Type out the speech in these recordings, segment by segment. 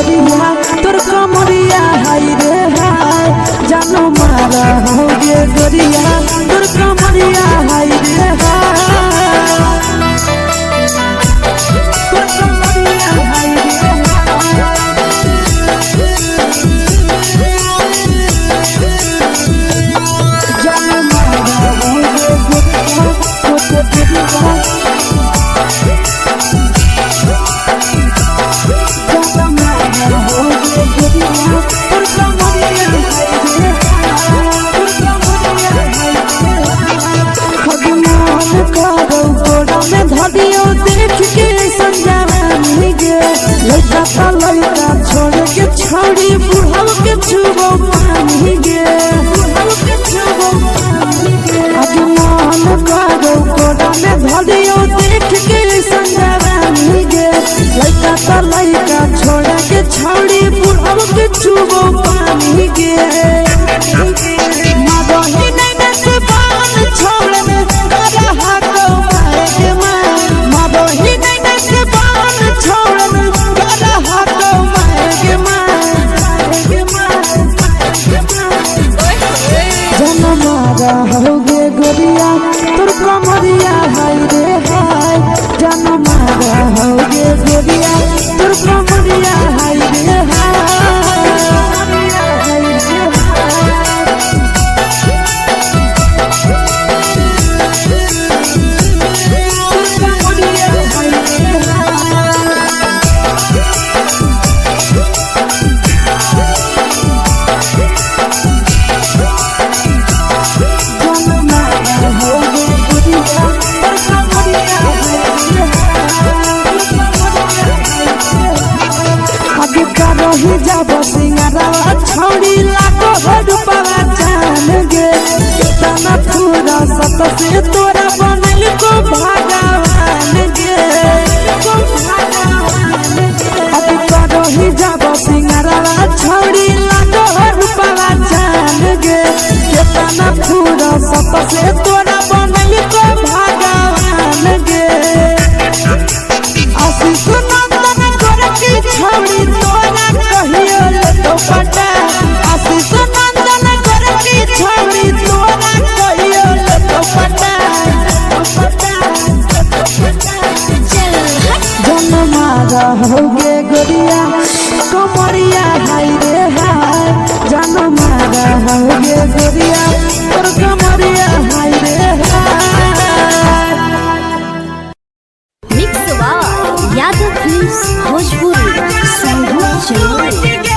गोरिया तोर कमरिया हाय रे हाय जानो मारा हो गे गोरिया तोर कमरिया हाय रे हाय तोर कमरिया हाय रे जानो मारा हो गे गोरिया तोर कमरिया देख के समझावानी गे लड़का का लड़का छोड़ के छोड़ी बुढ़ाओ के छुबो पानी गे बुढ़ाओ के छुबो पानी गे आज मन करो कोड़ा में धरियो देख के समझावानी गे लड़का का लड़का छोड़ के छोड़ी बुढ़ाओ के छुबो पानी गे मारोही नहीं न से बाल छोड़ में करा हाको मारे के मारोही नहीं न से बाल छोड़ में करा हाको मारे के जन्म मारा होगे गोरिया तोर कमरिया हाय रे हाय जन्म मारा होगे गोरिया तोर कमरिया हाय रे हाय जब सिंगारा छोड़ी लाखों रुपया जान गे कितना पूरा सत से तोरा बनल को भगवान गे अब करो ही जब सिंगारा छोड़ी लाखों रुपया जान गे कितना पूरा सत से तोरा बनल को भगवान गे आशीष नंदन गोरखी छोड़ी तोरा कहियो तो पटा आशीष नंदन गोरखी छोड़ी तोरा कहियो तो पटा जन्म मारा होगे गोरिया कमरिया हाय रे हाय जन्म मारा होगे गोरिया और कमरिया हाय रे हाय मिक्स यादव फिल्म्स भोजपुरी संगीत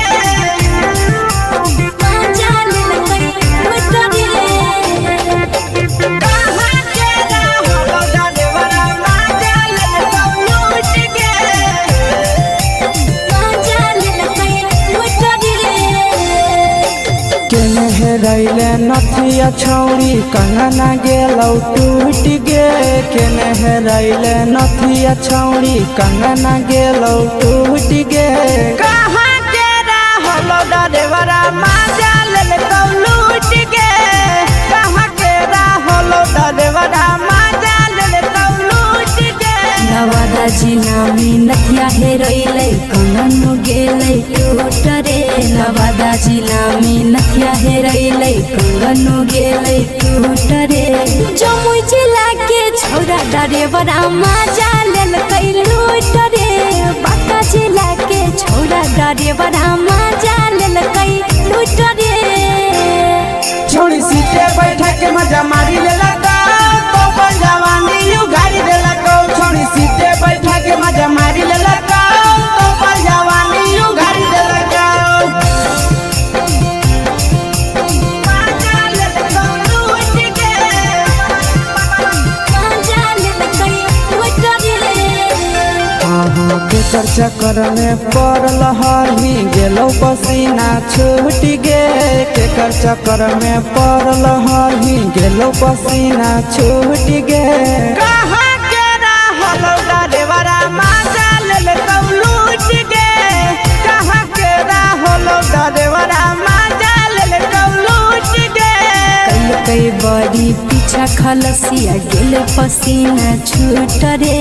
रैले नथिया छौड़ी कंगना गेलौ टूट गे केने हेरैले नथिया छौड़ी कंगना गेलौ टूट गे कहाँ के रहलो डरेवरा माजा ले तो लूट गे कहाँ के रहलो डरेवरा माजा ले तो लूट गे नवादा जिला में नथिया हेरैले कंगन गेलै टूट रे नवादा जिला में नथिया हेरैले कंगन गेलै टूट रे जमुई जिला के छौरा डरेवरा माजा लेलकै लूट रे बांका जिला के छौरा डरेवरा माजा लेलकै लूट रे छोड़ी सीटे बैठा के मजा मारी लेला तो जवानी यू गाड़ी देला को छोड़ी सीटे बैठा के मजा मारी लेला तो जवानी यू गाड़ी देला केकर चक्कर में पड़ल हरही गेलौ पसीना छूट गे केकर चक्कर में पड़ल हरही गेलौ पसीना छूट गे कहाँ के रहलो डरेवरा माजा ले तो लूट गे कहाँ के रहलो डरेवरा माजा ले तो लूट गे कई बड़ी पीछा पीछा खलसिया गेल पसीना छूट रे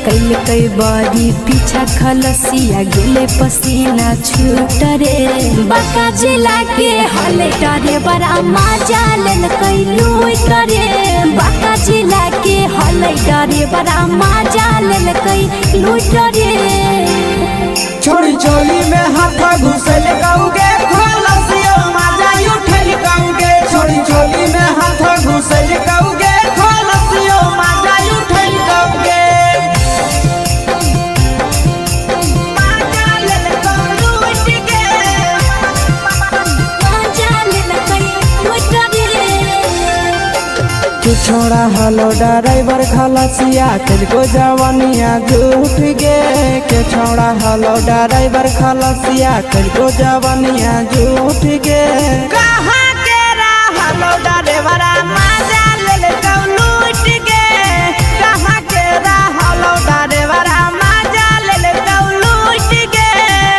कैल कई बारी पीछा खलसिया गेल पसीना छूट रे बाका जिला के हले डरे बड़ा मजा लेल कई लूट रे बाका जिला के हले डरे बड़ा मजा लेल कई लूट रे छोड़ी चोली में हाथ घुसल गाऊंगे खलसिया मजा उठल गाऊंगे छोड़ी चोली में हाथ घुसल गाऊंगे खलसिया मजा उठल गाऊंगे मजा लेल लूट के मजा लेल कई लूट रे तू छोड़ा हलो ड्राइवर खलसिया तेरे जवानिया झूठ गे के छोड़ा हलो ड्राइवर खलसिया तेरे जवानिया झूठ गे कहाँ के हलो ड्राइवर मजा ले लूट गे कहाँ के हलो ड्राइवर मजा ले लूट गे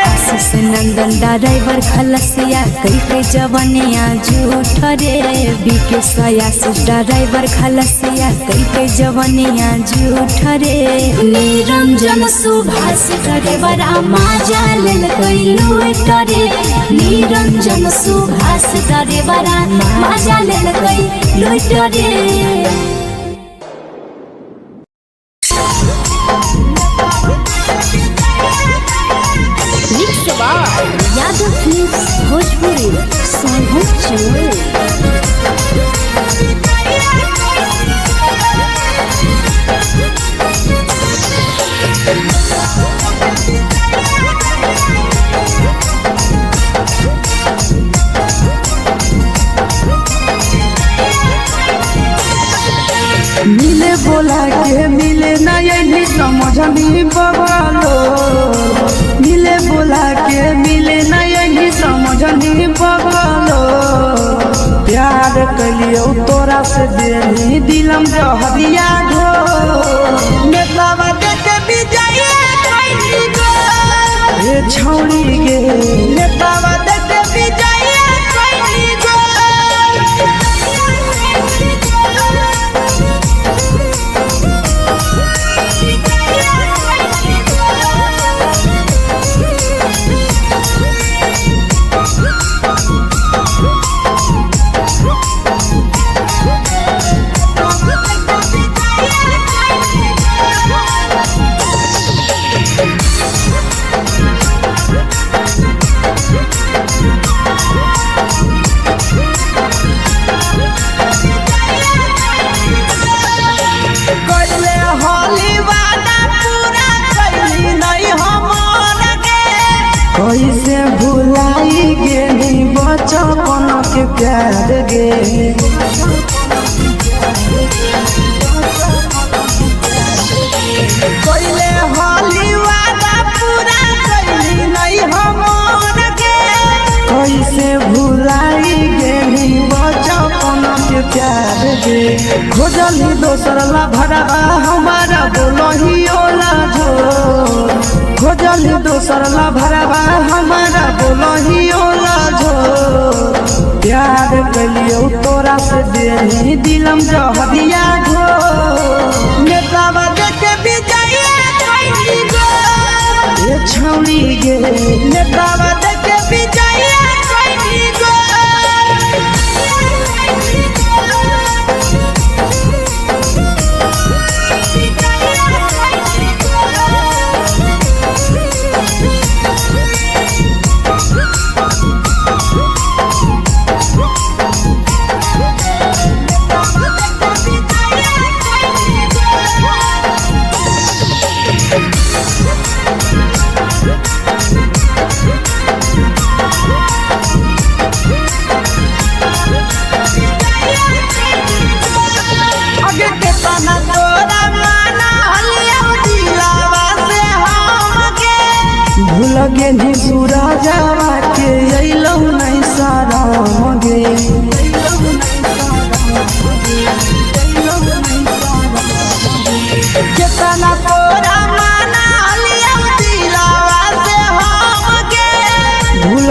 आशीष नंदन ड्राइवर खलसिया कई के जवानिया झूठ रे बीके आशीष ड्राइवर खलसिया कई के जवानिया झूठ रे निरंजन सुभाष ड्राइवर मजा लेल कई लूट रे निरंजन सुभाष ड्राइवर मजा लेल कई लूट रे यादव फिल्म्स भोजपुरी सोनू चोर मिले बोला के मिले ना यही समझनी बवालो मिले बोला के मिले ना यही समझनी बवालो प्यार कलियो तोरा से देनी दिलम जहरिया घो नेतावा देखे विजय कैली गो ये छौड़ी गे नेतावा देखे विजय कैली गो कैसे भुलाई गेली बचपन के प्यार गे कैले होली वादा पूरा कैली नहीं हमर गे कैसे भुलाई गेली बचपन के प्यार गे खोजली दोसर ला भरवा हमारा बोलही ओला झो खोजली दोसर ला भरवा हमारा बोलही ओला झो प्यार कलियो तोरा से देनी दिलम जहरिया घो नेतावा देखे विजय कैली गो ये छौड़ी गे नेतावा देखे विजय कैली गो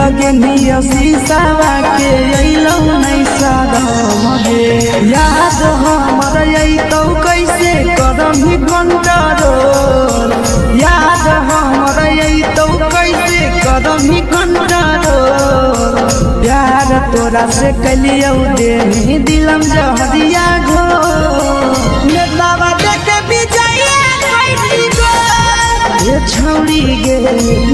लगे निया शीशावा के अइलौ नहीं सादम गे याद हमर अइतौ कैसे करम ही कंट्रोल याद हमर अइतौ कैसे करम ही कंट्रोल प्यार तोरा से कलियौ देनी दिलम जहरिया घो नेतावा देखे विजया कैसी गो ये छौरी गे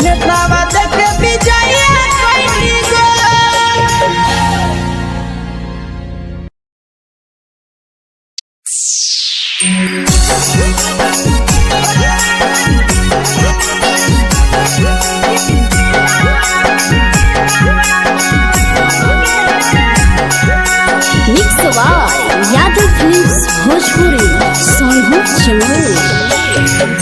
नेतावा देखे विजया कैसी गो mix by Yadav films Bhojpuri Sonu चमल।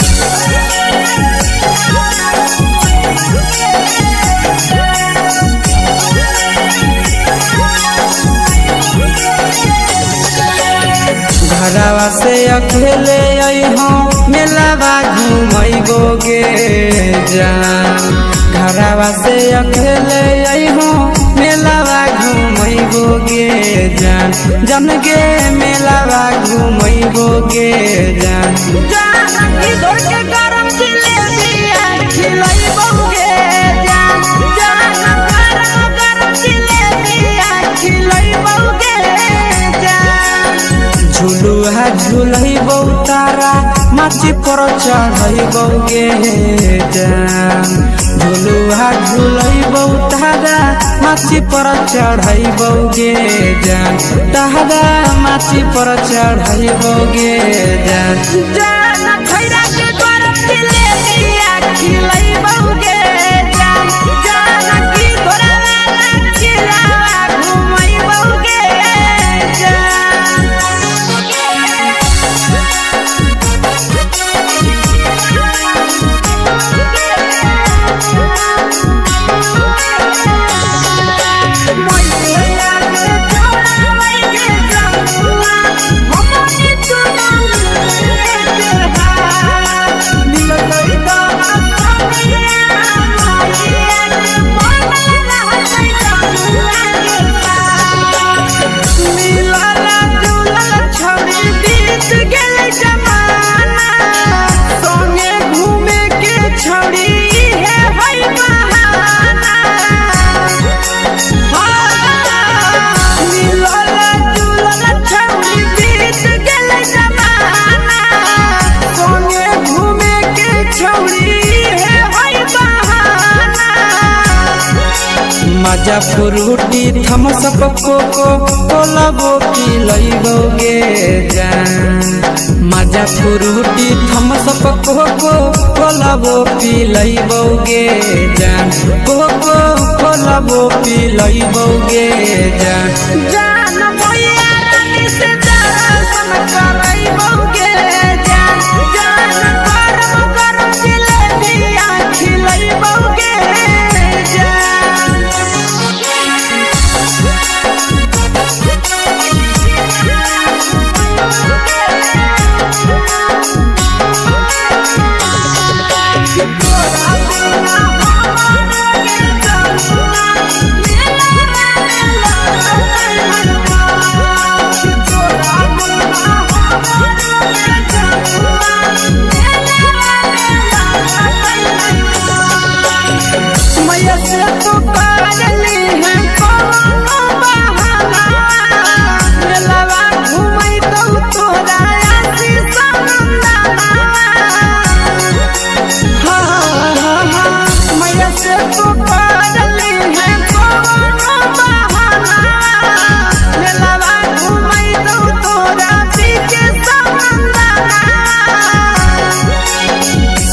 घरवा से अकेले अइहो मेलावा घूमैबो गे जान घरवा से अकेले अइहो मेलावा घूमैबो गे जान जन गे मेलावा घूमैबो गे जान जान इधर के गरम जिलेबिया खिलैबो गे जान जान गरम जिलेबिया खिलैबो गे जान झुलुहा झुलैबो तारा माची पर चढ़ैबो गे जान झुलुहा झुलैबो तारा माची पर चढ़ैबो गे जान तारा माची पर चढ़ैबो गे जान जान खैरा के गरम जिलेबिया खिलैबो गे जान जान की घोड़ावाला खिलावा घुमैबो गे जान मजा फ्रूटी थम्स अप कोको कोला वो पी लइबो गे जान मजा फ्रूटी थम्स अप कोको कोला वो पी लइबो गे जान कोको कोला वो पी लइबो गे जान जान मोया रानी से दर्शन करइबो गे जान जान गरम गरम जिलेबिया खिलइबो गे जान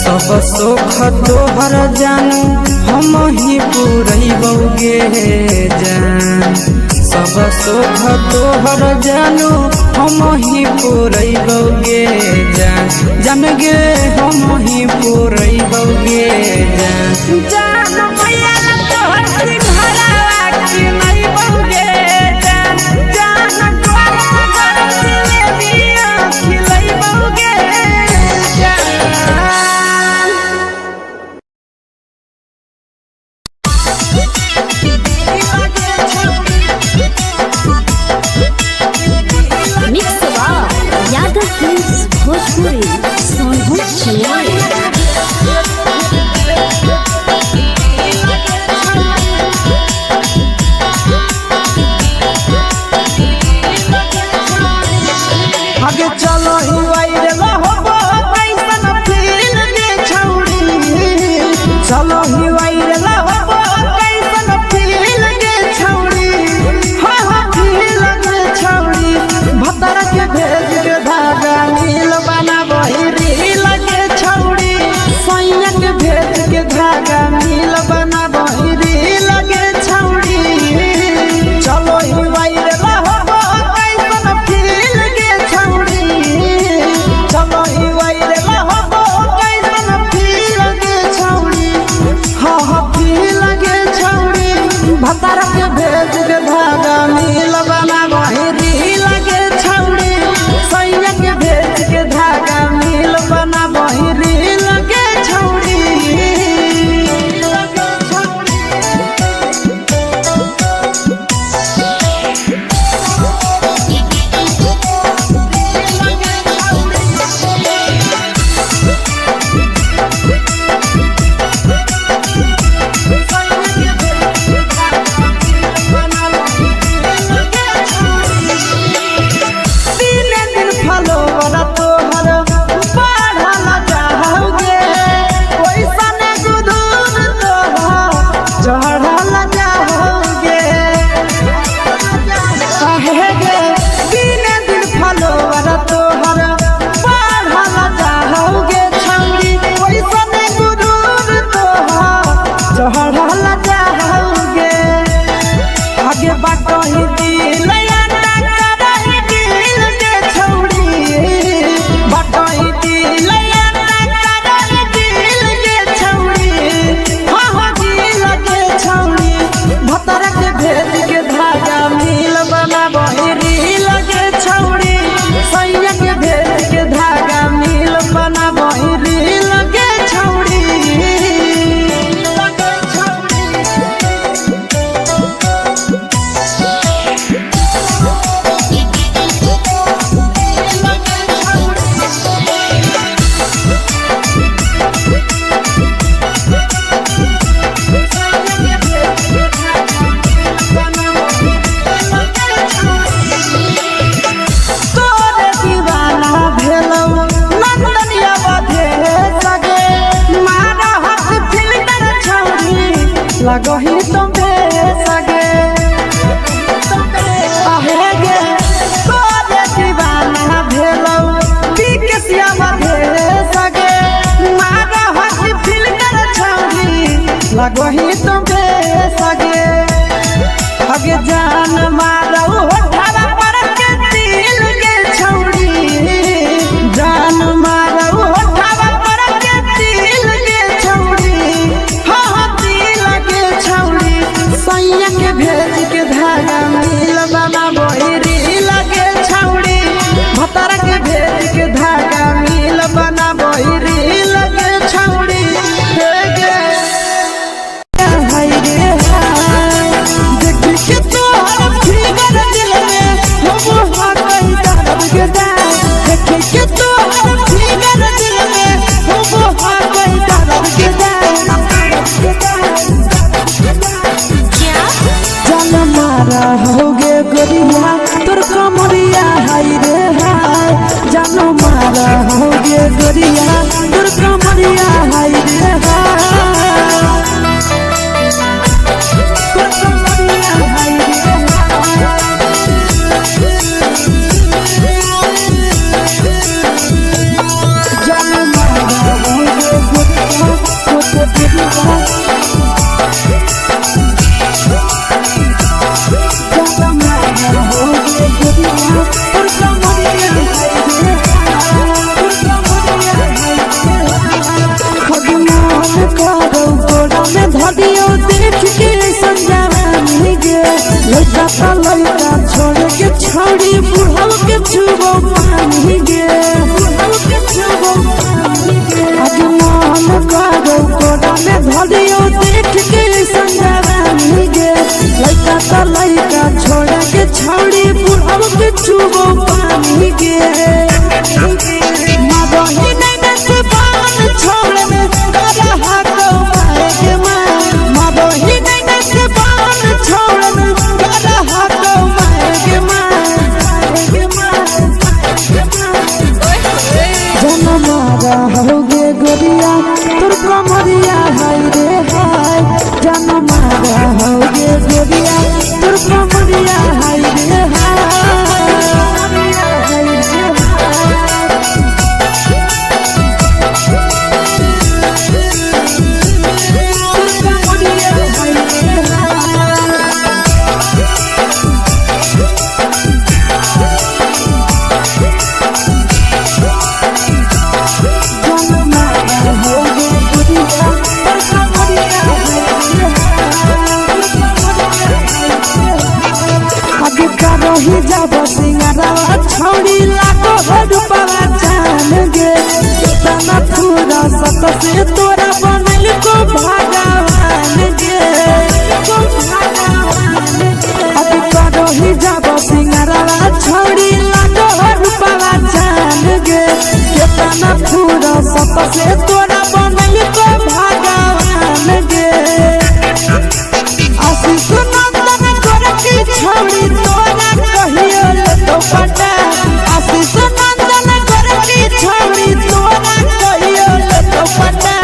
सब सुख तोहर जानू हम ही पूरैबो गे जान सब सुख तोहर जानू हम ही पूरैबो गे जान जान गे हम ही पूरैबो गे जान जान मैया तोहर सिंघरावा खिलैबो गे जान जान गरम गरम जिलेबिया खिलैबो गे जान भटोही दिल याना करही दिल के छौड़ी भटोही दिल याना करही दिल के छौड़ी हो दिल के छौड़ी भतर के भेज के धागा मिल बनाबही रील के छौड़ी सैया के भेज के धागा मिल बनाबही रील के छौड़ी लगही तुम्हे सगे आहे गे तोरे दीवाना भेलौ बिकसिया बधे सगे मारा हसी फिल्टर छौरी लगही तुम्हे सगे अगे जान मारौ होठवा पर के दिल के छौरी जान मारौ होठवा पर के दिल के छौरी सैया के भेज के धागा मिल बनाबही रील के छौड़ी भतर के भेज के धागा मिल बनाबही रील के छौड़ी हाय रे हाय देख के तोहर फिगर दिल में हम हाकई दर्द के जाए देख के तोहर फिगर दिल में हम हाकई दर्द के जाए जान मारा होगे गोरिया तोर कमरिया हाय रे हाय जान मारा होगे गोरिया तोर कमरिया हाय रे हाय तोर कमरिया हाय रे जान मारा होगे गोरिया तोर कमरिया धदियो देख के संजावानी गे लइका ता लइका छोड़ के छौड़ी बुढ़ल के छुबो पानी गे बुढ़ल के छुबो पानी गे आज मन करो कोडा में धदियो देख के संजावानी गे लइका ता लइका छोड़ के छौड़ी बुढ़ल के छुबो पानी गे मादही नहीं नस पान छोड़ में करा हाको माए के मादही नहीं नस पान छोड़ में करा हाको माए के जन मारा होगे गोरिया तोर कमरिया हाय रे हाय जन मारा होगे गोरिया तोर कमरिया हाय रे हाय ही जब सिंगारा छौड़ी लागो रुपवा जान गे तना पूरा सत से तोरा बनल को भगवान गे अभी करो ही जब सिंगारा छौड़ी लागो रुपवा जान गे तना पूरा सत से तोरा बनल को भगवान गे आशीष नंदन कर की छौड़ी तोरा कहियो तो पटा आशीष नंदन कर की छौड़ी तोरा कहियो तो पटा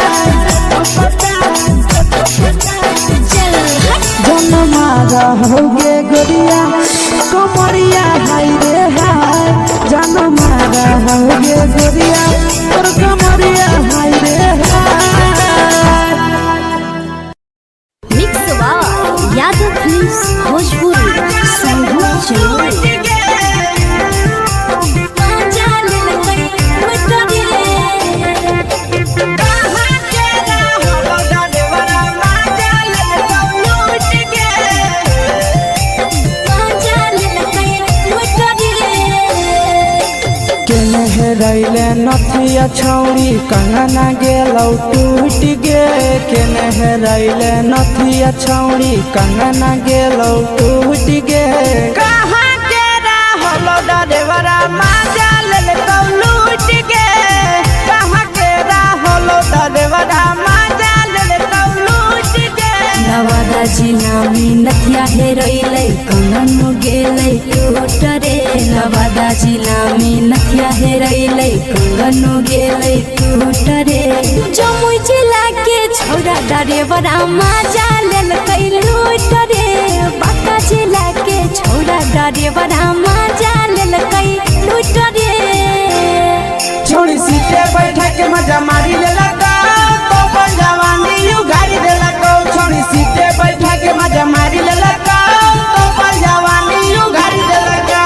जन मारा होगे गोरिया कमरिया हाय रे हाय जन मारा होगे गोरिया तोर कमरिया हाय रे हाय। Mix Yadav films Bhojpuri. रैले नथिया छौरी कंगना गेलौ टूट गे केने रैले नथिया छौरी कंगना गेलौ टूट गे कहाँ के रहलो डरेवरा माजा लेलकौ लूट गे कहाँ के रहलो डरेवरा माजा लेलकौ लूट गे नवादा जिला में नथिया हेरैलै कंगन गेलै टूट रे नवादा जिला में नथिया हेरैलै कंगन गेलै टूट रे जमुई जिला के छौरा डरेवरा माजा लेलकै लूट रे बांका जिला के छौरा डरेवरा माजा लेलकै लूट रे छोड़ी सीटे बैठा के मजा मारी लेलका तो जवानी यू गाड़ी देलका छोड़ी सीटे बैठा के मजा मारी लेलका तो जवानी यू गाड़ी देलका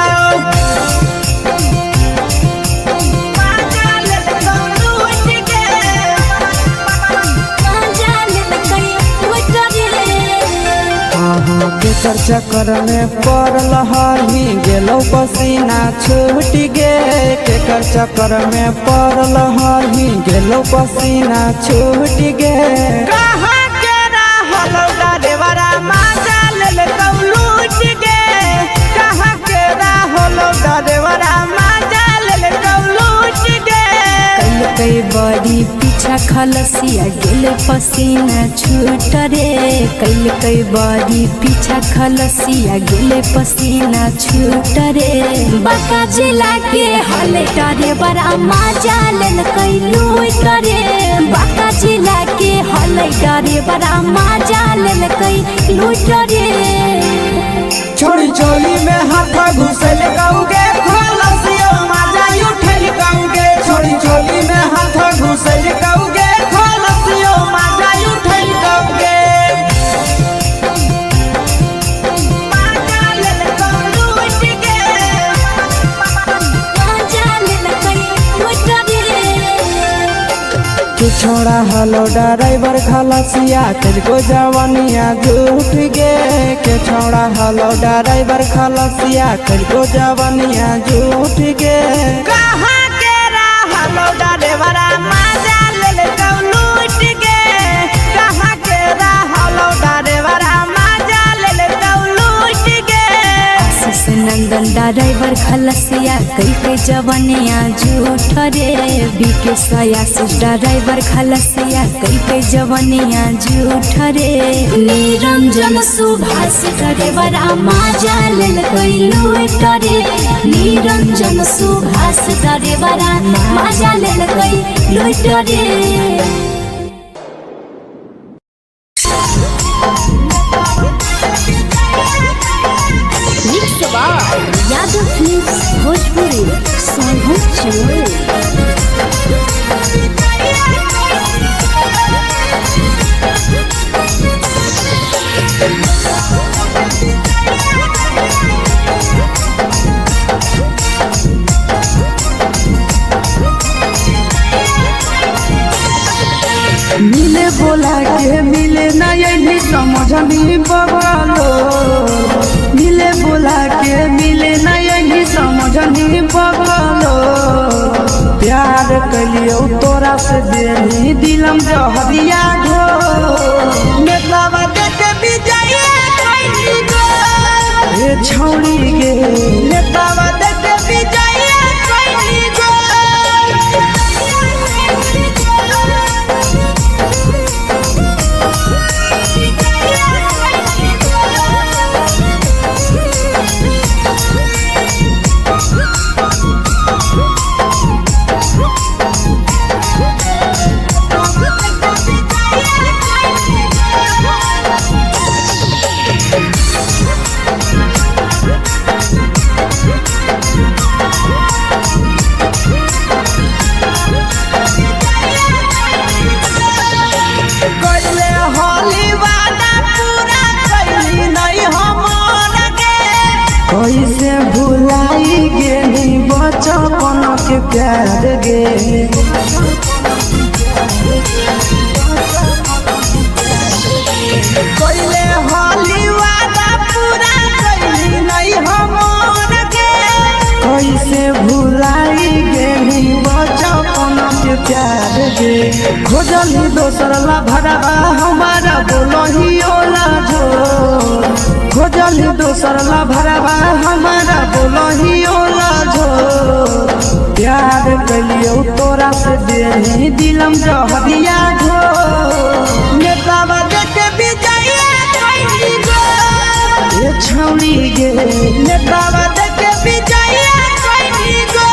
के चक्कर में पड़ल हही गेलो पसीना छूट गे केकर चक्कर में पड़ल हही गेलो पसीना छूट गे कहाँ के रहलो डरेवरा माजा लेलकौ लूट गे कहाँ के रहलो डरेवरा माजा लेलकौ लूट गे कई बड़ी पीछा खलसिया गेले पसीना छूट रे कई बड़ी पीछा खलसिया गेले पसीना छूट रे बांका जिला के हले डरेवरा माजा लेलकै लूट रे बांका जिला के हले डरेवरा माजा लेलकै लूट रे छोड़ी चोली में हाथ घुसल कौगे खलसियो माजा उठल कौगे छोड़ी चोली में हाथ घुसल कौगे खलसियो माजा उठल कौगे माजा लेलकौ लूट गे माजा लेलकै लूट रे के छोड़ा हलो ड्राइवर खलसिया तेरे जवानिया झूठ गे के छोड़ा हलो ड्राइवर खलसिया तेरे जवानिया झूठ गे कहाँ के रहलो ड्राइवरा माजा लेलकौ लूट गे कहाँ के रहलो ड्राइवरा माजा लेलकौ लूट गे आशीष नंदन ड्राइवर खलसिया कई जवानिया झूठ रे बीके आशीष ड्राइवर खलसिया कई जवानिया झूठ रे निरंजन सुभाष ड्राइवरा माजा लेलकै लूट रे निरंजन सुभाष ड्राइवरा माजा लेलकै लूट रे यादव फिल्म्स भोजपुरी मिले बोला के मिले ना यही समझनी बगलो मिले बोला के मिले ना यही समझनी बगलो प्यार कलियो तोरा से देनी दिलम जहरिया घो मेलावा देखे विजय कैली गो ए छौड़ी गे मेलावा देखे विजय कैली गो के प्यार गे कोइले होली वादा पूरा कइली नहीं हमर के कैसे भुलाई गेली बचपन के प्यार गे खोजली दोसर ला भरवा हमारा बोलही ओला झो खोजली दोसर ला भरवा हमारा बोलही ओला झो प्यार कलियो तोरा से देही दिलम जहरिया झो नेतावा देखे विजया कइली गो ये छौली गे नेतावा देखे विजया कइली गो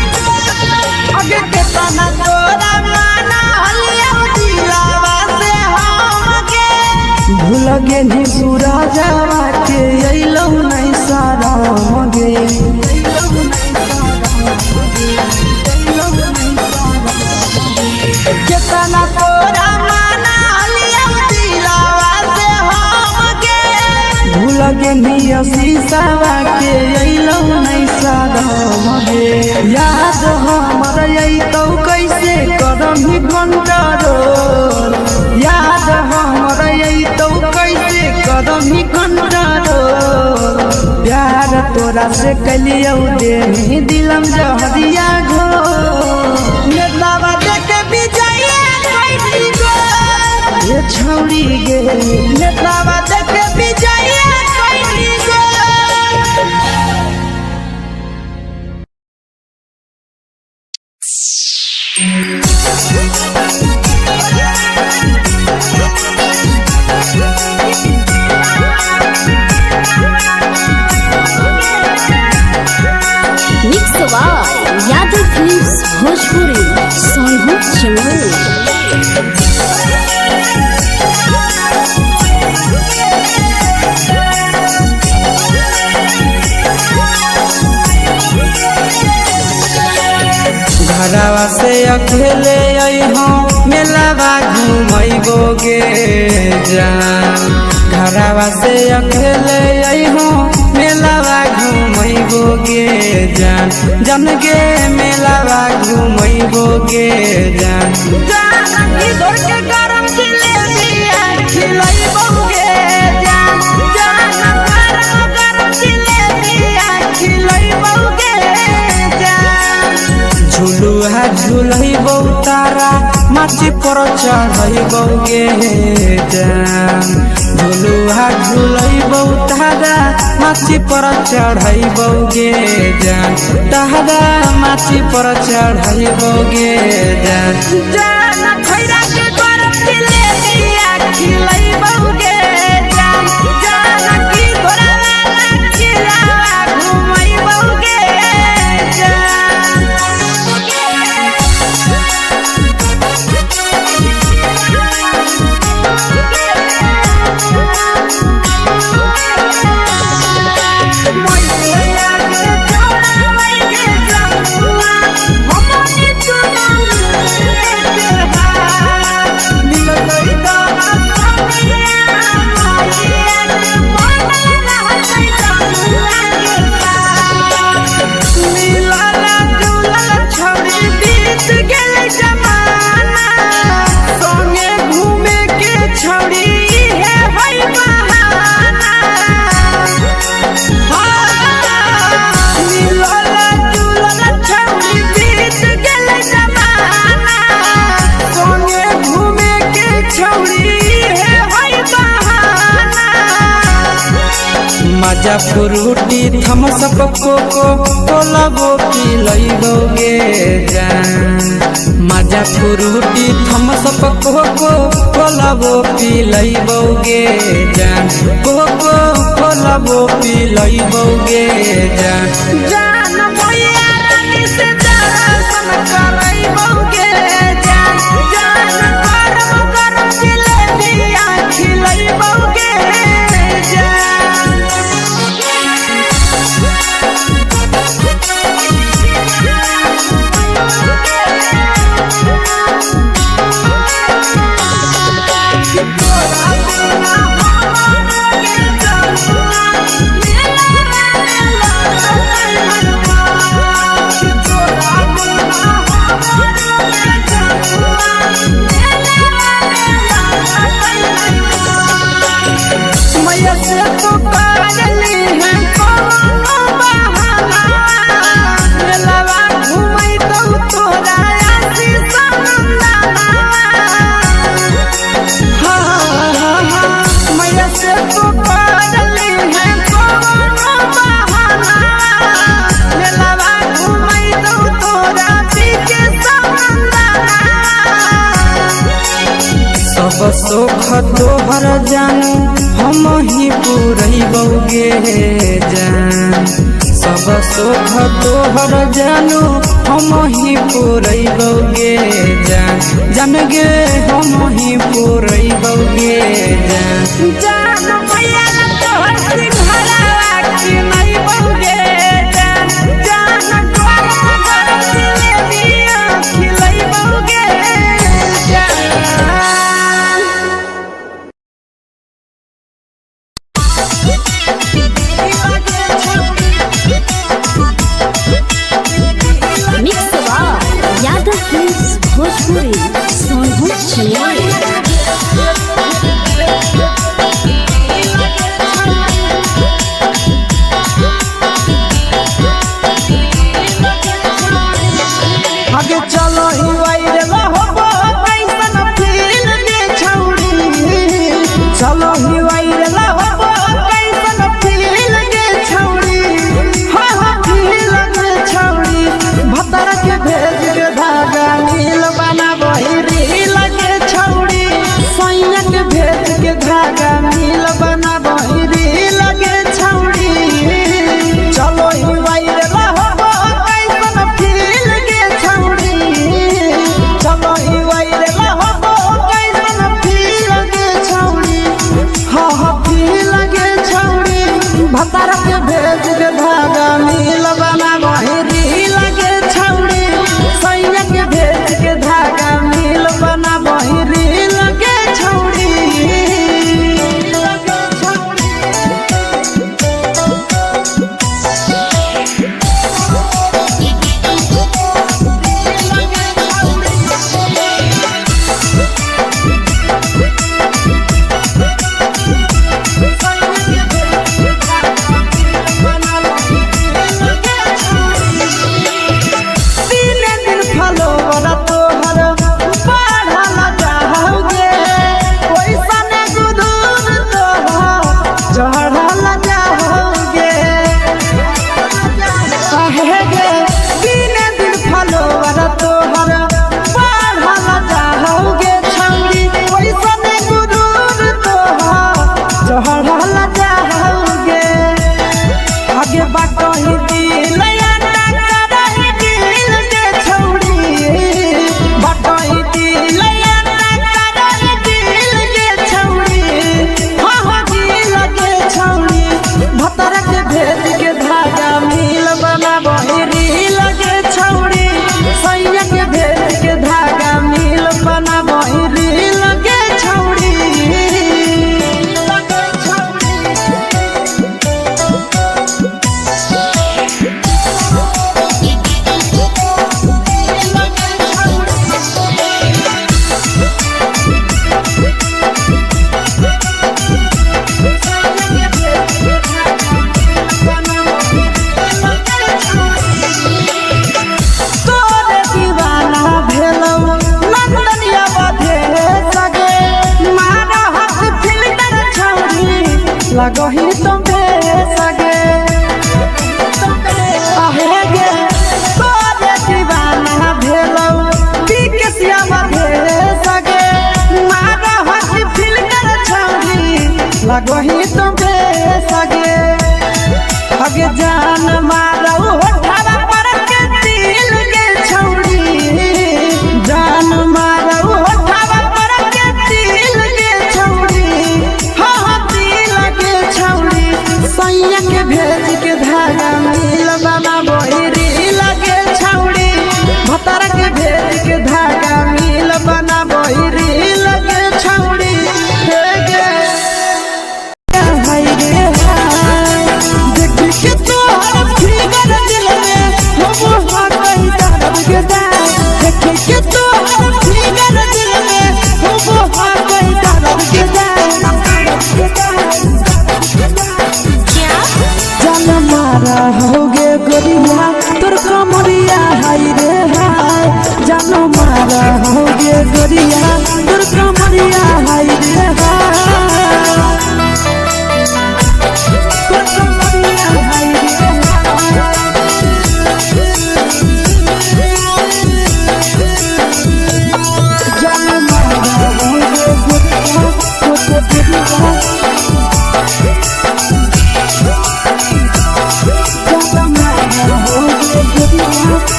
आगे के तना तोरा माना हलिया दिलावा से हमके भूल गेली सूरजवा के अइलौ नहीं साराम गे केतना तोरा माना हलिया दिलावा से हमके भूल गेली शीशवा के अइलौ नहीं साराम गे याद हमर अइतौ कैसे करही कंट्रोल याद हमर अइतौ कैसे करही कंट्रोल प्यार तोरा से कलियौ देही दिलम जहरिया घो नेतावा देखे विजया कइली गो ये छौरी गे नेतावा देखे विजया कइली गो mix by Yadav films Bhojpuri Sonu चमन घरवा से अकेले अइहो मेलावा घुमैबो गे जान घरवा से अकेले अइहो मेलावा घुमैबो गे जान जन गे मेलावा घुमैबो गे जान जान की दौड़ के गरम जिलेबिया खिलैबो गे जान जान गरम जिलेबिया खिलैबो गे जान झुलुहा झुलैबो तारा माची पर चढ़ैबो गे जान झुलुहा झुलैबो तारा माची पर चढ़ैबो गे जान तारा माची पर चढ़ैबो गे जान जान खैरा के गरम जिलेबिया खिलैबो गे जान जान की घोड़ा खिलावा घुमैबो गे जान मजा फ्रूटी थम्स अप कोको कोला वो पी लइबोगे जान मजा फ्रूटी थम्स अप कोको कोला वो पी लइबोगे जान कोको कोला वो पी लइबोगे जान जान भैया रानी से दर्शन करइबोगे जान जान गरम गरम जिलेबिया खिलइबोगे जान सब सुख तोहर जानू हम ही पूरइबोगे जान सब सुख तोहर जानू हम ही पूरइबोगे जान जान गे हम ही पूरइबोगे जान जान भैया तोहर सिंघारा खिलइबोगे जान जान गरम गरम जिलेबिया खिलइबोगे जान मिक्स यादव फिल्म्स भोजपुरी सोनू छियाली आगे चलो ही वायरल होबो कैसन फील दे छौड़ी चलो ही वायरल होबो कैसन फील दे छौड़ी हा हा फील दे छौड़ी भतर के भेज के धागा नील बना बहिरी लगे छौड़ी सैया के भेज के धागा नील बना बहिरी लगे छौड़ी चलो ही वायरल होबो कैसन फील दे छौड़ी चलो ही वायरल होबो कैसन फील दे छौड़ी हा हा फील दे छौड़ी भतर के भेज के धागा नील बना बहिरी लगे छौड़ी सैया के भेज के धागा नील बना बहिरी लगे छौड़ी लगे छौड़ी लगही तुम्हें लगो ही तो बेसगे अगे जान मारो होठवा पर के दिल के छौड़ी जान मारो होठवा पर के दिल के छौड़ी हाँ दिल के छौड़ी सैया के भेज के धागा मिल बाबा बोहिरी लगे छौड़ी भतर के भेज के धागा मिल बना बोहिरी लगे छौड़ी होगे गोरिया तोर कमरिया हाय रे हाय जानो मारा होगे गोरिया तोर कमरिया हाय रे हाय तोर कमरिया हाय रे जानो मारा होगे गोरिया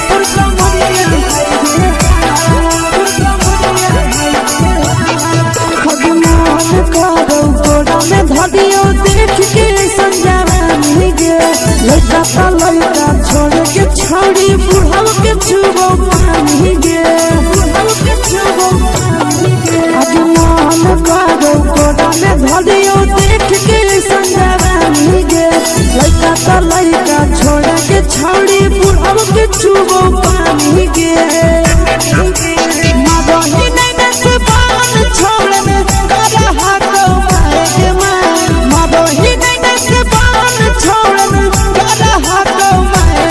तोर कमरिया धदियो देख के संजावानी गे लड़का ता लड़का छोड़ के छौड़ी बुढ़ाव के छुबो पानी गे बुढ़ाव के छुबो पानी गे आज मन करो कोड़ा में धदियो देख के संजावानी गे लड़का ता लड़का छोड़ के छौड़ी बुढ़ाव के छुबो पानी गे मदही नहीं न से बान छोड़ में करा हाथो मारे मदही नहीं न से बान छोड़ में करा हाथो मारे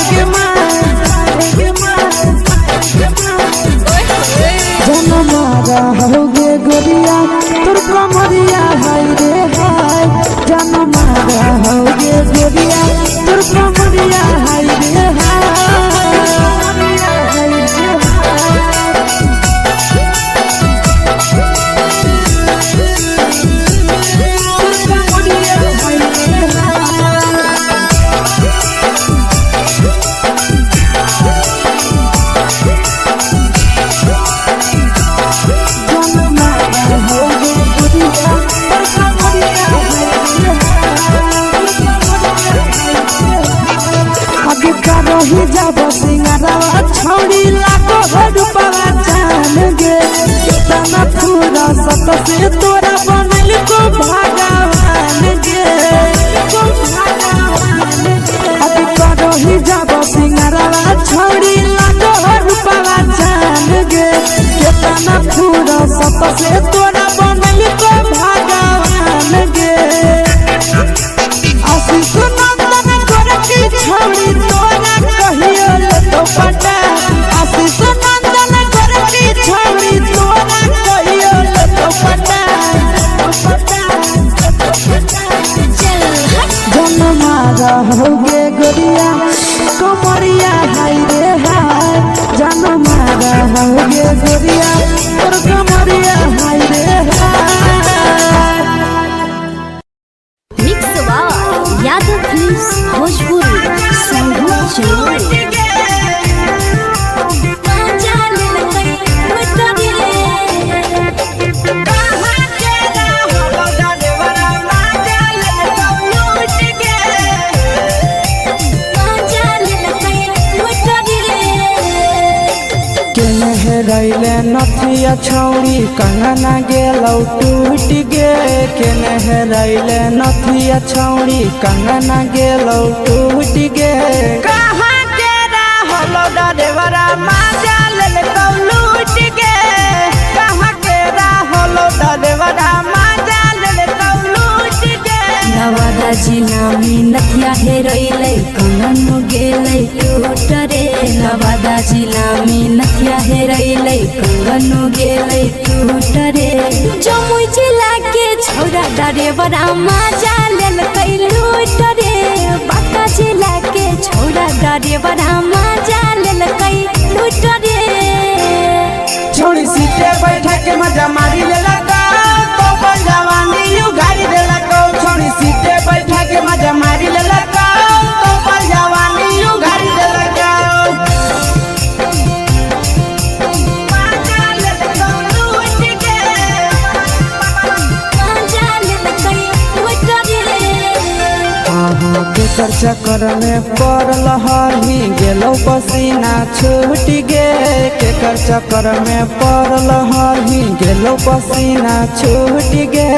जन मारा होगे गोरिया तोर कमरिया हाय रे हाय जन मारा होगे गोरिया तोर कमरिया हाय रे हाय रही जब सिंगारा छौड़ी लाखो रुपया जान गे कितना पूरा सत से तोरा बनल को भगवान गे को भगवान गे रही जब सिंगारा छौड़ी लाखो रुपया जान गे कितना पूरा सत से तोरा बनल को भगवान गे आशीष नंदन गोरखी छौड़ी तोरा कहियो तो पटा आशीष नंदन गोरखी छौड़ी तोरा कहियो तो पटा जन मारा होगे गोरिया कमरिया हाय रे हाय जन मारा होगे गोरिया और कमरिया हाय रे हाय mix by Yadav films Bhojpuri संगीत चलो रैले नथिया छौड़ी कंगना गेलौ टूट गे केने रैले नथिया छौड़ी कंगना गेलौ टूट गे कहाँ के रहलो डरेवरा माजा ले कौ लूट गे कहाँ के रहलो डरेवरा माजा ले कौ लूट गे नवादा जिला में नथिया हेरैलै कंगन गेलै टूट रे नवादा जिला में नथिया हेरैलै कंगन गेलै टूट रे जमुई जिला के छौरा डरेवरा माजा लेलकै लूट रे बांका जिला के छौरा डरेवरा माजा लेलकै लूट रे छोड़ी सीटे बैठा के मजा मारी लेला तो जवानी यू गाड़ी देला केकर चक्कर में पड़ल हही गेलो पसीना छूट गे केकर चक्कर में पड़ल हही गेलो पसीना छूट गे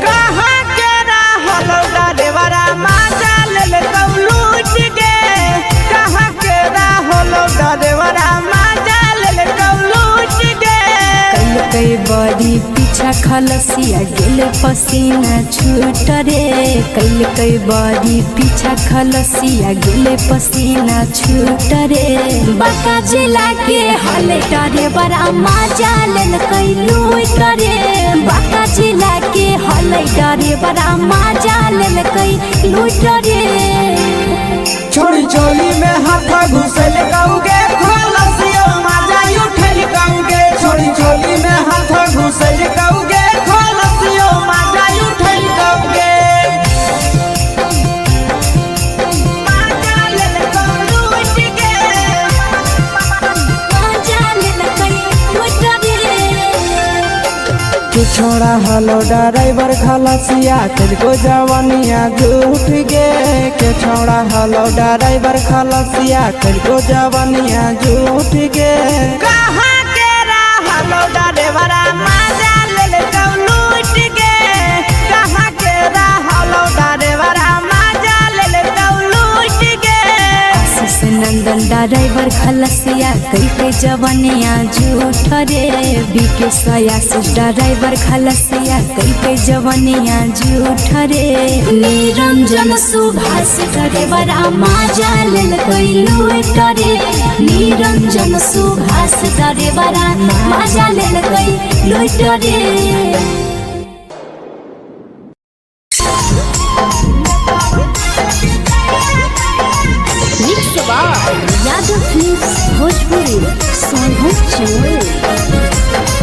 कहाँ के रहल डरेवरा माजा ले लूट गे कहाँ के रहल डरेवरा माजा ले लूट गे कई बड़ी पीछा खलसिया गेल पसीना छूट रे कई बड़ी पीछा खलसिया गेल पसीना छूट रे बाका जिला के हले डरे बड़ा मजा लेल कई लूट रे बाका जिला के हले डरे बड़ा मजा लेल कई लूट रे छोड़ी चोली में हाथ घुसल गाऊंगे खलसिया मजा उठल गाऊंगे छोड़ी चोली में हाथ घुसल गाऊंगे खलसिया मजा उठल गाऊंगे मजा लेल लूट गे मजा लेल कई लूट रे तू छोड़ा हलो ड्राइवर खलसिया तेरे जवानिया झूठ गे के छोड़ा हलो ड्राइवर खलसिया तेरे जवानिया झूठ गे कहाँ के रहलो ड्राइवरा मजा ले लूट गे कहाँ के रहलो ड्राइवरा मजा ले लूट गे आशीष नंदन ड्राइवर खलसिया कई जवानिया झूठ रे बीके आशीष ड्राइवर खलसिया कई जवानिया झूठ रे निरंजन सुभाष ड्राइवर मजा लेल कई लूट रे निरंजन सुभाष ड्राइवर मजा लेल कई लूट रे यादव फिल्म्स भोजपुरी सोनू चोर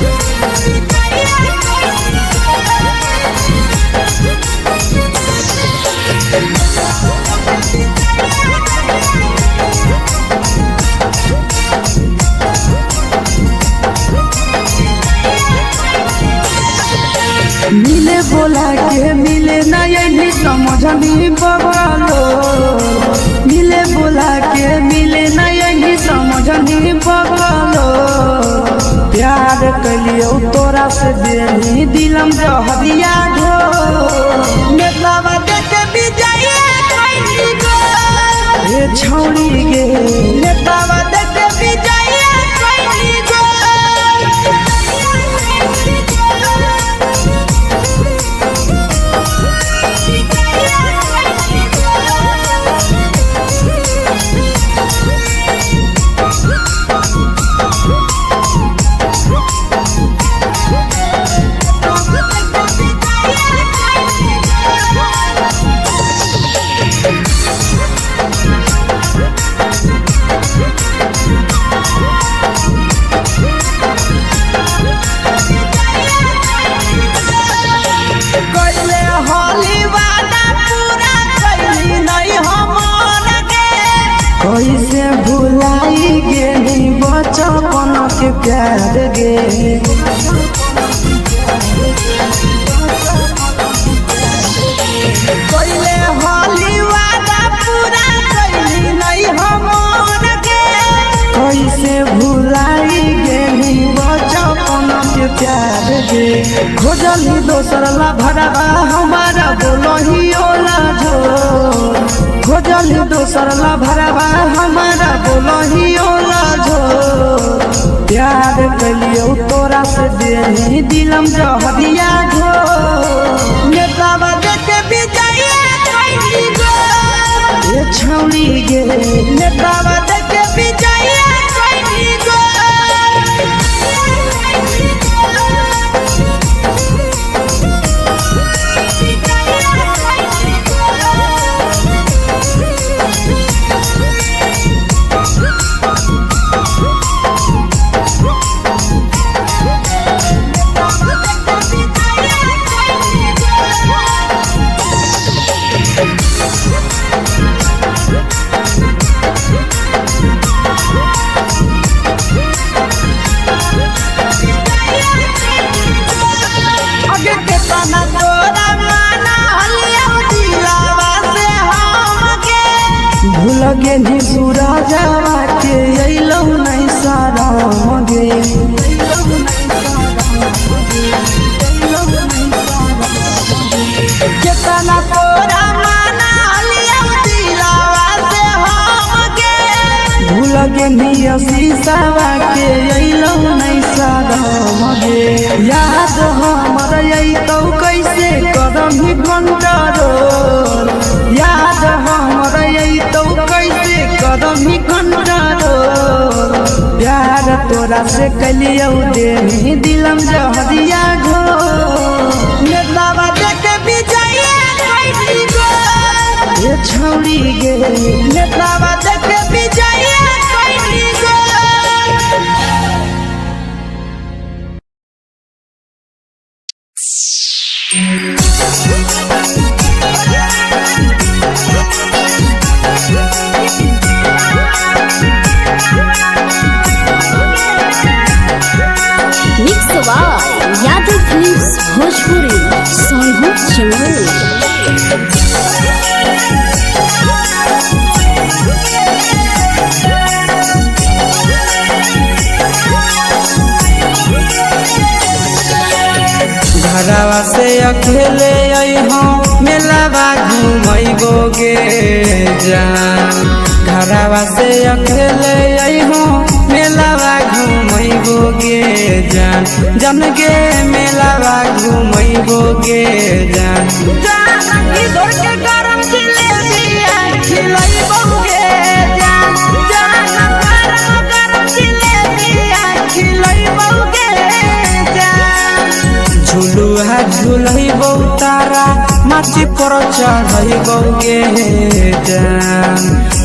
मिले बोला के मिले ना यही समझनी बगलो मिले बोला के मिले ना यही समझनी बगलो प्यार कलियो तोरा से बेनी दिलम जहरिया ढो नेतावा देख विजय कैली गो ए छौड़ी गे नेतावा देख विजय कैली गो कैसे भुलाई गेली बचपन के प्यार गे कैले होली वादा पूरा कैली नहीं हमर गे कैसे भुलाई गेली बचपन के प्यार गे खोजली दोसर ला भरवा हमारा बोलही ओला जो खोजली दोसर ला भरवा हमारा बोलही ओला जो प्यार कलियो तोरा से देनी दिलम जहरिया घो नेतावा देख विजय कैली गो ए छौड़ी गे नेतावा देख विजय कैली गो भूल गे नी पूरा जावा के अइलौ नहीं सारा मगे कितना तोरा माना लिया दिलावा से हमके भूल गे नी शीशावा के अइलौ नहीं सारा मगे याद हमर अइतौ कैसे करही कंट्रोल याद हमर अइतौ कैसे करही कंट्रोल प्यार तोरा से कलियौ देनी दिलम जहरिया घो नेतावा देख विजया कैसी गो ये छौड़ी गे नेतावा देख विजया कैसी गो mix by Yadav films Bhojpuri Sonu चमल। घरवा से अकेले अइहो मेलावा घुमैबोगे जान घरवा से अकेले अइहो मेलावा घुमैबोगे जान जन गे मेलावा घुमैबोगे जान जान इधर के गरम जिलेबिया खिलैबोगे जान जान गरम जिलेबिया खिलैबोगे जान झुलुआ झुलैबौ तारा माची पर चढ़ैबोगे जान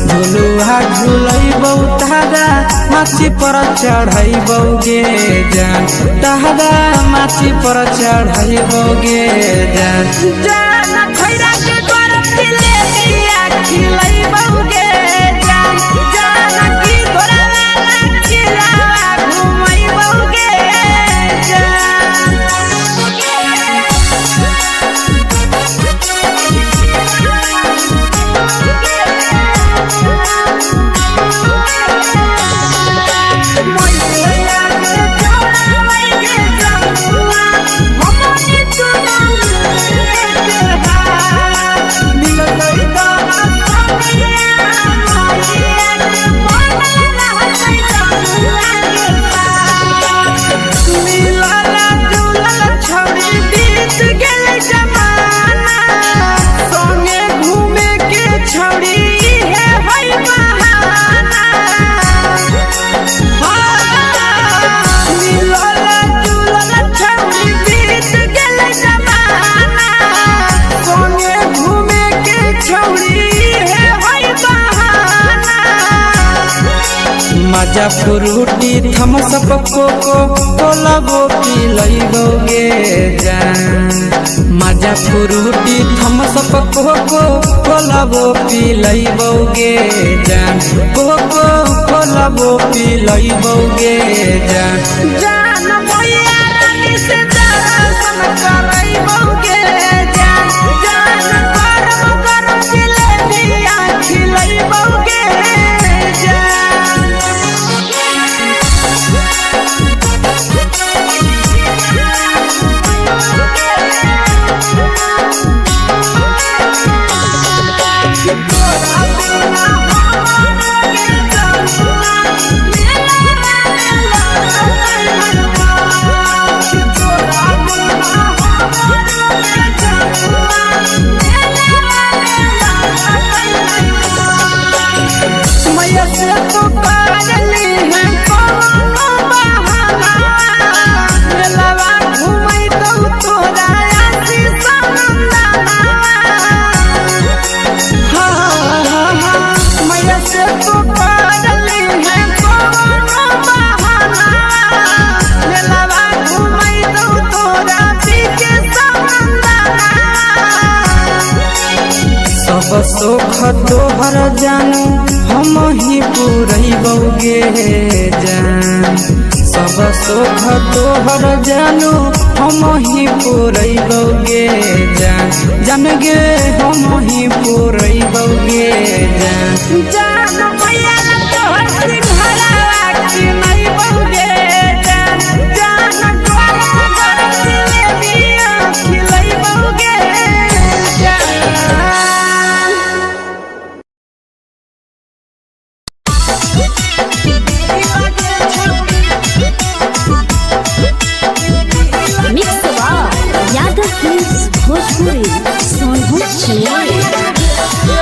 झुलुआ झुलैबौ तारा माची पर चढ़ैबोगे जान तारा माची पर चढ़ैबोगे जान जान खैरा के गरम जिलेबिया खिलैबोगे जान जान की घोड़ा वाला खिलावा घुमैबोगे जान मजा फ्रूटी थम्स अप कोको कोला वो पी लइबोगे जान मजा फ्रूटी थम्स अप कोको कोला वो पी लइबोगे जान कोको कोला वो पी लइबोगे जान जान मोया रानी से दर्शन करइबोगे जान जान गरम गरम जिलेबिया खिलइबोगे जान सब सुख तोहर जानू हम ही पूरैबोगे जान सब सोख तोहर जानू हम ही पुरैबौगे जान जान गे हम ही पुरैबौगे जान मैया तोहर सिंघरावा की नहीं बौगे जान जान तोहर जिलेबिया खिलैबौगे जान। मिक्स यादव फिल्म्स भोजपुरी सोनभद्र चिन्मय।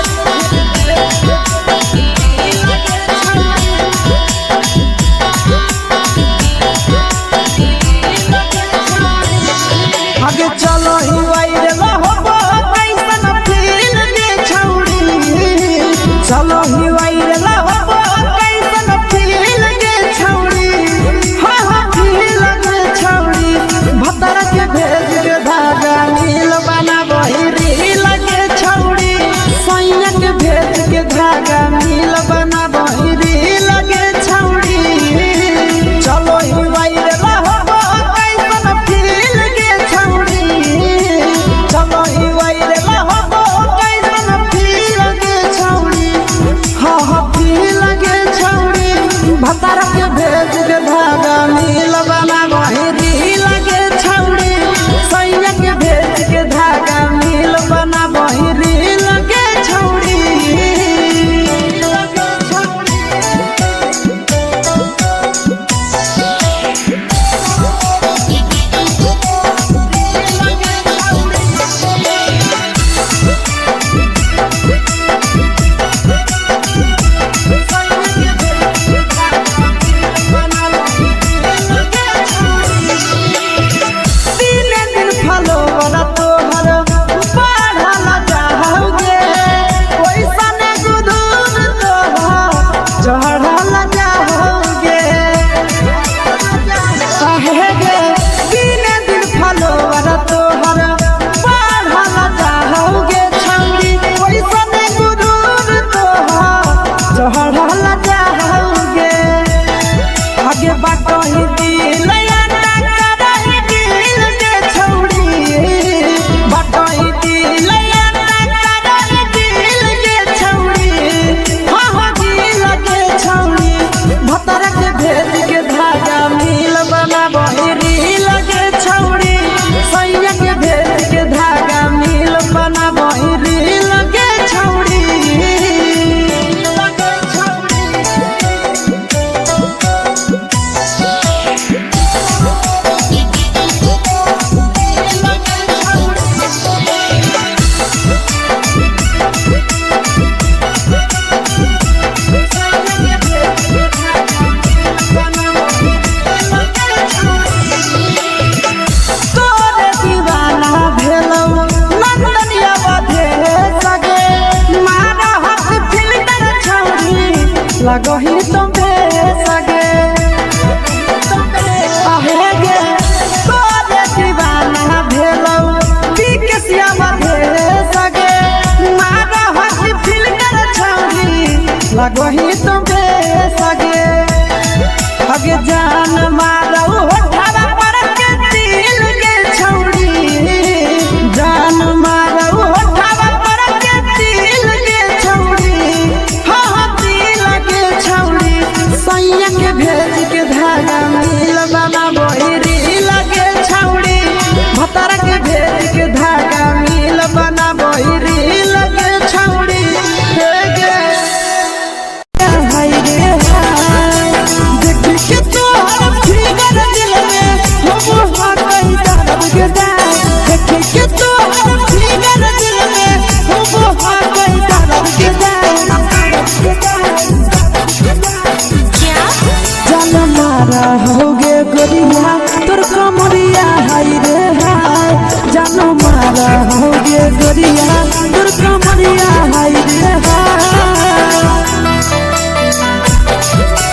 आगे चलो ही वाइरे लहबो कैसन फील दे छौड़ी चलो ही वाइरे लहबो कैसन फील दे छौड़ी हाँ हाँ फील दे छौड़ी भतर के भेज के धागा नील बना बहिरी लगे छौड़ी सैया के भेज के धागा नील बना बहिरी लगे छौड़ी चलो ही वाइरे लहबो कैसन फील दे छौड़ी चलो ही वाइरे लहबो कैसन फील दे छौड़ी हाँ हाँ फील दे छौड़ी भतर के भेज के धागा नील बना बहिरी लगे छौड़ी सैया के भेज के धागा नील बना बहिरी लगे छौड़ी लगे छौड़ी। तीने दिन फलो वाला तोहर बढ़ल जाओगे ओइसन गुदूर तोहर चढ़ल जाओगे काहे गे तीने दिन फलो वाला तोहर बढ़ल जाओगे छौड़ी ओइसन गुदूर तोहर चढ़ल जाओगे आगे बाटो ही दिल लगही तुम्हे सगे आहे गे तोरे दीवाना भेलौ बिकसिया भेले सगे मारा हसी फिल्टर छौड़ी लगही तुम्हे सगे अगे जान मारौ होठवा पर के दिल के छौड़ी जान मारौ होठवा पर के दिल के छौड़ी हाँ हाँ दिल के छौड़ी सैया के भेज के धागा नील बना बहिरी लगे छौड़ी भतर के भेज के धागा नील बना बहिरी लगे छौड़ी हे गे हाय रे हाय देख के तोहर फिगर दिल में हम हाथ दर्द के देख के तोहर फिगर दिल में हम हाथ दर्द के जान मारा होगे गोरिया तोर कमरिया हाय रे हाय जान मारा होगे गोरिया तोर कमरिया हाय रे हाय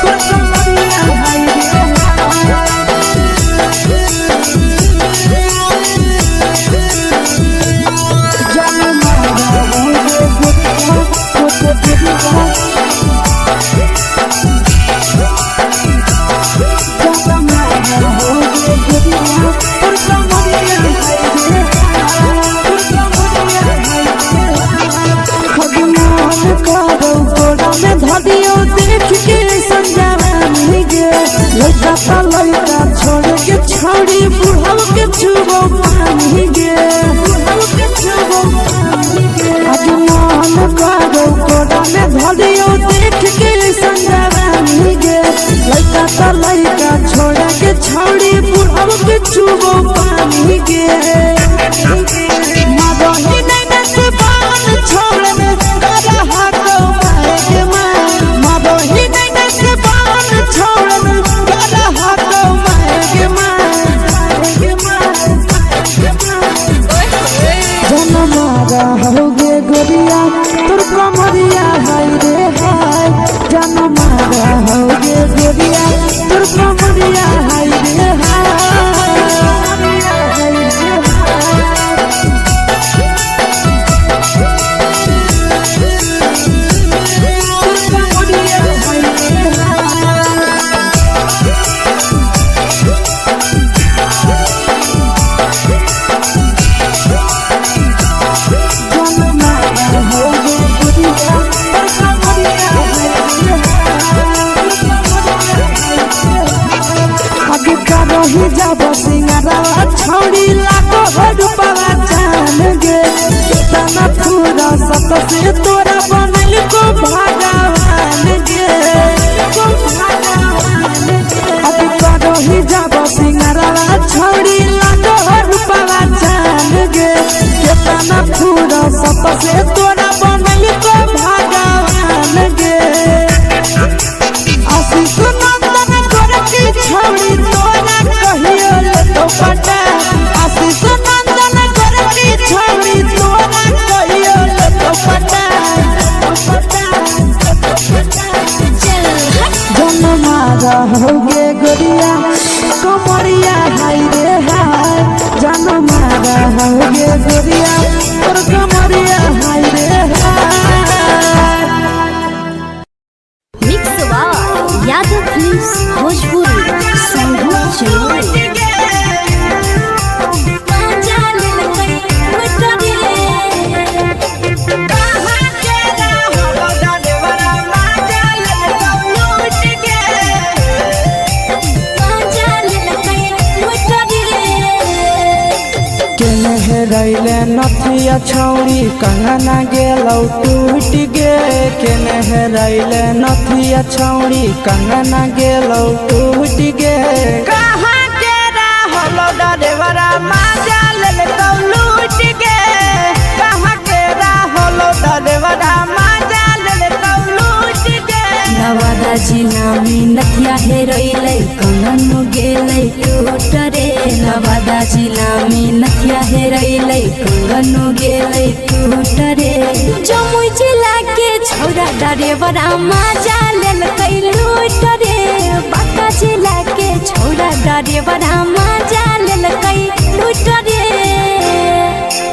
तोर कमरिया हाय रे जान मारा होगे गोरिया तोर कमरिया मारा होगे गोरिया तोर कमरिया हाय रे हाय जान मारा होगे गोरिया तोर कमरिया हाय रे ही जब सिंगारा छौड़ी लागो रूपवा जान गे कितना पूरा सत से तोरा बनल को भगवान गे अभी करो ही जब सिंगारा छौड़ी लागो रूपवा जान गे कितना पूरा सत से तोरा बनल को भगवान गे आशीष नंदन गोरखी छौड़ी तोरा कहियो तो पटा आशीष नंदन गोरखी छौड़ी तोरा कहियो तो पटा जन मारा होगे गोरिया कमरिया हाय रे हाय जन मारा होगे गोरिया और कमरिया हाय रे हाय। मिक्स वाह यादव फिल्म्स भोजपुरी संगीत चैनल। रैले नथिया छौड़ी कंगना गेलौ टूट गे केने रैले नथिया छौड़ी कंगना गेलौ टूट गे कहाँ के रहलो डरेवरा माजा लेलकौ लूट गे कहाँ के रहलो डरेवरा माजा लेलकौ लूट गे नवादा जिला में नथिया हेरोइलै कंगन गेलै टूट रे नवादा जिला में नथिया हेरोइलै कंगन गेलै टूट रे जमुई जिला के छौरा डरेवरा माजा लेलकै लूट रे बांका जिला के छौरा डरेवरा माजा लेलकै लूट रे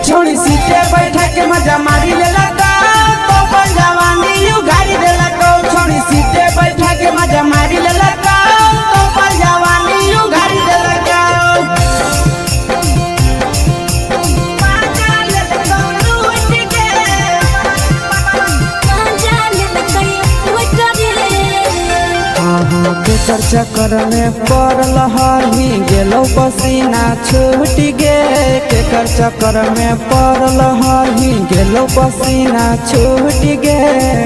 छोड़ी सीटे बैठा के मजा मारी लेलकौ तो जवानी यू गाड़ी देलकौ छोड़ी सीटे बैठा के मजा मारी लेलकौ तो जवानी यू गाड़ी देलकौ केकर चक्कर में पड़ल हही गेलौ पसीना छूट गे केकर चक्कर में पड़ल हही गेलौ पसीना छूट गे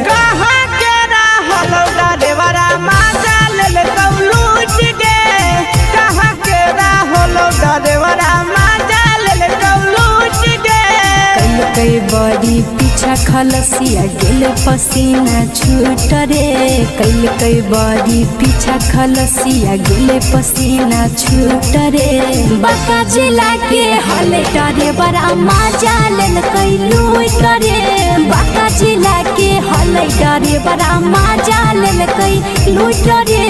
कहाँ के रहलो डरेवरा माजा लेलकौ लूट गे कहाँ के रहलो डरेवरा माजा लेलकौ लूट गे कई बड़ी पीछा खलसिया गेल पसीना छूट रे कई बड़ी पीछा खलसिया गेल पसीना छूट रे बांका जिला के हले डरे बड़ा माजा लेलकै लूट रे बांका जिला के हले डरे बड़ा माजा लेलकै लूट रे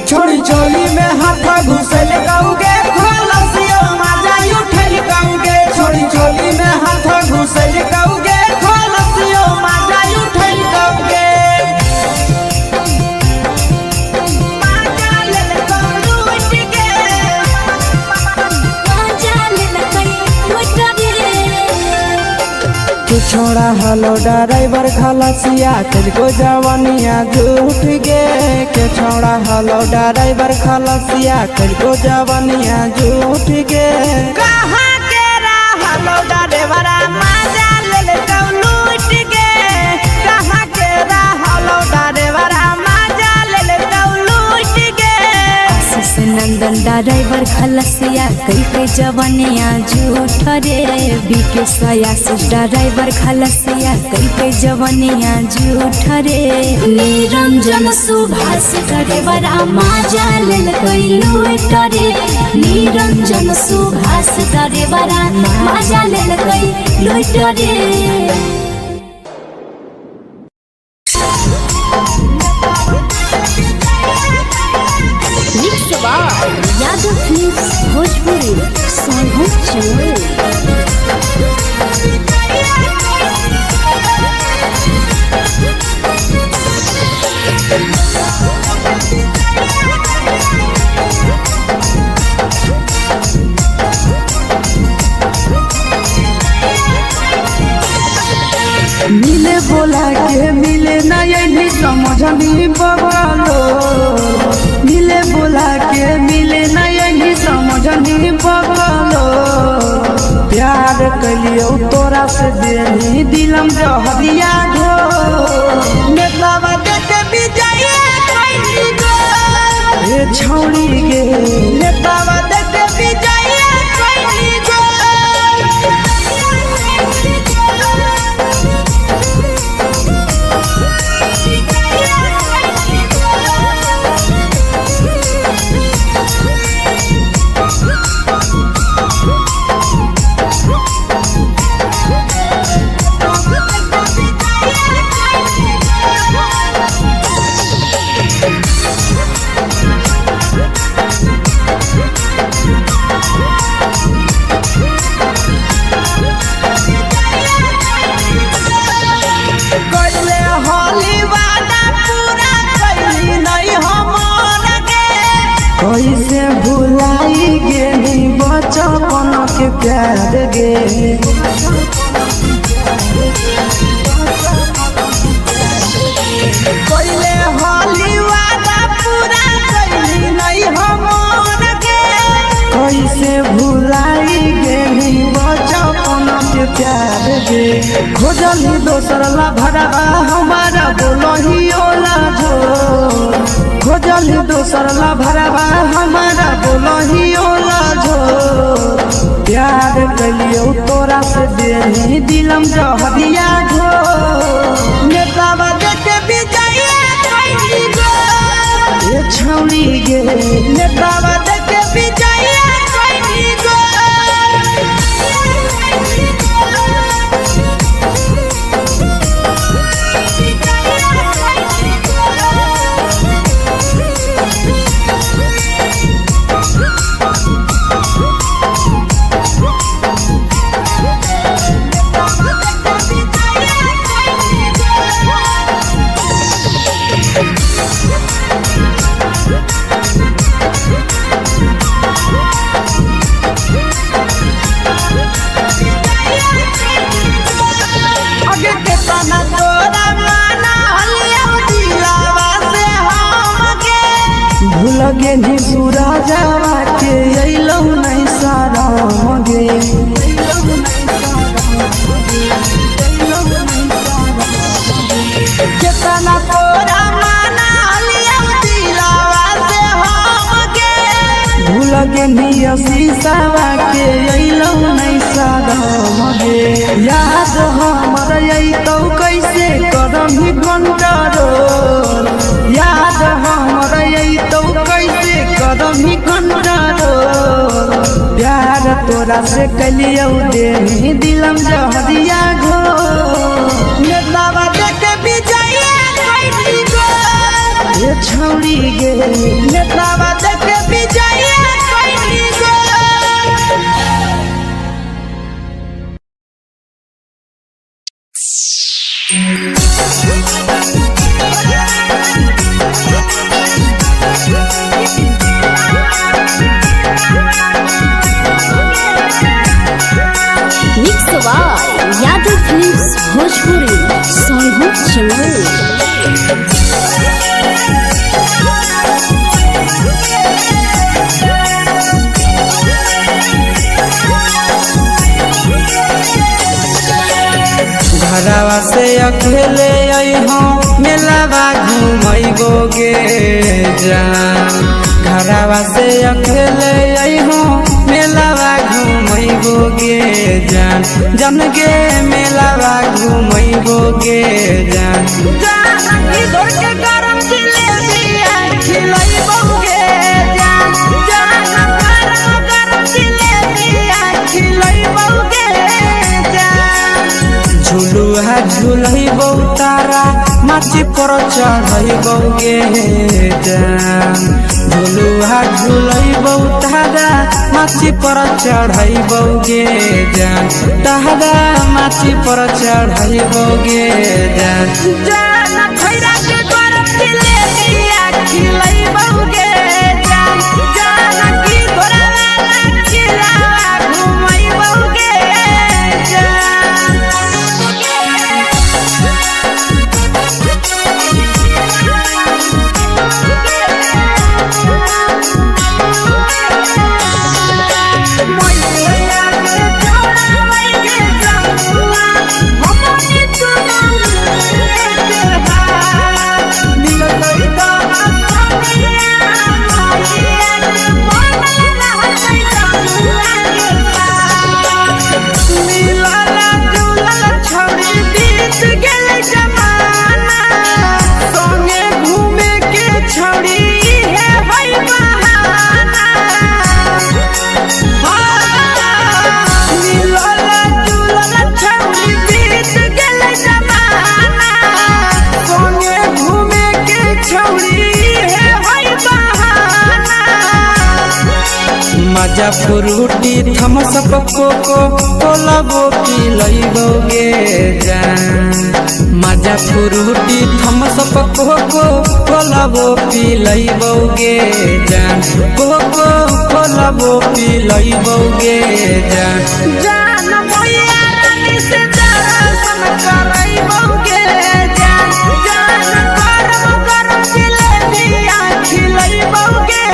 छोड़ी चोली में हाथ घुसल गौगे खलसियो माजा उठल गौगे छोड़ी चोली में हाथ घुसल गौगे खलसियो माजा उठल गौगे माजा लेलकौ लूट गे माजा लेलकै लूट रे तू छोड़ा हलो ड्राइवर खलसिया तुझको जवानिया झूठ गे के छोड़ा हलो ड्राइवर खलसिया तुझको जवानिया झूठ गे कहाँ के रहलो ड्राइवरा माजा लेलकौ लूट गे कहाँ के रहलो ड्राइवरा माजा लेलकौ लूट गे आशीष नंदन ड्राइवर खलसिया कई के जवनिया झूठ रे बीके सयास ड्राइवर खलसिया कई के जवनिया झूठ रे निरंजन सुभाष ड्राइवर माजा लेल कोई लूट रे निरंजन सुभाष ड्राइवर माजा लेल कोई लूट रे यादव फिल्म्स भोजपुरी सोनभद्र चैनल। मिले बोला के मिले ना यही समझनी बवालो मिले बोला के मिले ना यही समझनी बवालो प्यार कलियो तोरा से देनी दिलम जहरिया घो नेतावा देखे विजय कोई गो ये छौड़ी गे नेतावा देखे विजय कोई गो कैसे भुलाई गेली बचपन के प्यार गे पहले होली वादा पूरा कैली नहीं हमर गे कैसे भुलाई गेली बचपन के प्यार गे खोजली दोसर ला भरवा हमारा बोलही ओला जो खोजली दोसर ला भरवा हमारा बोलही ओला जो प्यार कलियो तोरा से देनी दिलम जहरिया घो नेतावा देखे विजय कोई गो ये छौड़ी गे नेतावा देखे विजय कोई गो लगे नी सूरजवा के अइलौ नहीं सारा मगे केतना तोरा माना लिया दिलावा से हम के भूल गे नी शीशावा के अइलौ नहीं सारा मगे याद हमर अइतौ कैसे करम घंटारो याद हमर अइतौ कैसे करम घंटारो प्यार तोरा से कलियो देनी दिलम जहरिया घो नेतावा देखे विजय कोई गो ये छौड़ी गे नेतावा देखे विजय कोई गो यादव फिल्म्स भोजपुरी सोनभद्र चैनल। घरवा से अकेले अइहो मेलावा घूमैगो गे जान घरवा से अकेले अइहो मेलावा घूमैबो गे जान जन गे मेलावा घूमैबो गे जान जानकी दौड़ के गरम जिलेबिया खिलैबो गे जान गरम जिलेबिया खिलैबो गे जान झुलुहा झुलैबो तारा माची पर चढ़ैबो गे जान झुलुहा झुलैबो तारा माची पर चढ़ैबो गे जान तारा माची पर चढ़ैबो गे जान जान खैरा के गरम जिलेबिया खिलैबो गे जान जानकी घोड़ावाला खिलावा घुमैबो गे मजा फ्रूटी थम्स अप कोको कोला वो पी लइबो गे जान मजा फ्रूटी थम्स अप कोको कोला वो पी लइबो गे जान कोको कोला वो पी लइबो गे जान जान भैया रानी से दर्शन करैबो गे जान गरम गरम जिलेबिया खिलैबो गे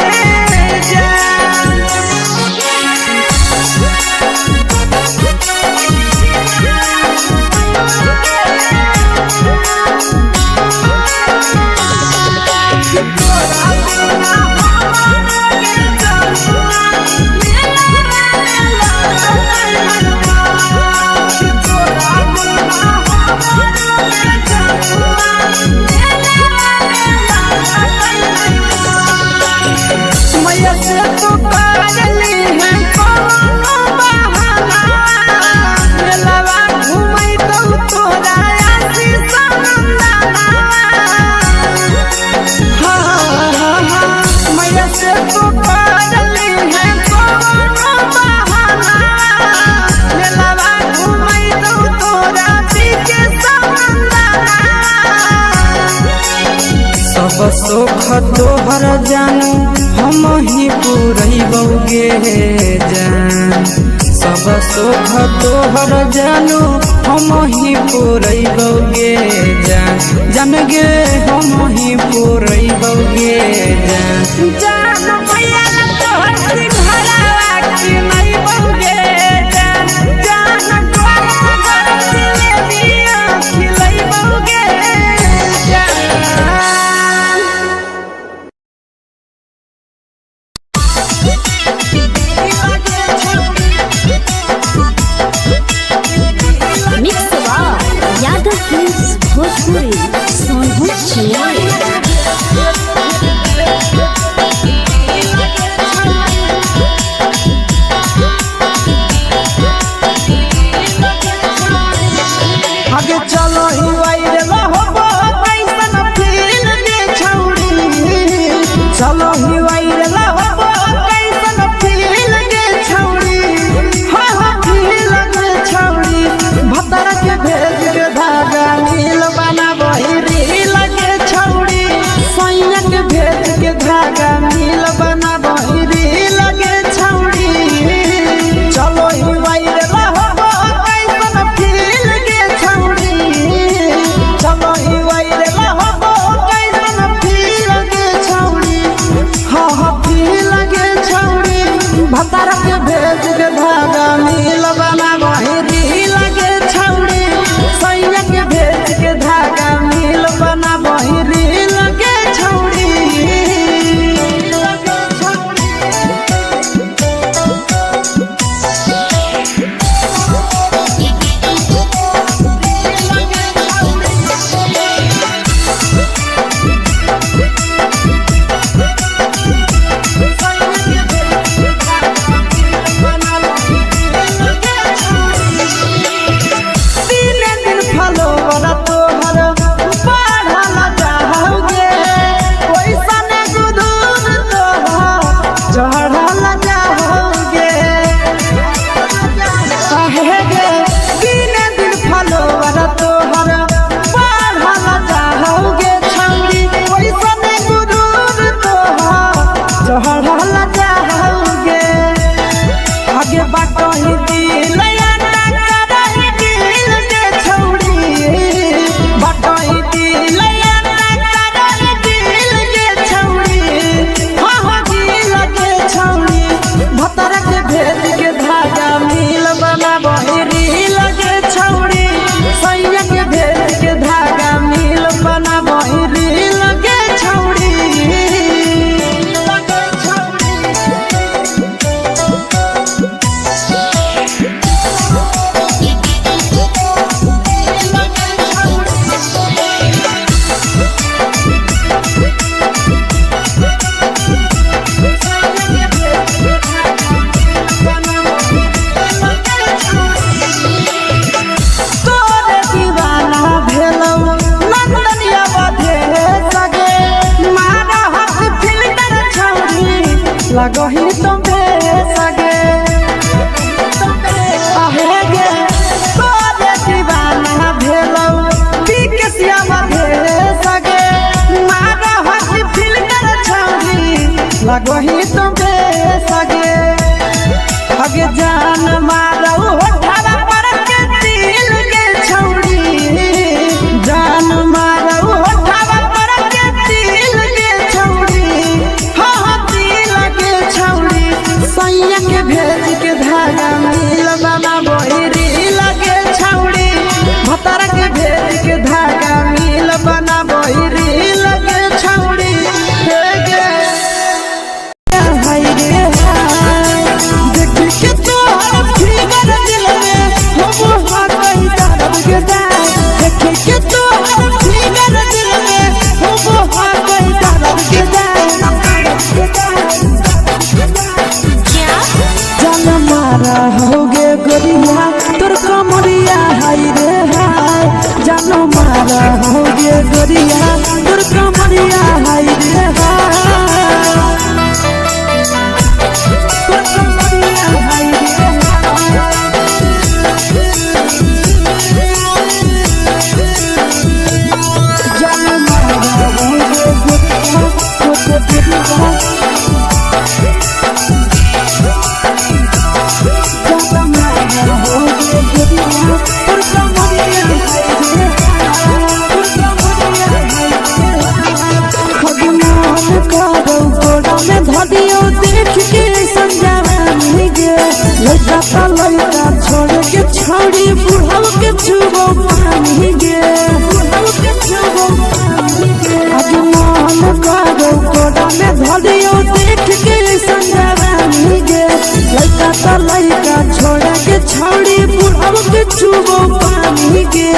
सब सुख तोहर जानू हम ही पूरैबो गे जान सब सुख तोहर जानू हम ही पूरैबो गे जान जान गे हम ही पूरैबो गे जान जान भैया तोहर सिंघरावा खिलैबो गे जान गरम गरम जिलेबिया खिलैबो गे यादव फिल्म्स भोजपुरी सोनभद्र। लगही तुम्हे सगे आहे गे तोरे दीवाना भेलौ बिकसिया मधे सगे मारा हसी फिल कर छौरी लगही तुम्हे सगे अगे जान मारौ होठा पर के दिल के छौरी जान मारौ होठा पर के दिल के छौरी हाँ दिल के छौरी सैया के भेज के धागा मिल बना बोहिरी लगे छौरी भतार के भेज के धागा मिल बना बोहिरी लगे छौरी हे गे हाय रे हाय देख के तो फिगर दिल में हो हाथ दर्द के जाए देख के तो फिगर दिल में हो हाथ दर्द के जाए जान मारा होगे गोरिया तोर कमरिया हाय रे हाय जान मारा होगे गोरिया तोर कमरिया हाय रे हाय तोर कमरिया हाय रे जान मारा होगे गोरिया तोर कमरिया देख के संजावानी गे लड़का का लड़का छोड़ के छोड़ी बुढ़ाव के छुबो पानी गे बुढ़ाव के छुबो पानी गे आज मन करो कोड़ा में धरियो देख के संजावानी गे लड़का का लड़का छोड़ के छोड़ी बुढ़ाव के छुबो पानी गे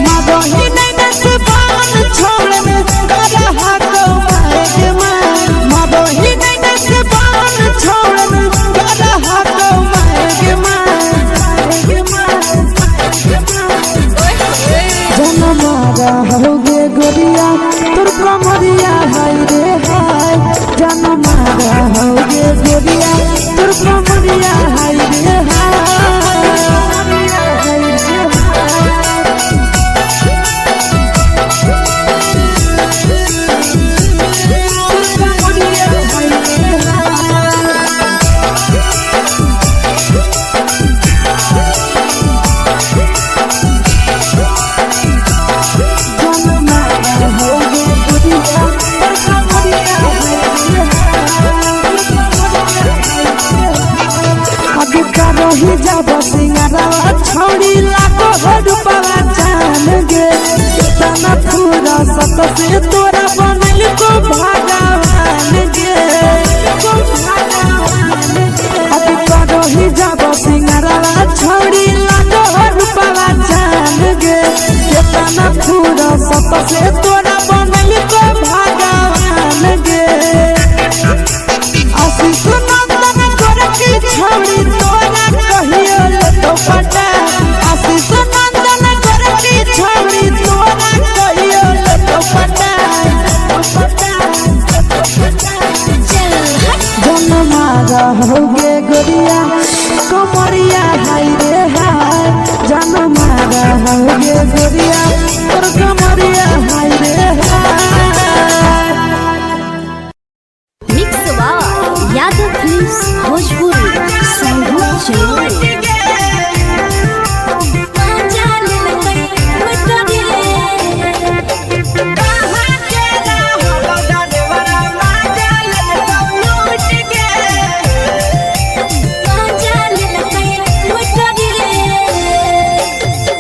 मादही नहीं नस पान छोड़ में करा हाथों मारे मां मादही नहीं नस पान छोड़ में करा हाथों मारे मां जन मारा होगे गोरिया तोर कमरिया हाय रे हाय जन मारा होगे गोरिया तोर कमरिया हाय रे हाय रही जब सिंगरा छोड़ी लाखों रुपया जान गे कितना पूरा सत से तोरा बनल को भगवान गे अभी रही जब सिंगरा छोड़ी लाखों रुपया जान गे कितना पूरा सत से तोरा बनल को भगवान गे आशीष नंदन गोरखी छोड़ी तोरा कहियो तो पटा आशीष नंदन गोरखी छोड़ी तोरा कहियो तो पटा जन मारा होगे गोरिया कमरिया हाय रे हाय जन मारा होगे गोरिया तोर कमरिया हाय रे हाय मिक्स यादव फिल्म्स भोजपुरी संगीत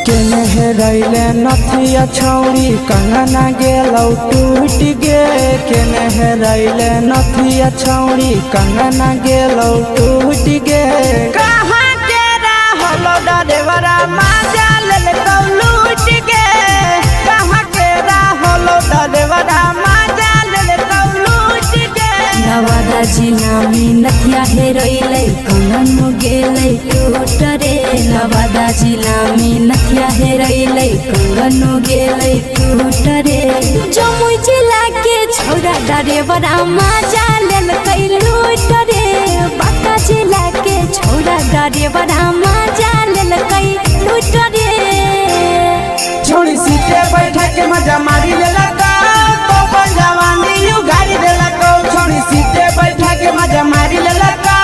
चलो रैले नथिया छौरी कंगना गेलौ टूट गे केने हेरैले नथिया छौरी कंगना गेलौ टूट गे कहाँ के रहलो डरेवरा माजा लेलौ लूट गे कहाँ के रहलो डरेवरा माजा लेलौ लूट गे नवादा जिला में नथिया हेरैले कंगन गेलै टूट रे नवादा जिला में नथिया हेरैले कंगन गेलै टूट रे जमुई जिला के छौरा डरेवरा माजा लेल लूट रे बाका जिला के छोड़ा डरे बड़ा मजा लेलकै लूट रे छोड़ी सीटे बैठा के मजा मारी लेलका तो अपन जवानी उगारी देलका छोड़ी सीटे बैठा के मजा मारी लेलका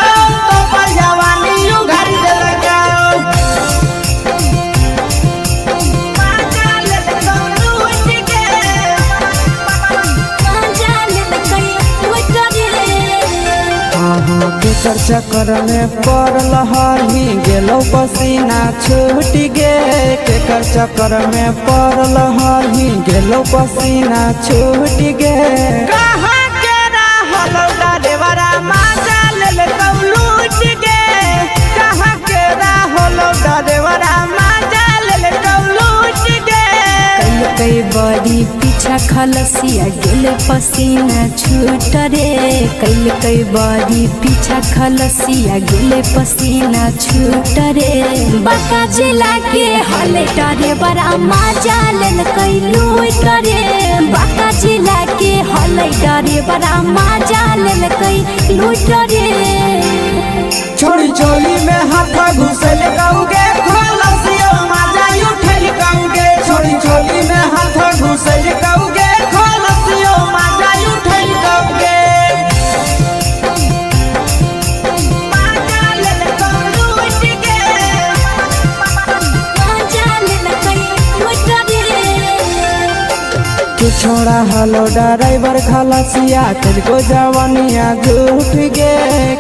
तो अपन जवानी उगारी देलका केकर चक्कर में पड़ल हही गेलो पसीना छूट गे केकर चक्कर में पड़ल हही गेलो पसीना छूट गे कहाँ के रहल डरेवरा मजा लेलकौ लूट गे कहाँ के रहल डरेवरा मजा लेलकौ लूट गे कई बड़ी पीछा खलसिया गेले पसीना छूट रे कई बड़ी पीछा खलसिया गेले पसीना छूट रे बाका जिला के हले डरे बड़ा मजा लेलकै लूट रे बाका जिला के हले डरे बड़ा मजा लेलकै लूट रे छोड़ी चोली में हाथ घुसल गाऊगे खलसिया मजा उठल गाऊगे छोड़ी चोली में हाथ घुसल गाऊगे खलसिया मजा उठल गाऊगे मजा लेलकौ लूट गे मजा लेलकै लूट रे तू छोड़ा हलो ड्राइवर खलसिया तेरे जवानिया झूठ गे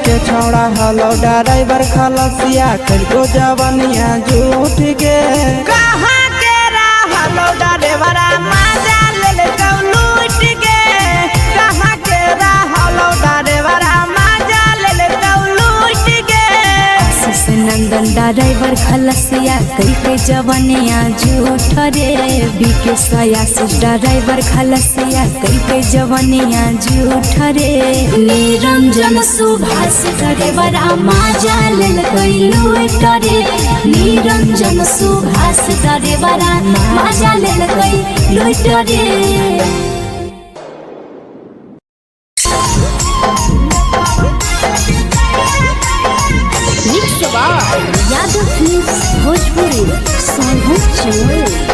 के छोड़ा हलो ड्राइवर खलसिया तेरे जवानिया झूठ गे कहाँ के रहलो ड्राइवरा मजा लेलकौ लूट गे कहाँ के रहलो ड्राइवरा मजा लेलकौ लूट गे आशीष नंदन ड्राइवर खलसिया कई जवानिया झूठ रे बीके आशीष ड्राइवर खलसिया कई जवानिया झूठ रे निरंजन सुभाष ड्राइवर मजा लेलकै लूट रे निरंजन सुभाष ड्राइवर मजा लेलकै लूट रे यादव फिल्म्स भोजपुरी सॉन्ग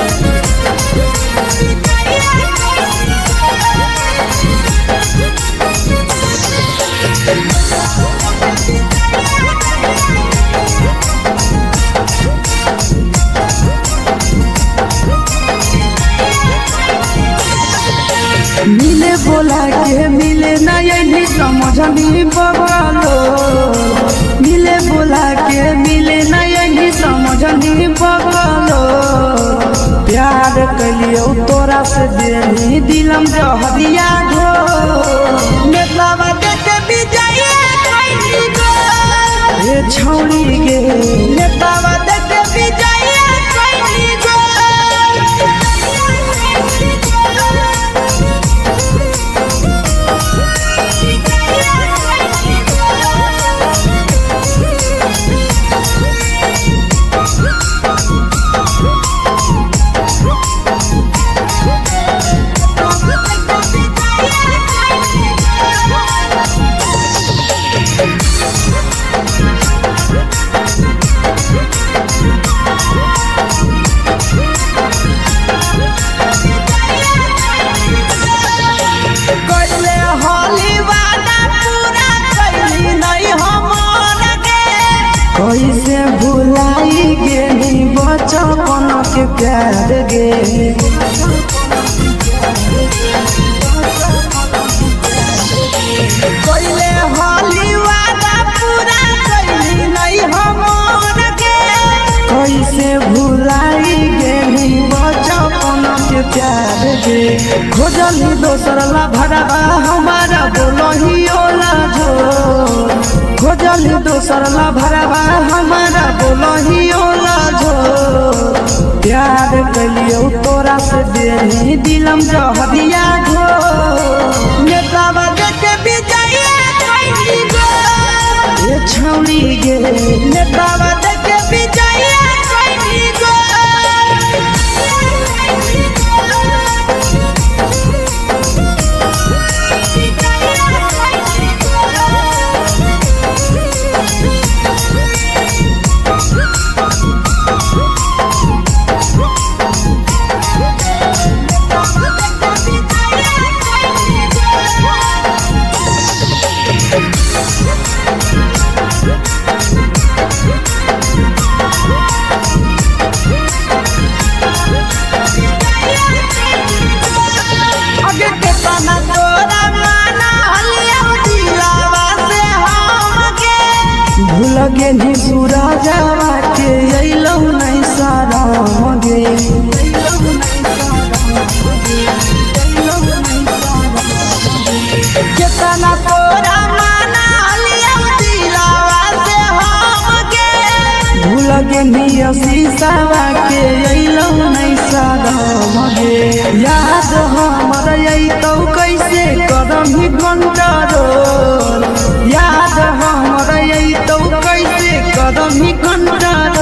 मिले बोला के मिले ना यही समझनी बगलो मिले बोला के मिले ना यही समझनी बगलो प्यार कलियो तोरा से देनी दिलम जहरिया घो नेतावा देख विजय कैली गो ये छौड़ी गे नेतावा देख विजय कैली गो कैसे भुलाई गेली बचपन के प्यार गे कैले होली वादा पूरा कैली नहीं हमर गे कैसे भुलाई गेली बचपन के प्यार गे खोजली दोसर ला भरवा हमारा बोलही ओला झो खोजली दोसर ला भरवा हमारा बोलही ओला झो प्यार कलियो तोरा से देनी दिलम जहरिया घो नेतावा देख विजय कैली गो ये छौड़ी गे नेतावा देख विजय कैली गो शीशावा के अइलौ नहीं सादम गे याद हमर अइतौ कैसे करम ही कंट्रोल याद हमर अइतौ कैसे करम ही कंट्रोल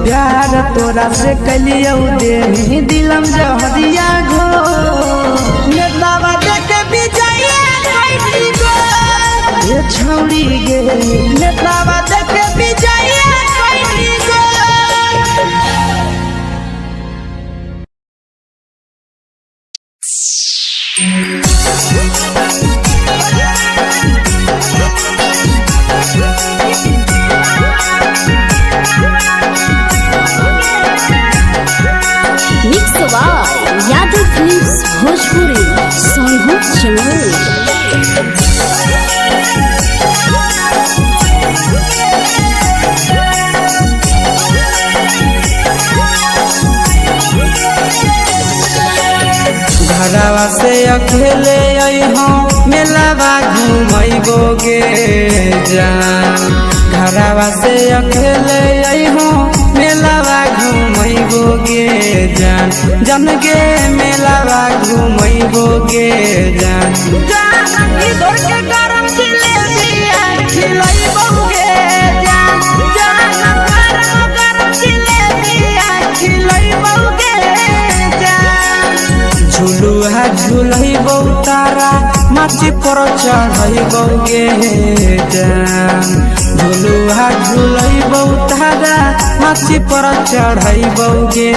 प्यार तोरा से कलियौ दे दिलम जहरिया घो नेतावा देखे विजया कैसी गो ये छौड़ी गे नेतावा देखे विजया कैसी गो mix by Yadav films Bhojpuri Sonu चमोली। घरवा से अकेले अइहो मेलावा घुमैबो गे जान घरवा से अकेले अइहो मेलावा घुमैबो गे जान जन गे मेलावा घुमैबो गे जान जान की दौड़ के गरम जिलेबिया खिलैबो गे जान जान गरम जिलेबिया खिलैबो गे जान झुलुहा झुलैबौ तारा माची पर चढ़ैबौ गे जान झुलुहा झुलैबौ तारा माची पर चढ़ैबौ गे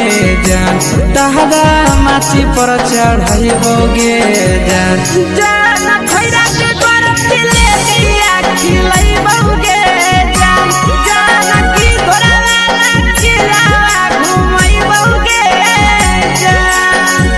जान तारा माची पर चढ़ैबौ गे जान जान खैरा के गरम जिलेबिया खिलैबौ गे जान जान की घोड़ावा खिलावा घुमैबौ गे जान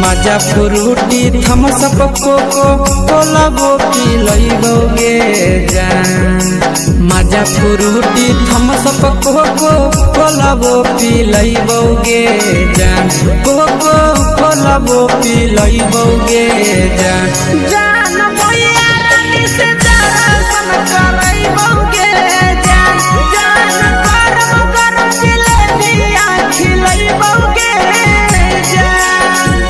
मजा फ्रूटी थमसप कोको कोलाबो पिलैबौ गे जान मजा फ्रूटी थमसप कोको कोलाबो पिलैबौ गे जान कोको कोलाबो पिलैबौ गे जान जान मोया रानी से दर्शन करैबौ गे जान जान गरम गरम जिलेबिया खिलैबौ गे जान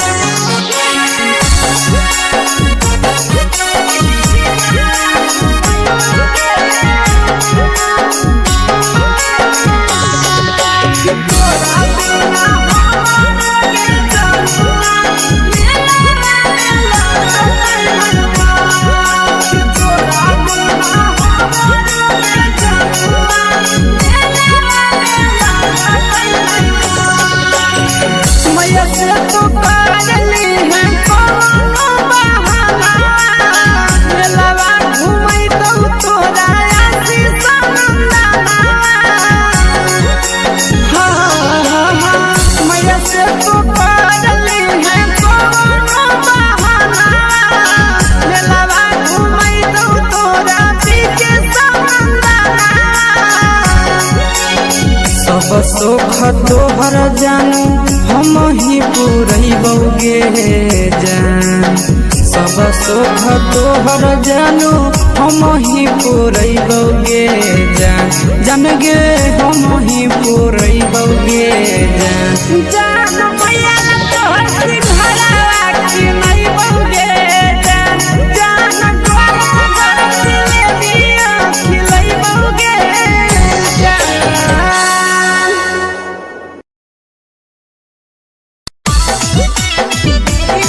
सब सुख तोहर जानू हम ही पुरैबौ गे जान सब सुख तोहर जानू हम ही पुरैबौ गे जान जान गे हम ही पुरैबौ गे जान जान मैया तोहर सिंघारा खिलैबौ गे जान जान गरम गरम जिलेबिया खिलैबौ गे जान मिक्स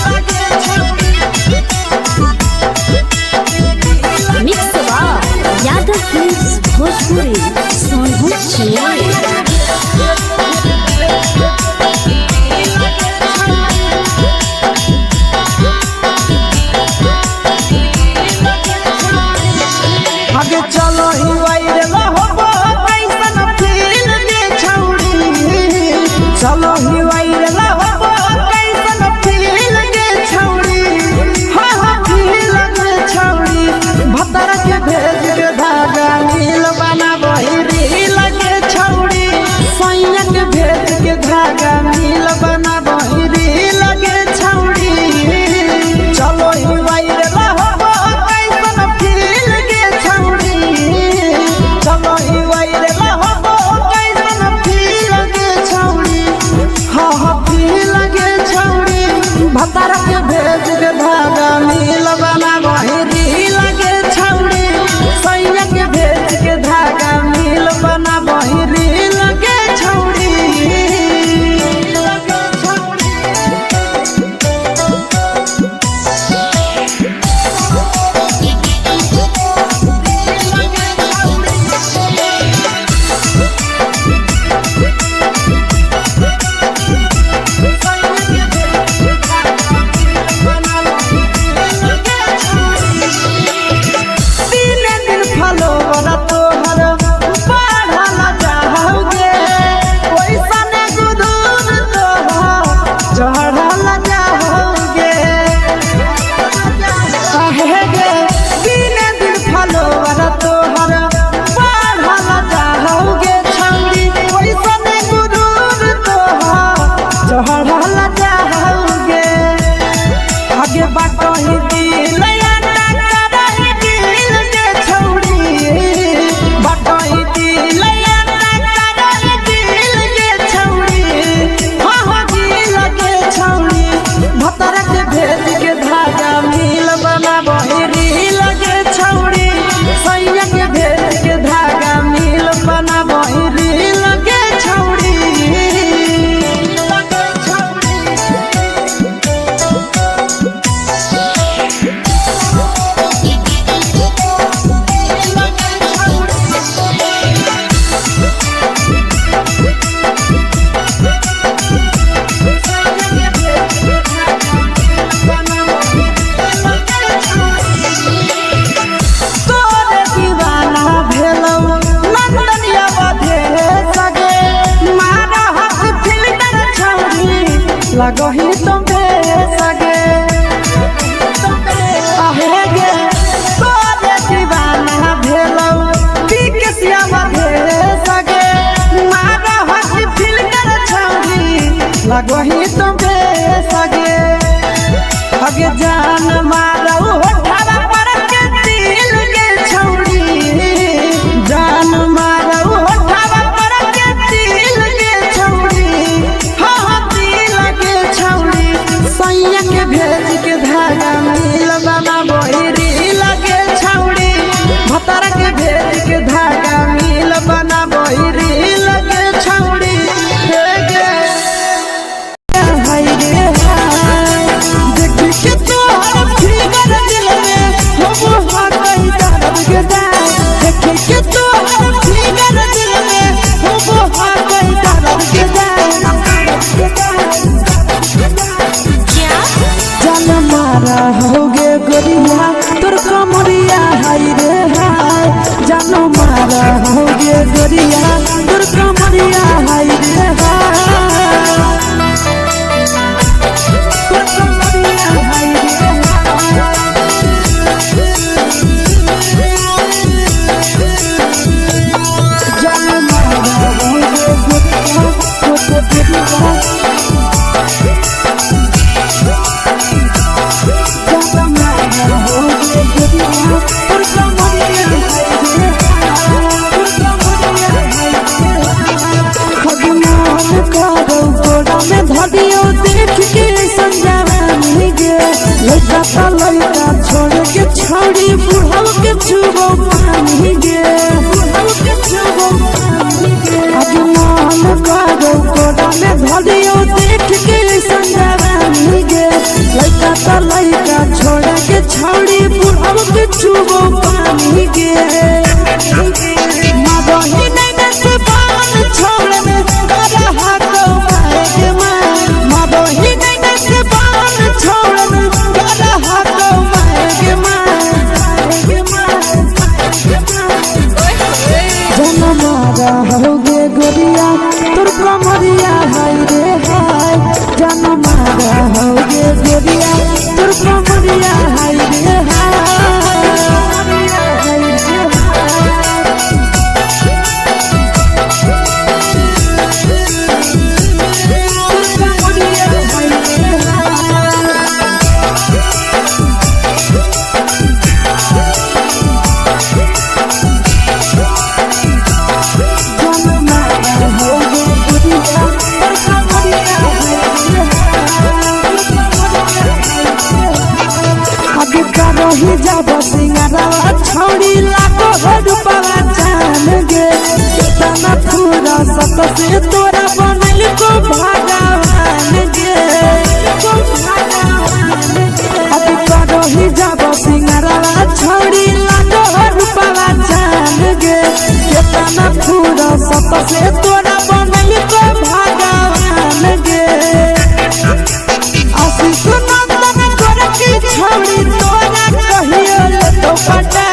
के भेज के धागा मिल बना बहिरी लगे छौड़ी सैया के भेज के धागा मिल बना बहिरी लगे छौड़ी लगही तुम्हे सगे आहे गे तोरे दीवाना भेलौ बिकसिया बधे सगे मारा हसी फिल्टर छौरी लगही तुम्हे सगे अगे जान मारौ होठवा पर के दिल के छौरी जान मारौ होठवा पर के दिल के छौरी सैया के भेज के धागा मिल बना बहिरी लगे छौड़ी भतर के भेज के धागा मिल बना बहिरी लगे छौड़ी देख के तोहर फिगर दिल में हो हाथ दर्द के देख के तोहर फिगर दिल में हो हाथ दर्द के मारा होगे गोरिया तोर कमरिया हाय रे हाय जानो मारा होगे गोरिया तोर कमरिया हाय रे हाय तोर कमरिया हाय रे जानो मारा होगे गोरिया तोर कमरिया धदियो देख के संजावानी गे लइका त लइका छोड़ के छौड़ी बुढ़ाव के छुबो पानी गे बुढ़ाव के छुबो पानी गे अजमान करो कोडा में धदियो देख के संजावानी गे लइका त लइका छोड़ के छौड़ी बुढ़ाव के छुबो पानी गे मादही नहीं न से बान छोड़ में करा हाथ होगे गोरिया तोर कमरिया हाय रे हाय जान मारा होगे गोरिया तोर कमरिया हाय रे हाय रही जब सिंगारवा छौड़ी लाखों रुपवा जान गे कितना पूरा सत से तोरा बनल को भगवान गे अभी रही जब सिंगारवा छौड़ी लाखों रुपवा जान गे कितना पूरा सत से तोरा बनल को भगवान गे आशीष नंदन कर की छौड़ी तोरा कहियो तो पटा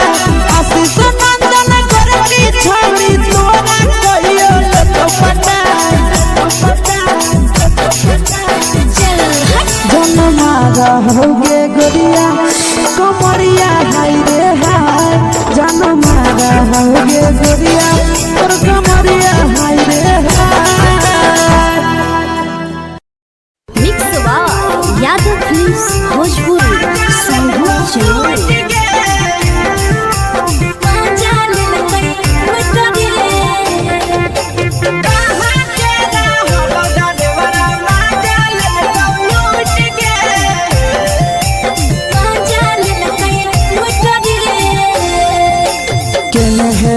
आशीष नंदन कर की छौड़ी तोरा कहियो तो पटा जन्मा रहोगे गोरिया कमरिया हाय रे हाय जन्मा रहोगे गोरिया और कमरिया हाय रे हाय। Mix by Yadav films Bhojpuri संगीत चैनल।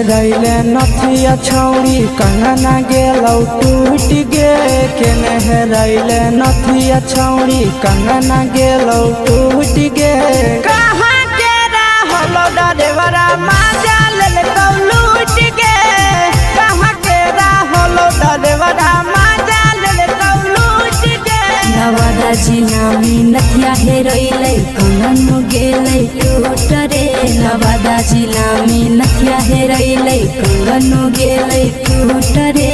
रैले नथिया छौड़ी कंगना गेलौ टूट गे केने रैले नथिया छौड़ी कंगना गेलौ टूट गे कहाँ के रहलो डरेवरा माजा लेलकौ लूट गे कहाँ के रहलो डरेवरा माजा लेलकौ लूट गे नवादा जिला में नथिया हेरैलै कंगन गेलै टूट रे नवादा जिला में नथिया हेरैलै कंगन गेलै टूट रे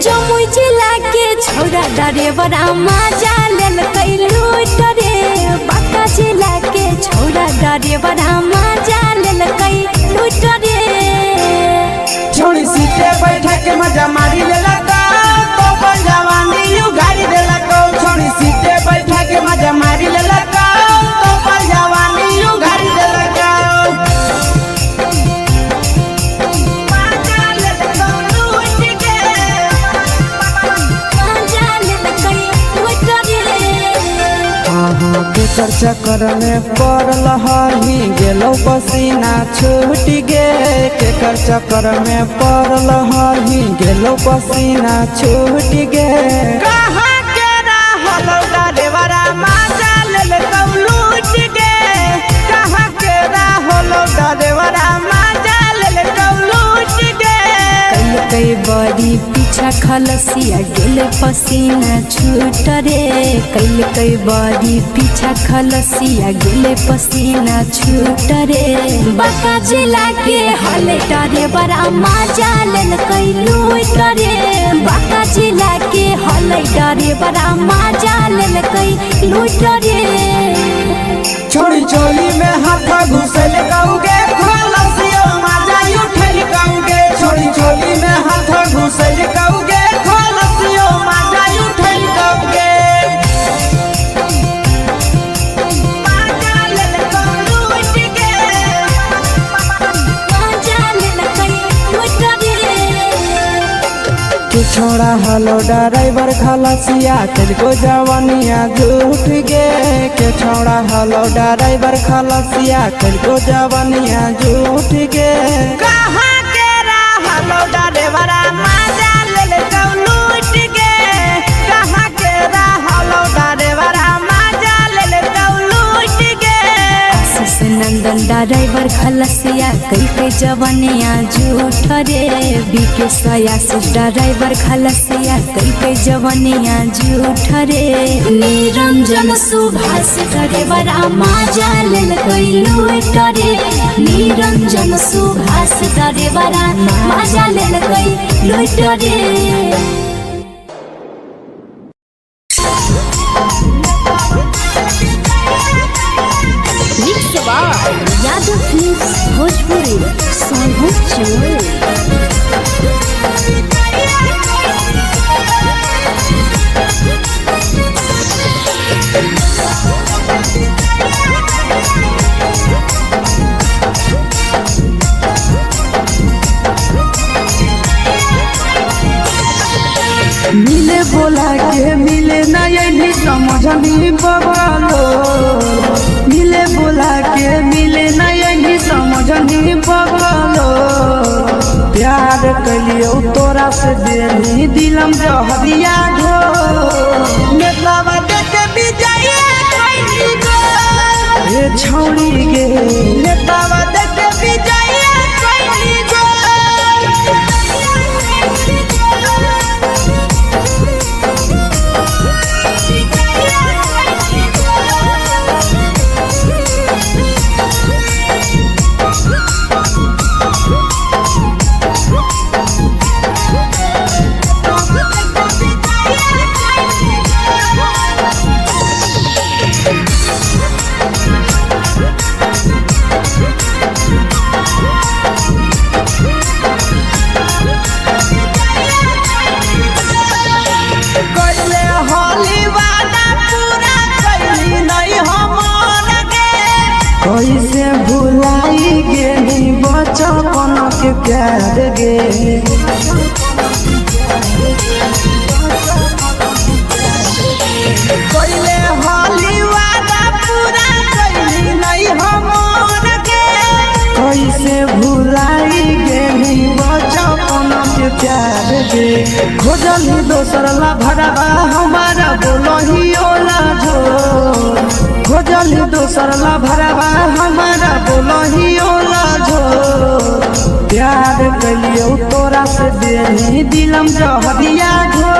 जमुई जिला के छौड़ा डरेवरा माजा लेलकै लूट रे बांका जिला के छौड़ा डरेवरा माजा लेलकै लूट रे छोड़ी सीटे बैठा के मजा मारी लेलका तो जवानी यू गाड़ी देलका छोड़ी सीटे बैठा के मजा मारी लेलका तो जवानी यू गाड़ी देलका केकर चक्कर में पड़ल हही गेलो पसीना छूट गे केकर चक्कर में पड़ल हही गेलो पसीना छूट गे कहाँ के रहलो डरेवरा माजा लेलकौ लूट गे कहाँ के रहलो डरेवरा माजा लेलकौ लूट गे कई बड़ी पीछा खलसिया गेल पसीना छूट रे कई बड़ी पीछा खलसिया गेल पसीना छूट रे बांका जिला के हले डरे बड़ा माजा लेलकै लूट रे बांका जिला के हले डरे बड़ा माजा लेलकै लूट रे छोड़ी चोली में हाथ घुसल कौगे खलसियो माजा उठल कौगे छोड़ी चोली में हाथ घुसल कौगे खलसियो माजा उठल कौगे छोड़ा हलो ड्राइवर खलसिया तेलको जवानिया झूठ गे के छोड़ा हलो ड्राइवर खलसिया तेलको जवानिया झूठ गे कहाँ के रहलो ड्राइवरा माजा लेलकौ लूट गे कहाँ के रहलो ड्राइवरा माजा लेलकौ लूट गे आशीष नंदन ड्राइवर खलसिया कई जवानिया झूठ रे बीके आशीष ड्राइवर खलसिया कई जवानिया झूठ रे निरंजन सुभाष ड्राइवरा माजा लेलकै लूट रे निरंजन सुभाष ड्राइवरा माजा लेलकै लूट रे यादव फिल्म्स भोजपुरी संगीत चैनल। मिले बोला के मिले नहीं समझनी बबालो मिले बोला के मिले तोरा से देनी दिलम जहरिया घो नेतावा देखे विजय कैली गो ये छौड़ी गे नेतावा देखे विजय कैली गो कैसे भुलाई गेली बचपन के प्यार गे कैले हाली वादा पूरा कैली नहीं हमर के कैसे भुलाई गेली बचपन के प्यार गे खोजली दोसर ला भरवा हमारा बोलही ओला जो खोजली दोसर ला भरवा हमारा बोलही ओला झो प्यार कलियो तोरा से देनी दिलम जहरिया घो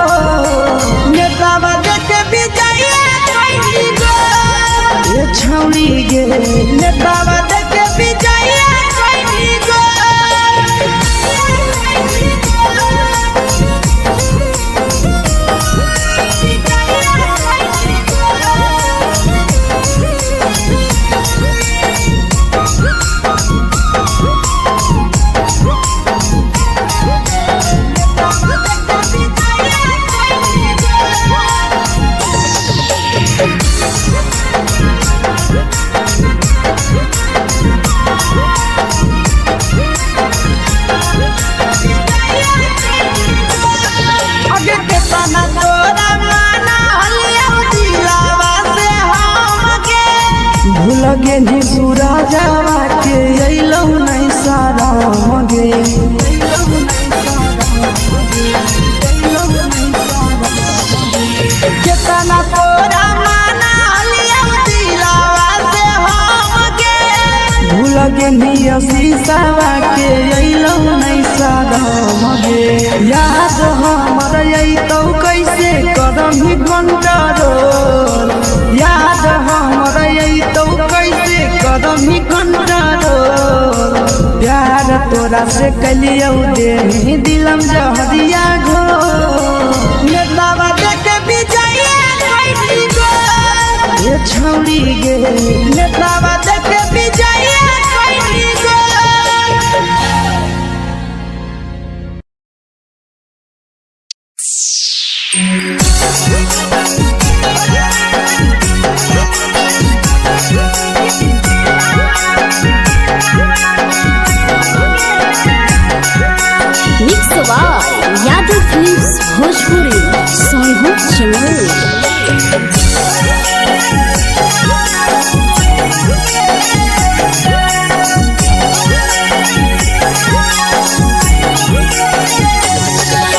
नेतावा देखे विजय कैली गो ये छौड़ी गे नेतावा देखे विजय कैली गो लगे नी पूरा जावा के अइलौ नहीं सारा मगे केतना तोरा माना लिया दिलावा से हमके भूल गे नी शीशावा के अइलौ नहीं सारा मगे याद हमर अइतौ कैसे कदम ही घंटा रोल याद हमर अइतौ कैसे कदम ही घंटा रोल प्यार तोरा से कलियौ देनी दिलम जहरिया घो नेतावा देखे विजय कैली गो ये छौड़ी गे नेतावा देखे विजय कैली गो यादव फिल्म्स भोजपुरी सोनू चमोली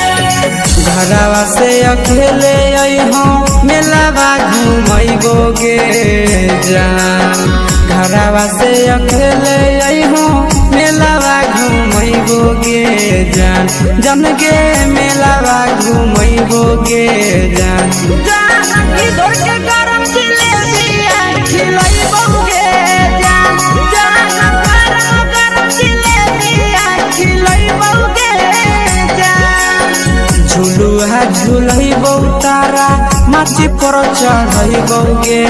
घरवा से अकेले अइहो मेलावा घूमैबो गे जान घरवा से अकेले अइहो मेलावा घूमैबो गे जान जन गे मेलावा घूमैबो गे जान जान की दौड़ के गरम जिलेबिया खिलैबो गे जान जान गरम जिलेबिया खिलैबो गे जान झुलुहा झुलैबो तारा माची पर चढ़ैबो गे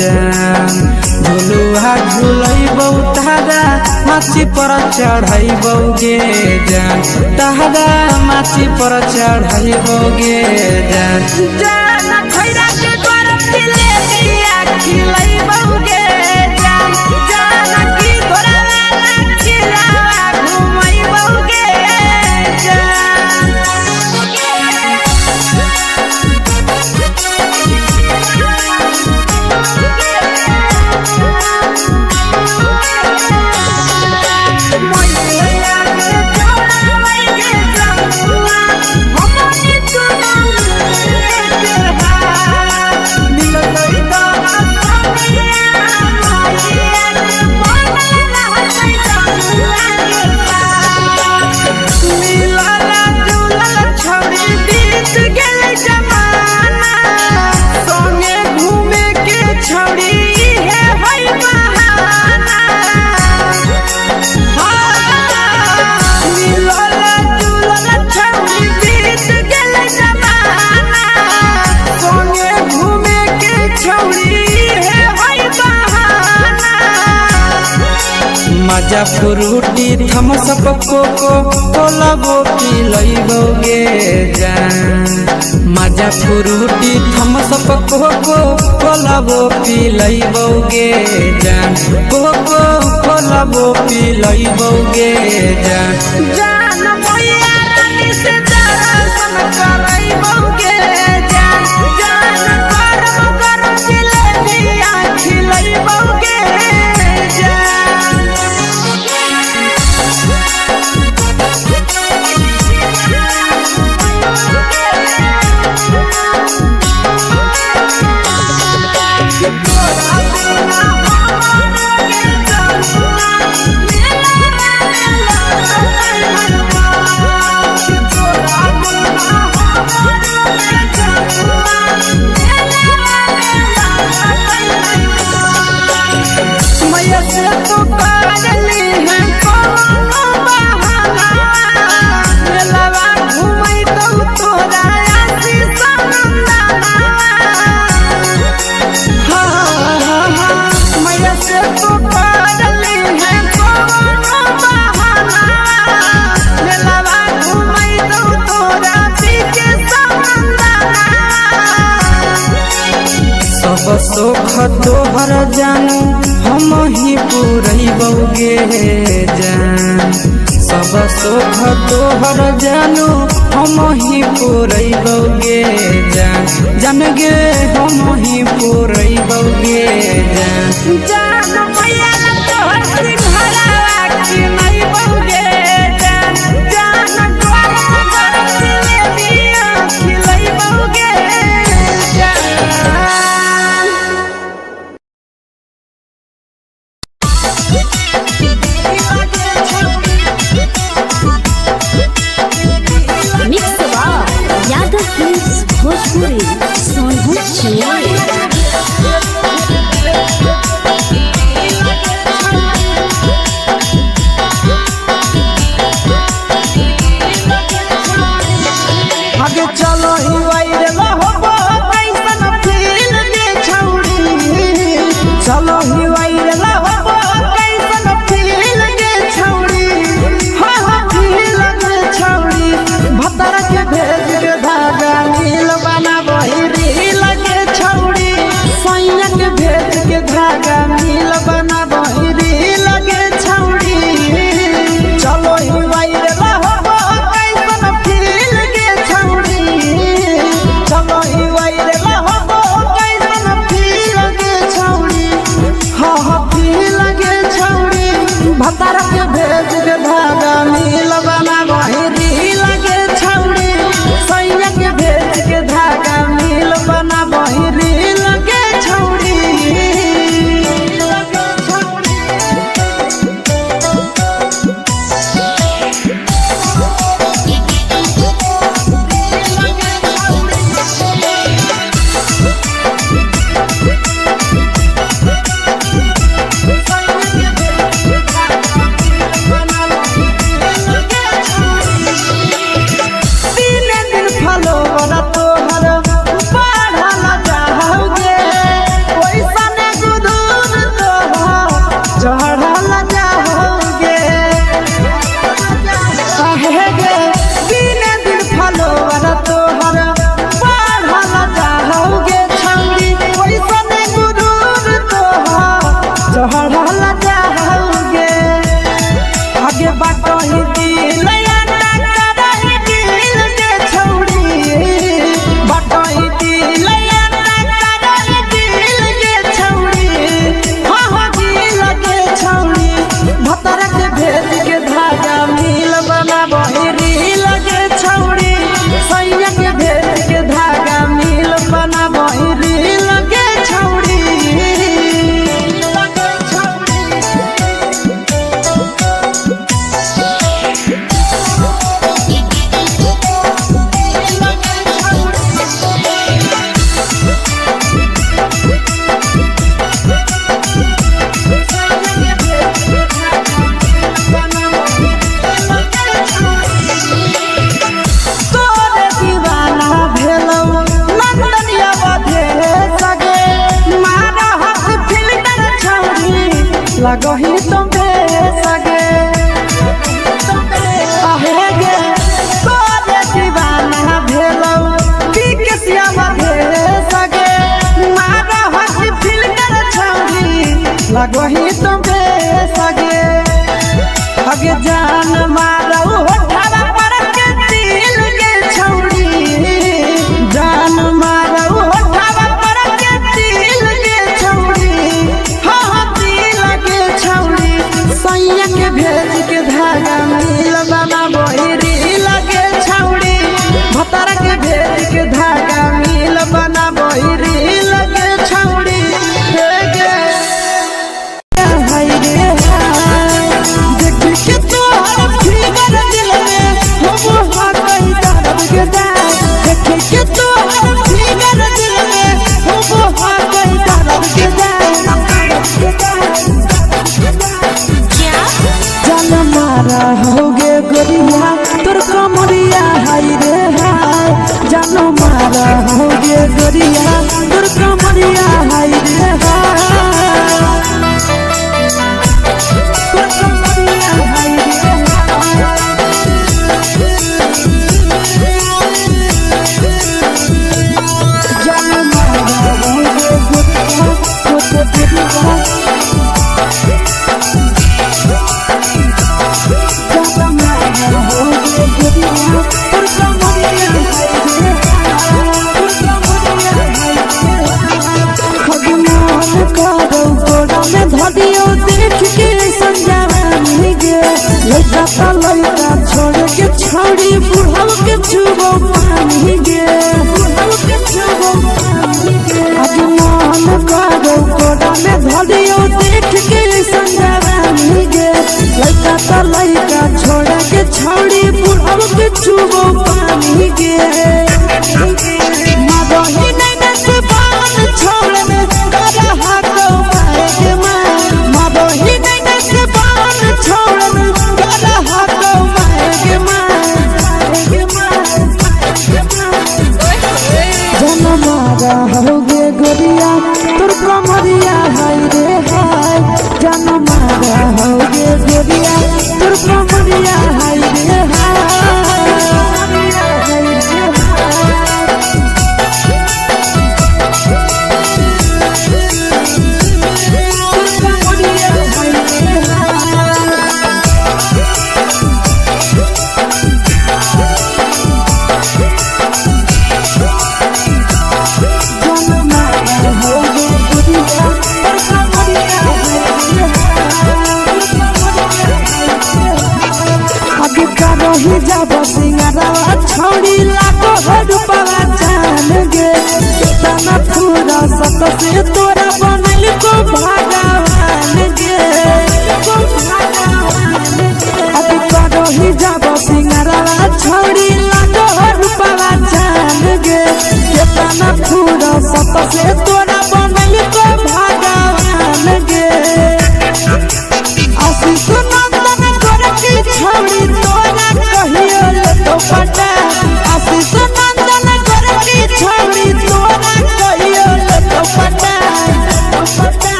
जान झुलुहा झुलैबो तारा माची पर चढ़ैबो गे जान तारा माची पर चढ़ैबो गे जान जान खैरा के गरम जिलेबिया खिलैबो गे जान जान की घोड़ा खिलावा घुमैबो गे जान माजा फ्रूटी थम्स अप कोको कोला वो पी लइबोगे जान माजा फ्रूटी थम्स अप कोको कोला वो पी लइबोगे जान कोको कोला वो पी लइबोगे जान जान भैया रानी से दर्शन करइबोगे जान जान गरम गरम जिलेबिया खिलइबोगे सुख तोहर जानू हम ही पूरइबोगे जान सब सुख तोहर जानू हम ही पूरइबोगे जान जान गे हम ही पूरइबोगे जान जान भैया तोहर सिंघाड़ा खिलइबोगे जान जान गरम गरम जिलेबिया खिलइबोगे जान मिक्स यादव फिल्म्स भोजपुरी सोनू चिड़िया आगे चलो ही वायरल होबो कैसन फील दे छौड़ी चलो ही वायरल होबो कैसन फील दे छौड़ी हा हा फील दे छौड़ी भतर के भेज के धागा नील बनाबो ही रील के छौड़ी सैया के भेज के धागा नील बनाबो ही रील के छौड़ी चलो ही वायरल होबो कैसन फील के छौड़ी चलो ही वायरल होबो कैसन फील के छौड़ी हा हा फील के छौड़ी भतर के भेज के धागा नील बनाबो ही रील के छौड़ी सैया के भेज के धागा नील बनाबो ही रील के छौड़ी लगही तो सगे आहे गे तोरे दीवाना भेलौ पी के सियावा भे सगे मारा हसी फिल कर छौरी लगही तो बे सगे अगे जान मारौ होठवा पर के दिल के छौरी जान मारौ होठवा पर के दिल के छौरी हाँ दिल के छौरी सैया के भेज के धागा मिल बाबा बहिरी लगे छौरी भतार के भेज के धागा मिल बना बहिरी लगे छौरी हे गे हाय रे हाय देख के तोहर फिगर दिल में हो हा कहीं दर्द के जाए देख के तोहर फिगर दिल में हो हा कहीं दर्द के जाए जान मारा होगे गोरिया तोर कमरिया हाय रे हाय जान मारा होगे गोरिया तोर कमरिया हाय रे हाय तोर कमरिया हाय रे जान मारा होगे गोरिया तोर कमरिया धदियो देख के संजावानी गे लइका ता लइका छोड़ के छौड़ी बुढ़ाव के छुबो पानी गे बुढ़ाव के छुबो पानी गे आज मन करो कोडा में धदियो देख के संजावानी गे लइका ता लइका छोड़ के छौड़ी बुढ़ाव के छुबो पानी गे मदही नहीं नस बान छोड़ में करा हाको मारे मदही नहीं नस बान छोड़ में करा हाको मारे जन मारा होगे गोरिया तोर कमरिया हाय रे हाय जन मारा होगे गोरिया तोर कमरिया हाय रे हाय रही जब सिंगरवा छौड़ी लाखो रुपवा जान गे कितना पूरा सत से तोरा बनल को भगवान गे अभी रही जब सिंगरवा छौड़ी लाखो रुपवा जान गे कितना पूरा सत से तोरा बनल को भगवान गे आशीष नंदन गोरखी छौड़ी तोरा कहियो तो पटा आशीष नंदन गोरखी छौड़ी तोरा कहियो तो पटा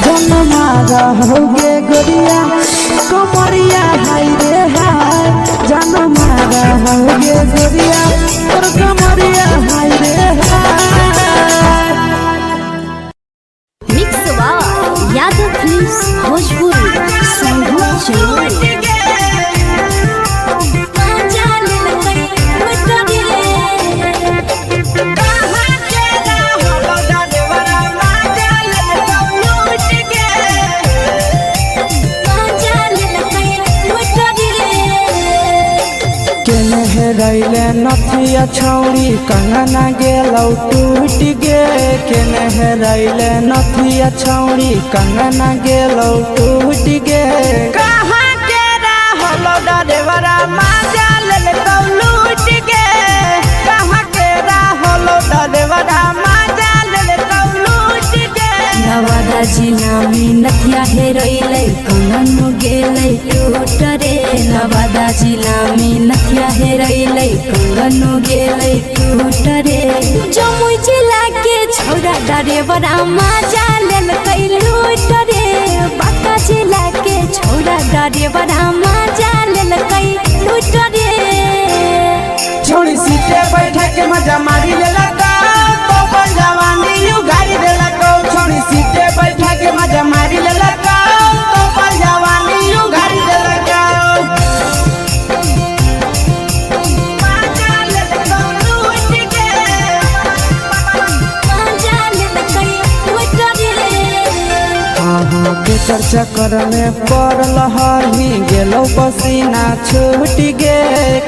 जन मारा होगे गोरिया कमरिया हाय रे हाय जन मारा होगे गोरिया तोर कमरिया हाय रे हाय मिक्स यादव फिल्म्स भोजपुरी संगीत चलो रैले नथिया छौड़ी कंगना गेलौ टूट गे केने हेरैले नथिया छौड़ी कंगना गेलौ टूट गे कहाँ के रहलो डरेवरा माजा लेलौ लूट गे कहाँ के रहलो डरेवरा माजा लेलौ लूट गे नवादा जिला में नथिया हेरैले कंगन गेलै टूट रे नवादा जिला में नथिया हेरैले कंगन गेलै टूट रे जमुई जिला के छौड़ा डरेवरा माजा लेलकै लूट रे मजा मारी लेला का तो पर जवानी उगारी देला को छोड़ी सीटे बैठा के मजा मारी लेला का तो पर जवानी उगारी देला का के चक्कर में पड़ल हही गेलो पसीना छूट गे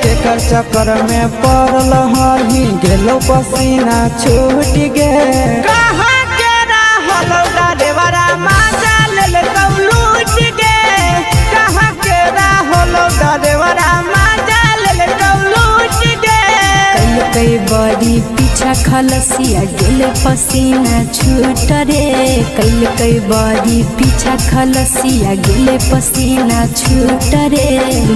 के चक्कर में पड़ल हही गेलो पसीना छूट गे कहाँ के रहल डरेवरा मजा ले लूट गे कहाँ के रहल डरेवरा मजा ले लूट गे कई बड़ी पीछा खलसिया गेले पसीना छूट रे कई बड़ी पीछा खलसिया गेले पसीना छूट रे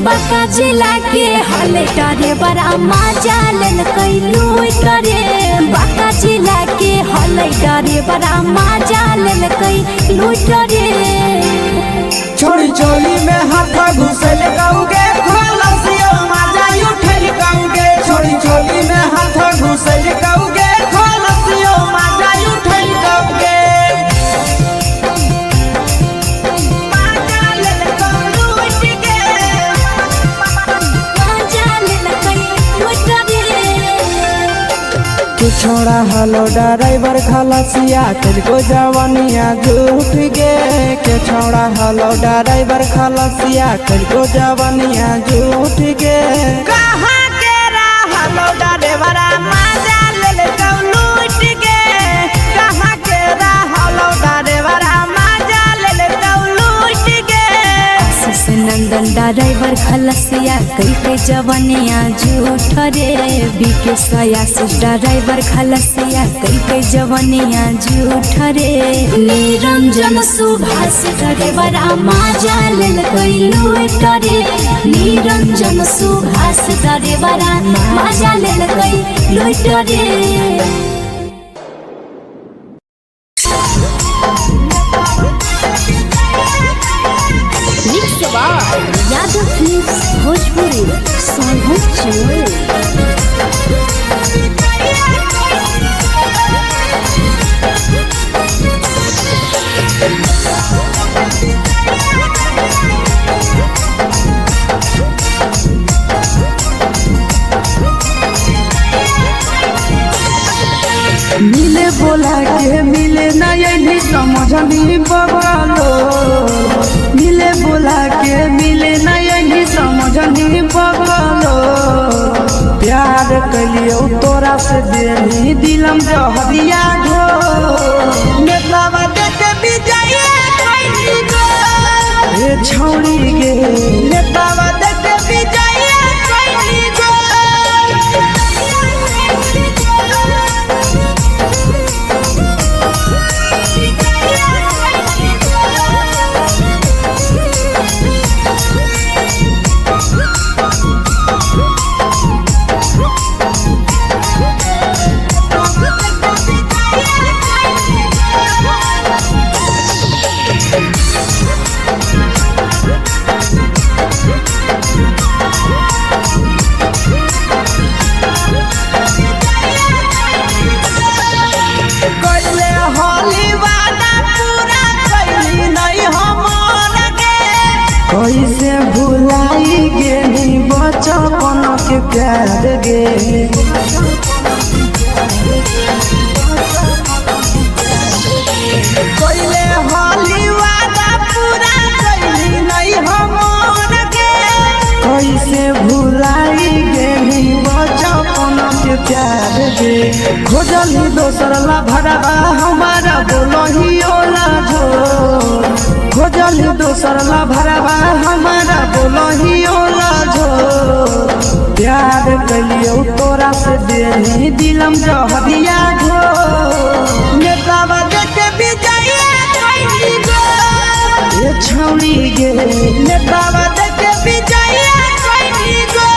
बाका जिला के हले डरे बड़ा मजा लेल कई लूट रे बाका जिला के हले डरे बड़ा मजा लेल कई लूट रे छोड़ी चोली में हाथ घुसल गाऊंगे खलसिया मजा उठल गाऊंगे छोड़ी चोली में हाथ घुसल गाऊंगे खलसिया मजा उठल गाऊंगे मजा ले लूट गे मजा लेल कई लूट रे तू छोड़ा हलो ड्राइवर खलसिया तेरे जवानिया झूठ गे के छोड़ा हलो ड्राइवर खलसिया तेरे जवानिया झूठ गे कहाँ के रहलो ड्राइवरा मजा ले लूट गे कहाँ के रहलो ड्राइवरा मजा ले लूट गे आशीष नंदन ड्राइवर खलसिया कई जवानिया झूठ रे बीके आशीष ड्राइवर खलसिया कई जवानिया झूठ रे निरंजन सुभाष ड्राइवर मजा लेल कई लूट रे निरंजन सुभाष ड्राइवर मजा लेल कई लूट रे यादव फिल्म्स भोजपुरी मिले बोला के मिले नहीं समझनी बगलो मिले बोला के मिले नहीं समझनी बगलो प्यार कलियो तोरा से देनी दिलम जहरिया घो नेतावा देखे विजय कैली गो ए छौड़ी गे नेतावा देखे विजय कैली गो कैसे भुलाई गेली बचपन के प्यार गे कैले होली वादा पूरा कैली नहीं हमर गे कैसे भुलाई गेली बचपन के प्यार गे खोजली दोसर ला भरवा हमारा बोलही ओला झोर खोजली दोसर ला भरवा हमारा बोलही ओला झोर प्यार कलियो तोरा से देनी दिलम जहरिया घो नेतावा देखे विजय कैली गो ए छौड़ी गे नेतावा देखे विजय कैली गो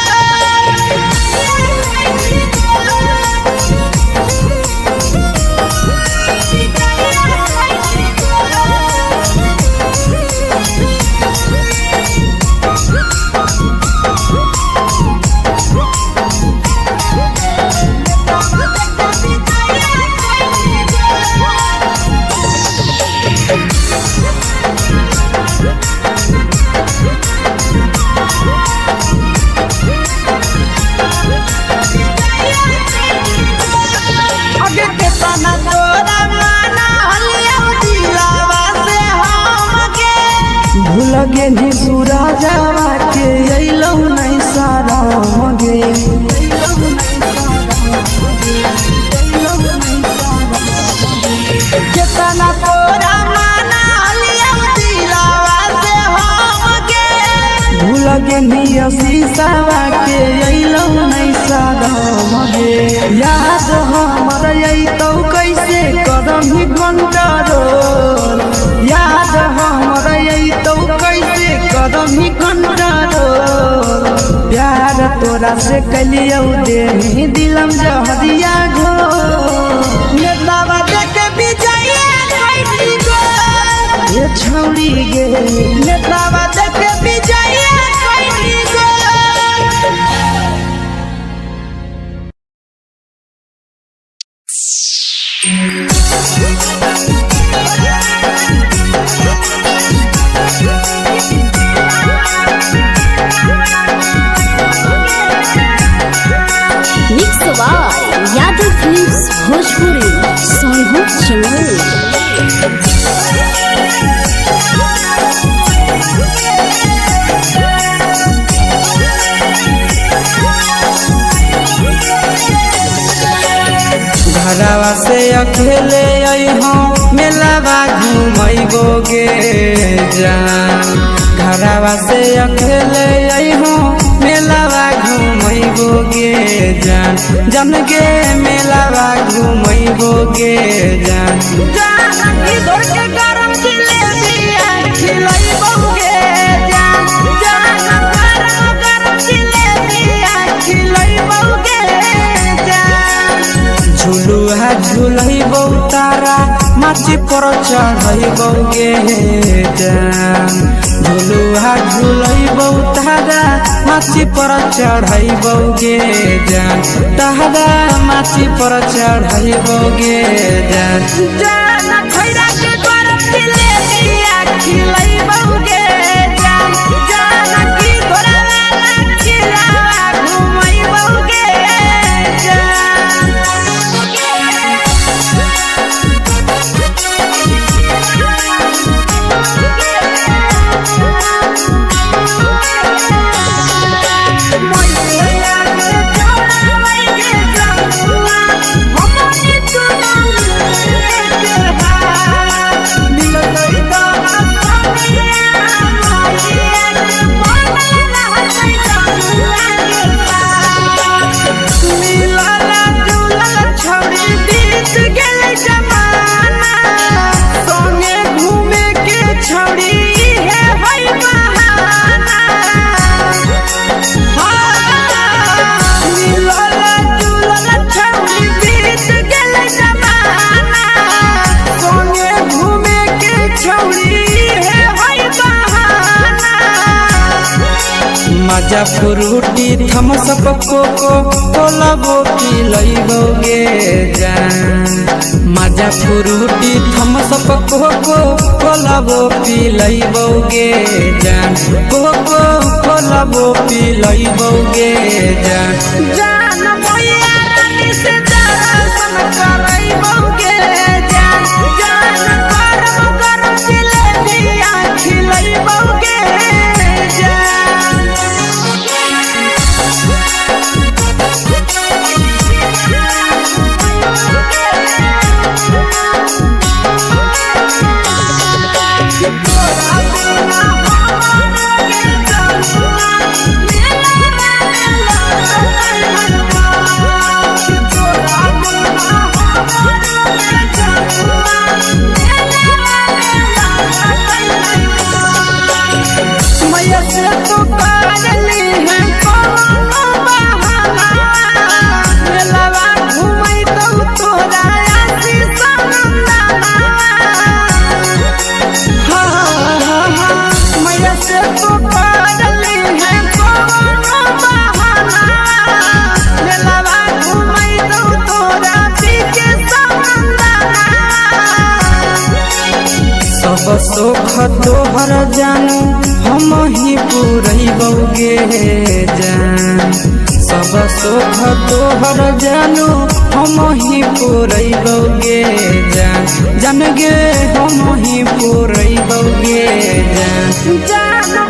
के निसुरा जावा के अइलौ नहीं सारा मगे कितना तोरा माना लिया दिलावा से हमके भूल के निया शीशावा के अइलौ नहीं सारा मगे याद हमर अइतौ कैसे करही कंट्रोल याद हमर अइतौ कैसे करही कंट्रोल प्यार तोरा से कलियौ दे दिलम जहरिया घो नेतावा देखे विजया कैसी गो ये छौड़ी गे नेतावा देखे विजया कैसी गो mix by Yadav films Bhojpuri Sonu चमल। घरवा से अकेले अइहो मेलावा घुमैबोगे जान घरवा से अकेले अइहो मेलावा घुमैबोगे जान जन के मेलावा घुमैबोगे जान जान की घर के गरम जिलेबिया खिलैबोगे जान जान गरम जिलेबिया खिलैबोगे जान झुलुहा झुलैबौ तारा माची पर चढ़ैबोगे जान झुलुहा झुलैबौ तारा माची पर चढ़ैबोगे जान तारा माची पर चढ़ैबोगे जान जान खैरा के गरम जिलेबिया खिलैबोगे जान जान की घोड़ावाला खिलावा घुमैबोगे जान मजा फ्रूटी थमसप कोको कोलाबो पिलैबोगे जान मजा फ्रूटी थमसप कोको कोलाबो पिलैबोगे जान कोको कोलाबो पिलैबोगे जान जान मोया रानी से दर्शन करैबोगे जान जान गरम गरम जिलेबिया खिलैबोगे जान सब सुख तोहर जानू हम ही पुरैबोगे जान सब सुख तोहर जानू हम ही पुरैबोगे जान जान गे हम ही पुरैबोगे जान जान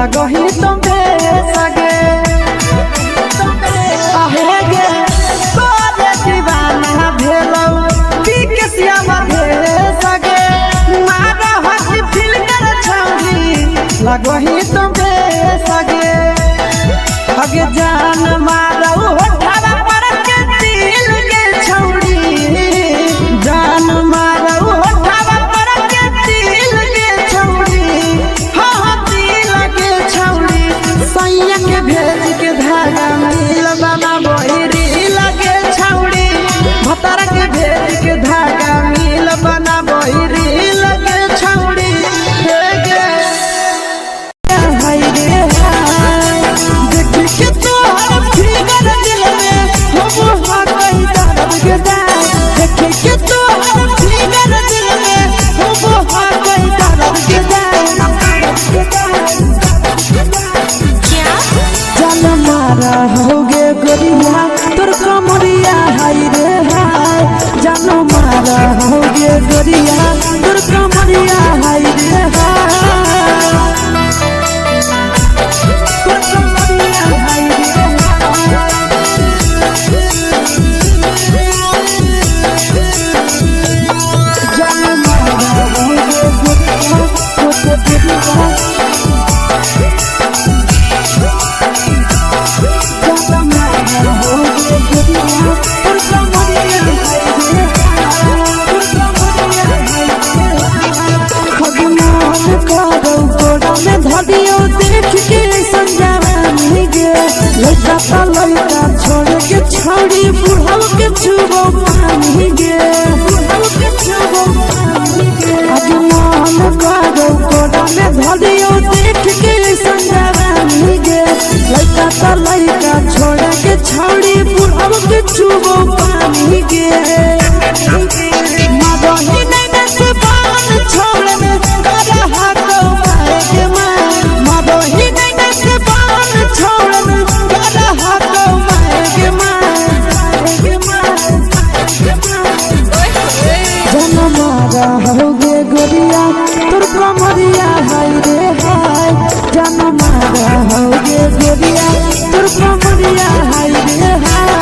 लगही तुम सगे आहे गे तोरे दीवाना भेलौ बिकसिया भेल सगे मारा हसी फिल्टर छौरी लगही तुम सगे अगे जान मारौ होठवा पर के दिल के छौरी जान मारौ होठवा पर के दिल के छौरी हाँ दिल के छौरी सैया के भेज के धागा मिल बाबा बोरी लगे छौरी भतर के भेज के धागा मिल बना बोरी लगे छौरी होगे गोरिया तोर कमरिया हाय रे हाय जानो मारा होगे गोरिया तोर कमरिया हाय रे हाय तोर कमरिया हाय रे जानो मारा होगे गोरिया तोर कमरिया धदियो देख के संजावानी गे लइका ता लइका छोड़ के छौड़ी बुढ़ाव के छुबो पानी गे बुढ़ाव के छुबो पानी गे अजमान करो कोड़ा में धदियो देख के संजावानी गे लइका ता लइका छोड़ के छौड़ी बुढ़ाव के छुबो पानी गे मादोही नहीं नस बान छोड़ में करा हाथो मारे के मादोही नहीं नस बान छोड़ में करा हाथो मारे के जन मारा होगे गोरिया तोर कमरिया हाय रे हाय जन मारा होगे गोरिया तोर कमरिया हाय रे हाय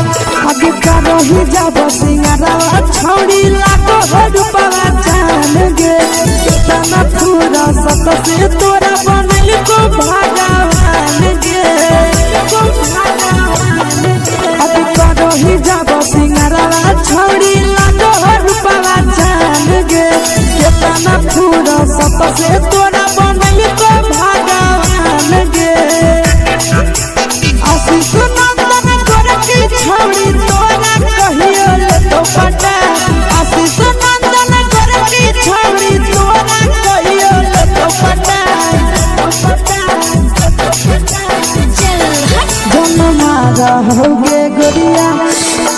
ही जब सिंगारा छौड़ी लाको रूपवा जान गे कितना पूरा सत से तोरा बनल को भगवान गे अति करो ही जब सिंगारा छौड़ी लाको रूपवा जान गे कितना पूरा सत से तोरा बनल को भगवान गे आशीष नंदन कर की छौड़ी तोरा कहियो ले तो पटा आशीष नंदन कर की छौड़ी तोरा कहियो ले तो पटा जन मारा होगे गोरिया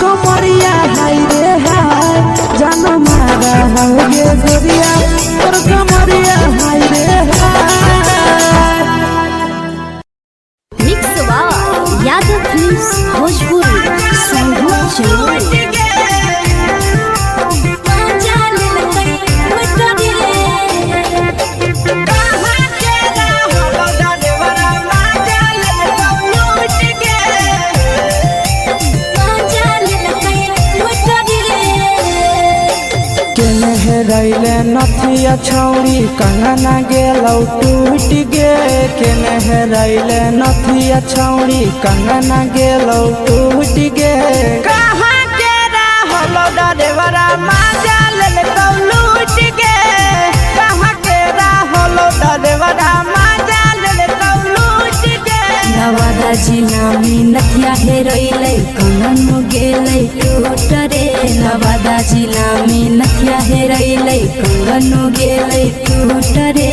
कमरिया हाय रे हाय जन मारा होगे गोरिया तोर कमरिया हाय रे हाय मिक्स वा यादव फिल्म्स भोजपुरी संगीत चैनल रैले नथिया छौड़ी कंगना गेलौ टूट गे केने रैले नथिया छौड़ी कंगना गेलौ टूट गे कहाँ के रहलो डरेवरा माजा ले कौ लूट गे कहाँ के रहलो डरेवरा माजा ले कौ लूट गे नवादा जिला में नथिया हेरोइले कंगन गेलै टूट रे नवादा जिला में नथिया हेरोइले कंगन गेलै टूट रे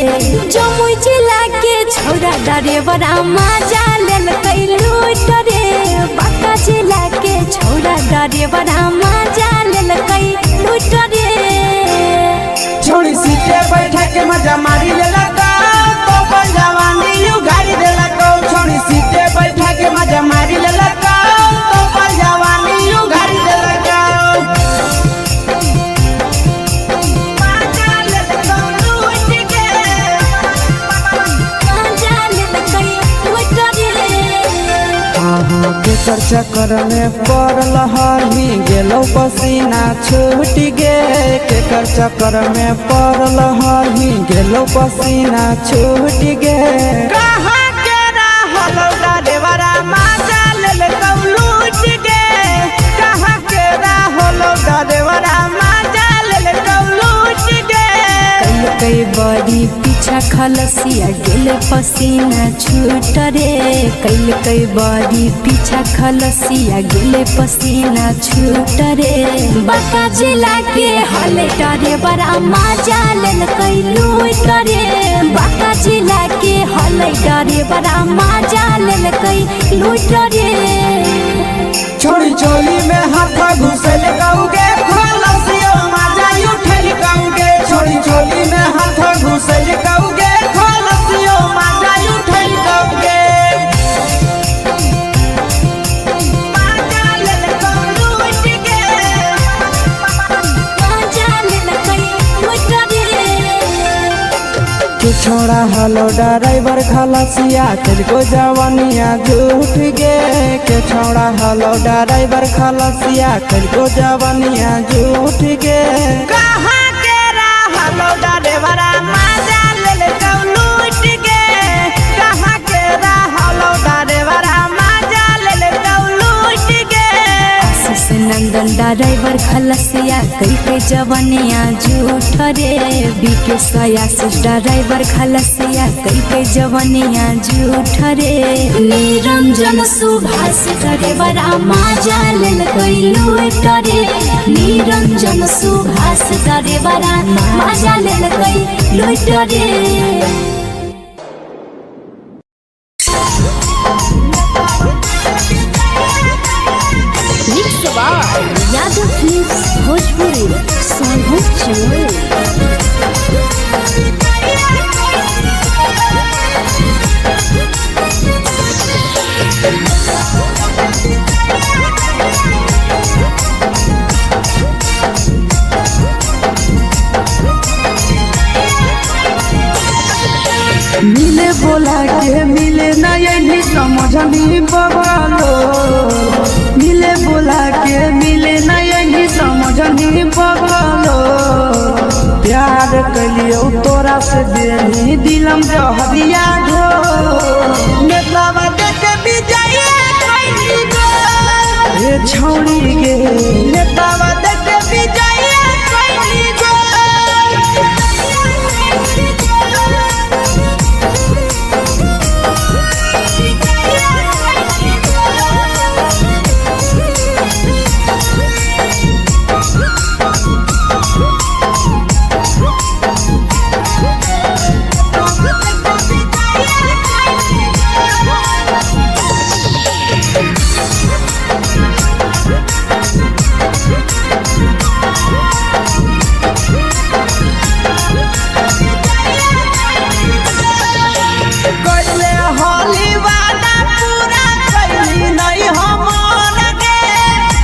जमुई जिला के छोरा छौड़ा डरेवरा मजा लेल लूट रे बाका जिला के छौड़ा डरेवरा मजा लेल लूट रे छोड़ी सीटे बैठा के मजा मारी लेला तो अपन जवानी यू गाड़ी देला को छोड़ी सीटे बैठा के मजा मारी लेला तो अपन जवानी यू गाड़ी देला को केकर चक्कर में पड़ल हही गेलो पसीना छूट गे केकर चक्कर में पड़ल हही गेलो पसीना छूट गे कहाँ के रहल डरेवरा मजा लेल लूट गे कहाँ के रहल डरेवरा मजा लेल लूट गे कई बड़ी पीछा खलसिया गेल पसीना छूट रे कई बड़ी पीछा खलसिया गेल पसीना छूट रे बाका जिला के हले डरे बड़ा मजा लेल लूट रे बाका जिला के हले डरे बड़ा मजा लेल लूट रे छोड़ी चोली में हाथ घुसल गाऊगे खलसियो मजा उठल गाऊगे छोड़ी चोली में हाथ घुसल गाऊगे खलसियो मजा उठल गाऊगे छोड़ा हलो ड्राइवर खलसिया तेरे जवानिया झूठ गे के छोड़ा हलो ड्राइवर खलसिया तेरे जवानिया झूठ गे कहाँ के रहलो ड्राइवरा मजा लेल लूट गे कहाँ के रहलो ड्राइवरा मजा लेल लूट गे आशीष नंदन ड्राइवर खलसिया कई जवानिया झूठ रे बीके आशीष ड्राइवर खलसिया कई जवानिया झूठ रे निरंजन सुभाष ड्राइवरा मजा लेल लूट रे निरंजन सुभाष ड्राइवरा मजा लेल लूट रे यादव फिल्म्स भोजपुरी सोनू मिले बोला के मिले ना यही समझनी बबालो मिले बोला के मिले ना यही समझनी बबालो प्यार कलियो तोरा से देनी दिलम जहरिया ढो नेतावा देखे बिजाइए कोई गो ये छौड़ी गे नेतावा देखे बिजाइए कोई गो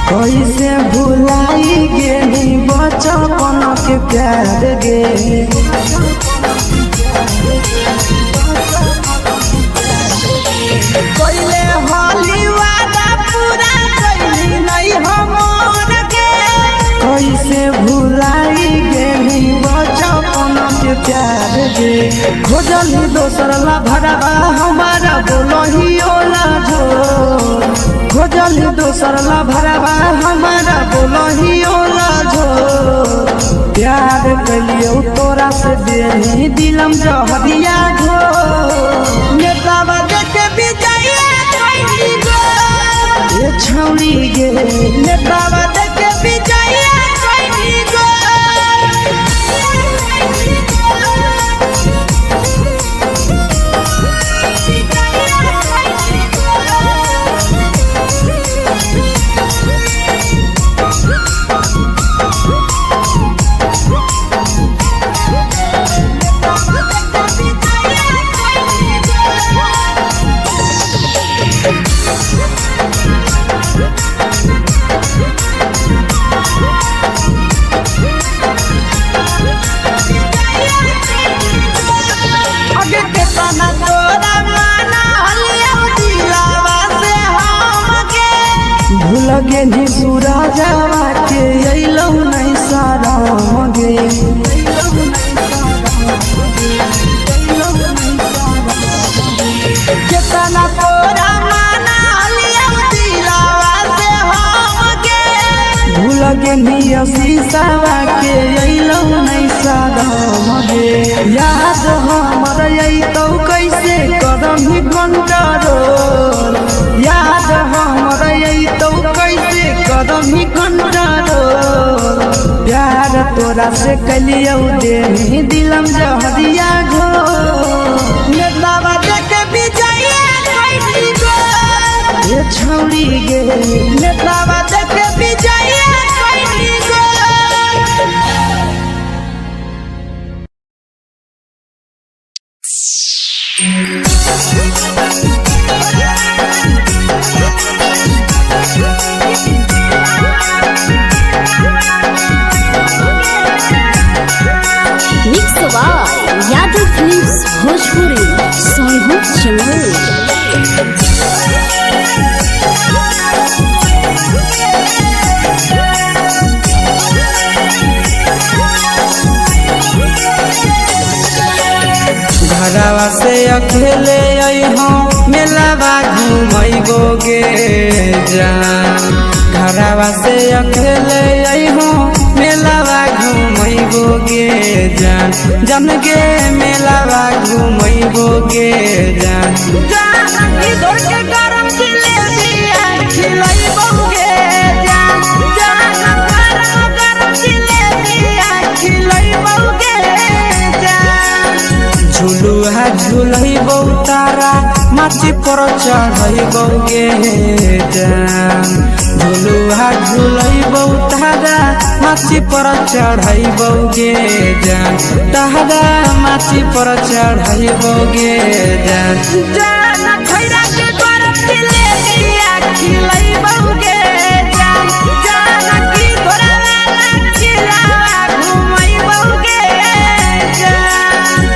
कैसे भुलाई गेली बचपन के प्यार गे कैले होली वादा पूरा कैली नहीं हमर गे कैसे भुलाई गेली बचपन के प्यार गे खोजली दोसर ला भरवा हमारा बोलही ओला जो खोजली दोसर ला भरवा हमारा बोलही ओला झो प्यार कलियो तोरा से देनी दिलम जहरिया ढो नेतावा देखे बिजाइए कोई गो ये छौड़ी गे नेतावा देखे बिजाइए कोई गो पेन्ही पूरा जावा के अइलौ नहीं सारा मगे कितना तोरा माना लिया दिलावा से हमके भूल गेनी शीशावा के अइलौ नहीं सारा मगे याद हमर अइतौ कैसे करम ही कंट्रोल याद हमर अइतौ कैसे करम ही कंट्रोल प्यार तोरा से कलियौ देनी दिलम जहरिया घो नेतावा देख विजय कैसी गो ये छौड़ी गे नेतावा देख विजय कैसी गो mix by Yadav films Bhojpuri Sonu चमोली। घरवा से अकेले अइहो मेलावा घूमैबो गे जान घरवा से अकेले अइहो मेलावा घूमैबो गे जान जन गे मेलावा घूमैबो गे जान जान इधर के गरम जिलेबिया खिलैबो गे जान जान गरम जिलेबिया खिलैबो गे जान झुलुहा झुलैबौ तारा माटी पर चढ़ैबौ गे जान झुलुहा झुलैबौ तारा माटी पर चढ़ैबौ गे जान तारा माटी पर चढ़ैबौ गे जान जान खैरा के गरम जिलेबिया खिलैबौ गे जान जान की घोड़ावाला खिलावा घुमैबौ गे जान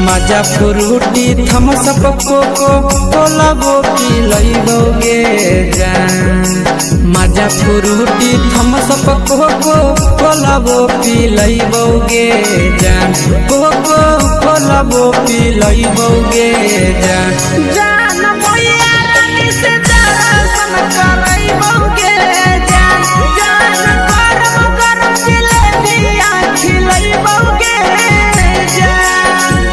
मजा फ्रूटी थम्स अप कोको कोला वो पिलैबौ गे जान मजा फ्रूटी थम्स अप कोको कोला वो पिलैबौ गे जान कोको कोला वो पिलैबौ गे जान जान भैया रानी से दर्शन करैबौ गे जान जान गरम गरम जिलेबिया खिलैबौ गे जान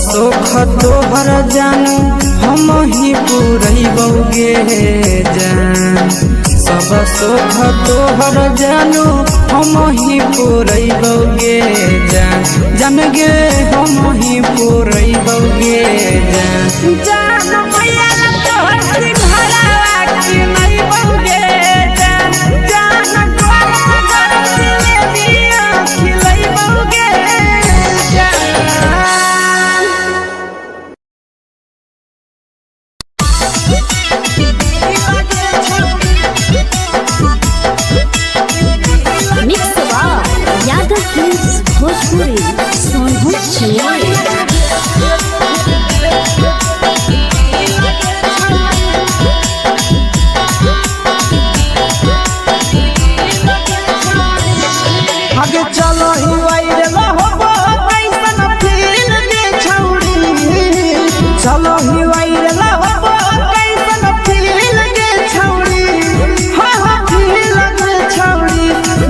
सुख तोहर जानू हम ही पुरैबौ गे जान सब सुख तोहर जानू हम ही पुरैबौ गे जान जान गे हम ही पुरैबौ गे जान मैया तोहर सिंहरावा की नहीं बहुगे जान गोर दिले दिया खिलई बहुगे मिक्स यादव फिल्म्स भोजपुरी सोनू चिड़िया आगे चलो ही वायरल होबो कैसन फील दे छौड़ी चलो ही वायरल होबो कैसन फील दे छौड़ी हा हा फील दे छौड़ी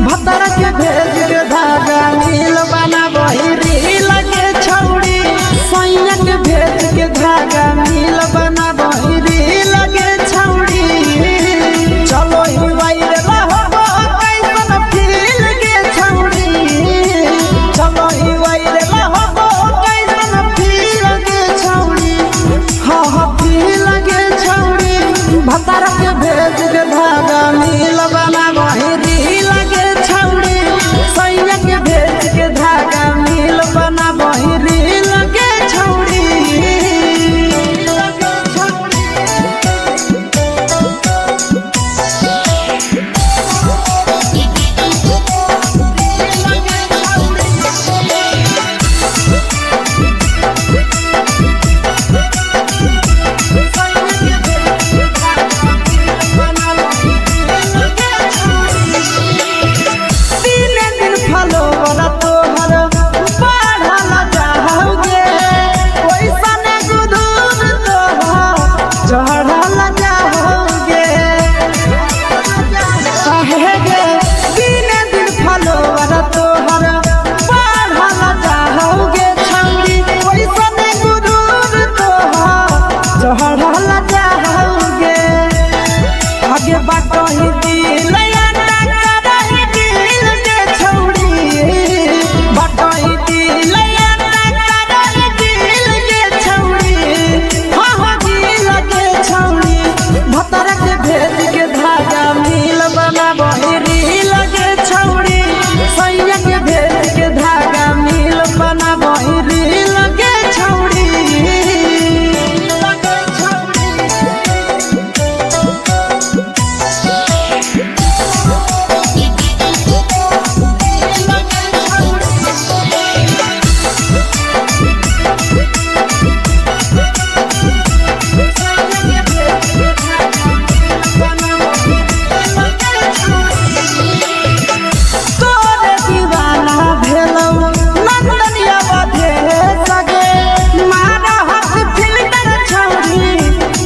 भतर के भेज के धागा नील बना बहिरी लगे छौड़ी सैया के भेज के धागा नील बना बहिरी लगे छौड़ी चलो ही वायरल होबो कैसन फील दे छौड़ी चलो ही वायरल होबो कैसन फील दे छौड़ी हा हा फील दे छौड़ी भतर के भेज के धागा नील बना बहिरी लगे छौड़ी सैया के भेज के धागा नील बना बहिरी लगे छौड़ी दिने दिन फलोवर तोहर बढ़ल जाओगे ओइसने गुदूर तोहर चढ़ल जाओगे कहेगे दिने दिन फलोवर तोहर बढ़ल जाओगे छौड़ी ओइसने गुदूर तोहर चढ़ल जाओगे आगे बाटही दिल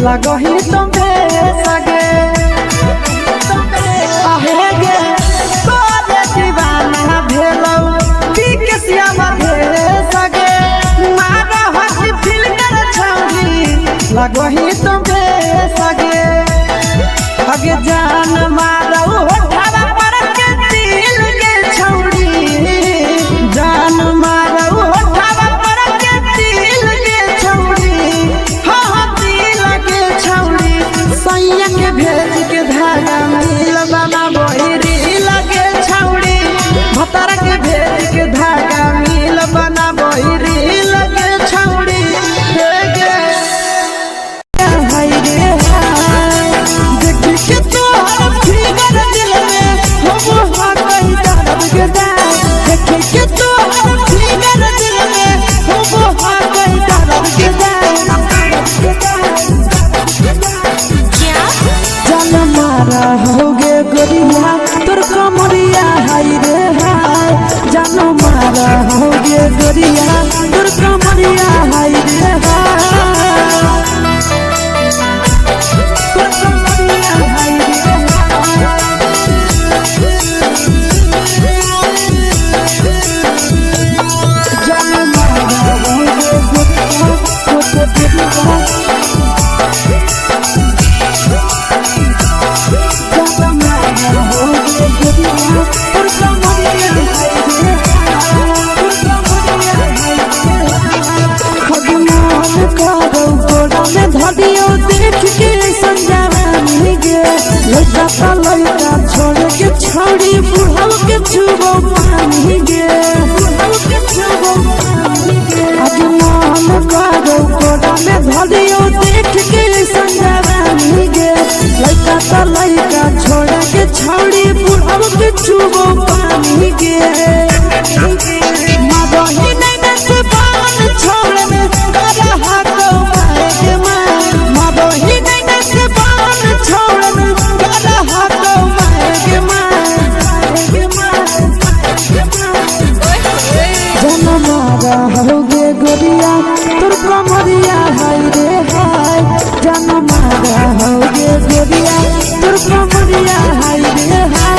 लगही तुम्हे सगे अहेगे तोरे दीवाना भेलौ बिकसिया बधे सगे मारा हसी फिल्टर छौड़ी लगही तुम्हे सगे अगे जान मारौ होठवा पर के दिल के छौड़ी जान मारौ होठवा पर के दिल के छौड़ी हा हा दिल के छौड़ी सैया के भेज के धागा मिल बना बहिरी लगे छौड़ी भतर के भेज के धागा मिल बना बहिरी लगे छौड़ी गे हाय रे हाय देख के तो फिगर दिल में हो हा कहीं दर्द के देख के तो फिगर दिल में हो हा कहीं दर्द के जान मारा होगे गोरिया तोर कमरिया हाय रे हाय जान मारा होगे गोरिया तोर कमरिया हाय रे हाय तोर कमरिया हाय रे जान मारा होगे गोरिया तोर कमरिया छौड़ी बुढ़ाव के छुबो पानी गे, बुढ़ाव के छुबो पानी गे। आज मन करो कोड़ा में धरियो देख के संजवानी गे, लइका त लइका छोड़ा के छौड़ी बुढ़ाव के छुबो पानी गे। मदही नैना से बाल छोड़ में करा हाथों मारे मार, मदही नैना से बाल छोड़ में करा हाथों मारे मार। जनमारा होगे गोरिया तोर कमरिया हाय रे हाय, जनमारा होगे गोरिया तोर कमरिया हाय रे हाय।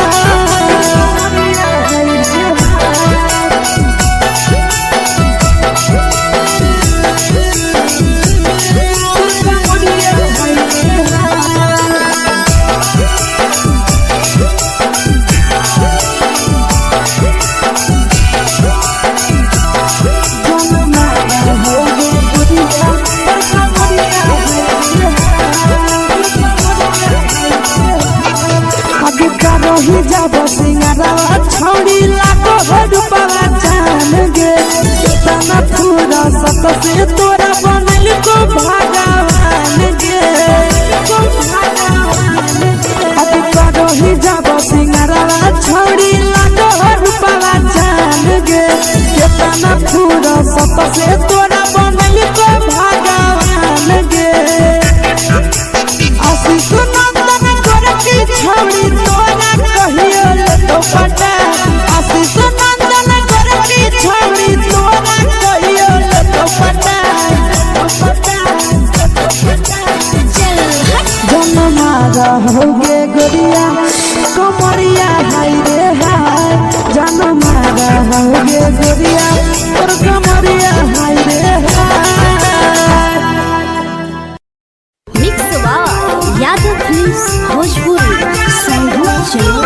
रही जब सिंगारा छौड़ी लाखों रुपया जान गे, तना पूरा सत से तोरा बनल को भगवान गे, को भगवान गे। अब रही जब सिंगारा छौड़ी लाखों रुपया जान गे, तना पूरा सत से तोरा बनल को भगवान गे। आशीष नंदन गोरखी छौड़ी तोरा कहियो तो पटा, आशीष नंदन गोरखी छौड़ी तोरा कहियो तो पटा। जनमारा होगे गोरिया कमरिया हाय रे हाय, जनमारा होगे गोरिया और कमरिया हाय रे हाय। Mix by Yadav films Bhojpuri संगीत चलो।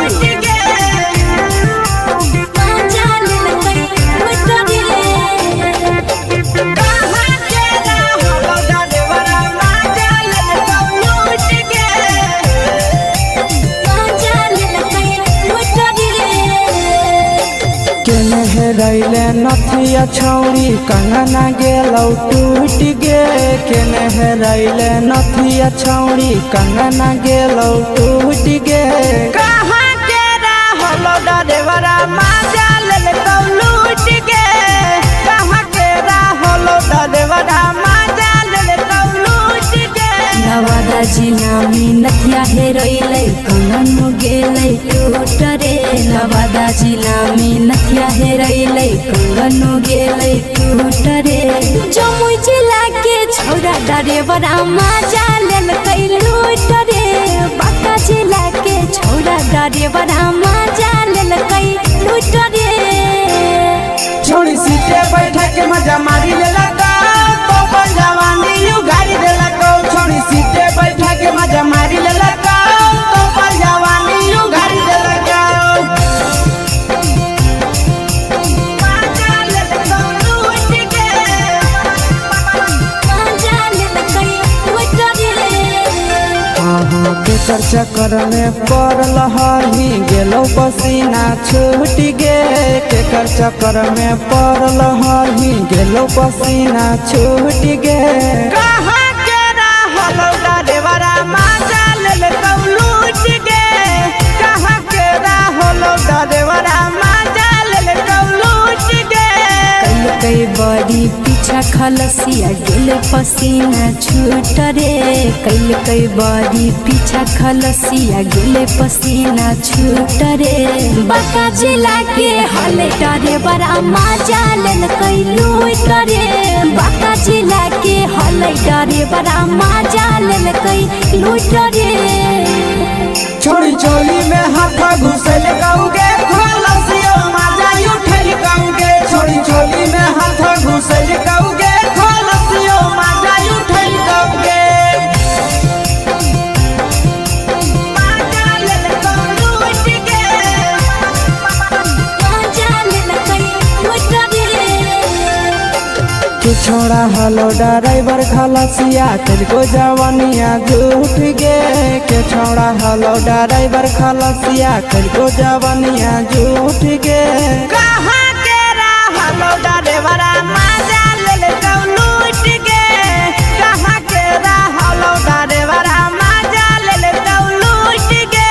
रैले नथिया छौड़ी कंगना गेलौ टूट गे, केने हेरैले नथिया छौड़ी कंगना गेलौ टूट गे। कहाँ के रहलो डरेवरा माजा लेलकौ लूट गे, कहाँ के रहलो डरेवरा माजा लेलकौ लूट गे। नवादा जिला में नथिया हेरैले कंगन गेलै टूट रे, नवादा जिला में नथिया हेरैले कंगन गेलै टूट रे। जमुई जिला के छौड़ा डरेवरा माजा लेलकै लूट रे, बांका जिला के छौड़ा डरेवरा माजा लेलकै लूट रे। छोड़ी सीटे बैठा के मजा मारी लेलका, तो जवानी यू गाड़ी देलका। छोड़ी सीटे बैठा के मजा मारी लेलका, तो जवानी यू गाड़ी देलका। केकर चक्कर में पड़ल हही गेलो पसीना छूट गे, केकर चक्कर में पड़ल हही गेलो पसीना छूट गे। कहाँ के रहलो डरेवरा माजा लेलकौ लूट गे, कहाँ के रहलो डरेवरा माजा लेलकौ लूट गे। कई बड़ी पीछा खलसिया गेल पसीना छूट रे, कई बड़ी पीछा खलसिया गेल पसीना छूट रे। बांका जिला के हले डरेवरा माजा लेलकै लूट रे, बांका जिला के हले डरेवरा माजा लेलकै लूट रे। छोड़ी चोली में हाथ घुसल गौगे, खलसियो माजा उठल गौगे। छोड़ी चोली में हाथ घुसल गौगे, खलसियो माजा उठल गौगे। माजा लेलकौ लूट गे, माजा लेलकै लूट रे। के छोड़ा हलो ड्राइवर खलासिया तेरे जवानिया झूठ गे के छोड़ा हलो ड्राइवर खलासिया तेरे जवानिया झूठ गे कहाँ के हलो ड्राइवर मजा ले लूट गे कहाँ के हलो ड्राइवर मजा ले लूट गे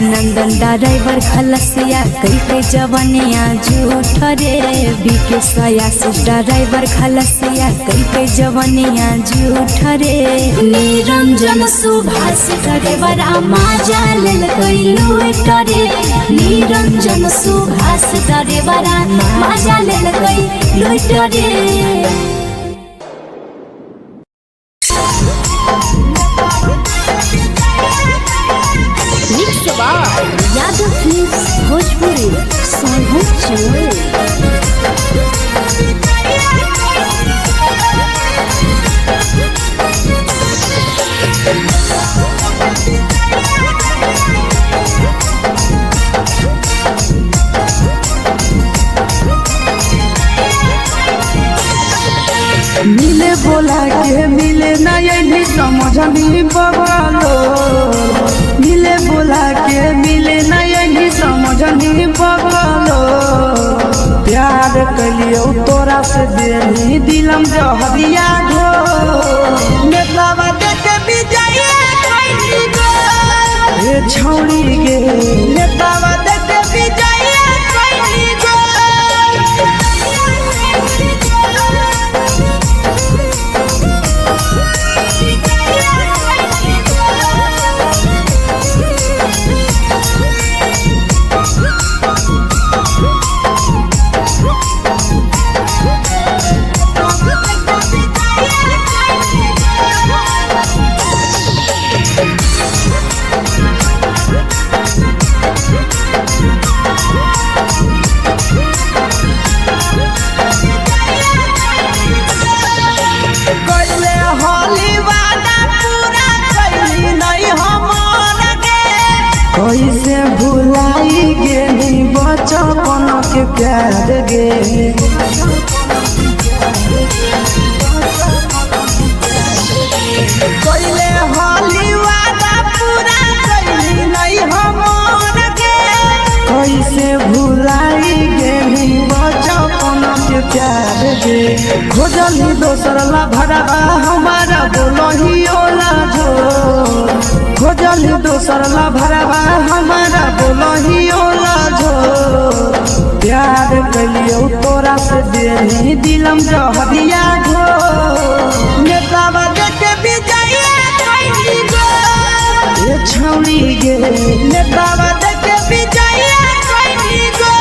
नंदन ड्राइवर खलसिया कई के जवानिया झूठ रे बीके सयासिस ड्राइवर खलसिया कई के जवानिया झूठ रे निरंजन सुभाष ड्राइवर मजा ले लूट रे निरंजन सुभाष ड्राइवर मजा ले लूट रे यादव फिल्म्स भोजपुरी सोनू चोर मिले बोला के मिले ना यही समझनी बगलो मिले बोला के मिले ना यही समझनी बगलो प्यार कलियो तोरा से देनी दिलम जहरिया घो नेतावा देख विजय कैली गो ए छौड़ी गे नेतावा देख विजय कैली गो कैसे भुलाई गेली बचपन के प्यार गे कैले होली वादा पूरा कैली नहीं हमर गे कैसे भुलाई गेली बचपन के प्यार गे खोजली दोसर ला भरवा हमारा बोलही ओला जो खोजली दोसर ला भरवा हमारा बोलही ओला जो प्यार कलियो तोरा से देनी दिलम जहरिया घो नेतावा देख विजय कैली गो ए छौड़ी गे नेतावा देख विजय कैली गो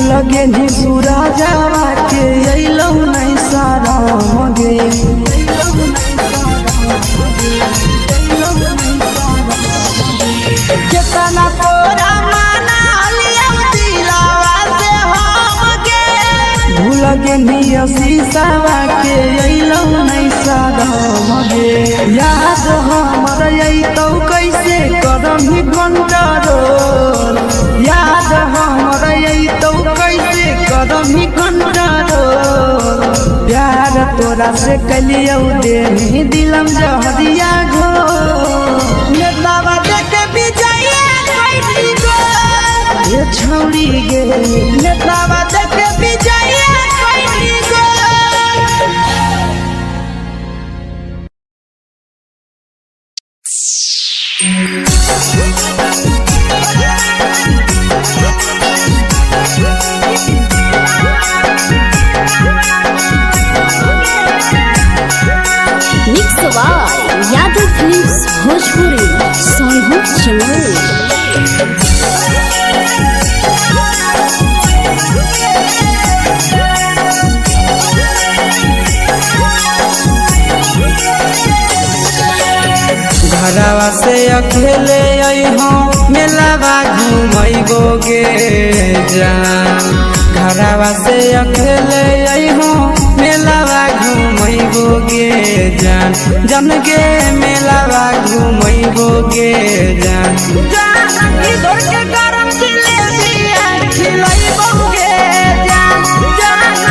लगे नी पूरा जावा के अइलौ नहीं सारा मगे केतना तोरा माना लिया दिलावा से हम गे भूल गे नी शीशावा के अइलौ नहीं सारा मगे याद हमर अइतौ कैसे करही कंट्रोल याद हमर अइतौ कैसे करही कंट्रोल प्यार तोरा से कलियो देनी दिलम जहरिया घो नेतावा देख विजय कैली गो ए छौड़ी गे नेतावा देख विजय कैली गो यादव फिल्म्स घरवा से अकेले अइहो मेलावा घूमैबोगे जान घरवा से अकेले अइहो मेलावा घूमैबोगे जान जन गे मेलावा घूमैबोगे जान जान इधर के गरम जिलेबिया खिलैबोगे जान जान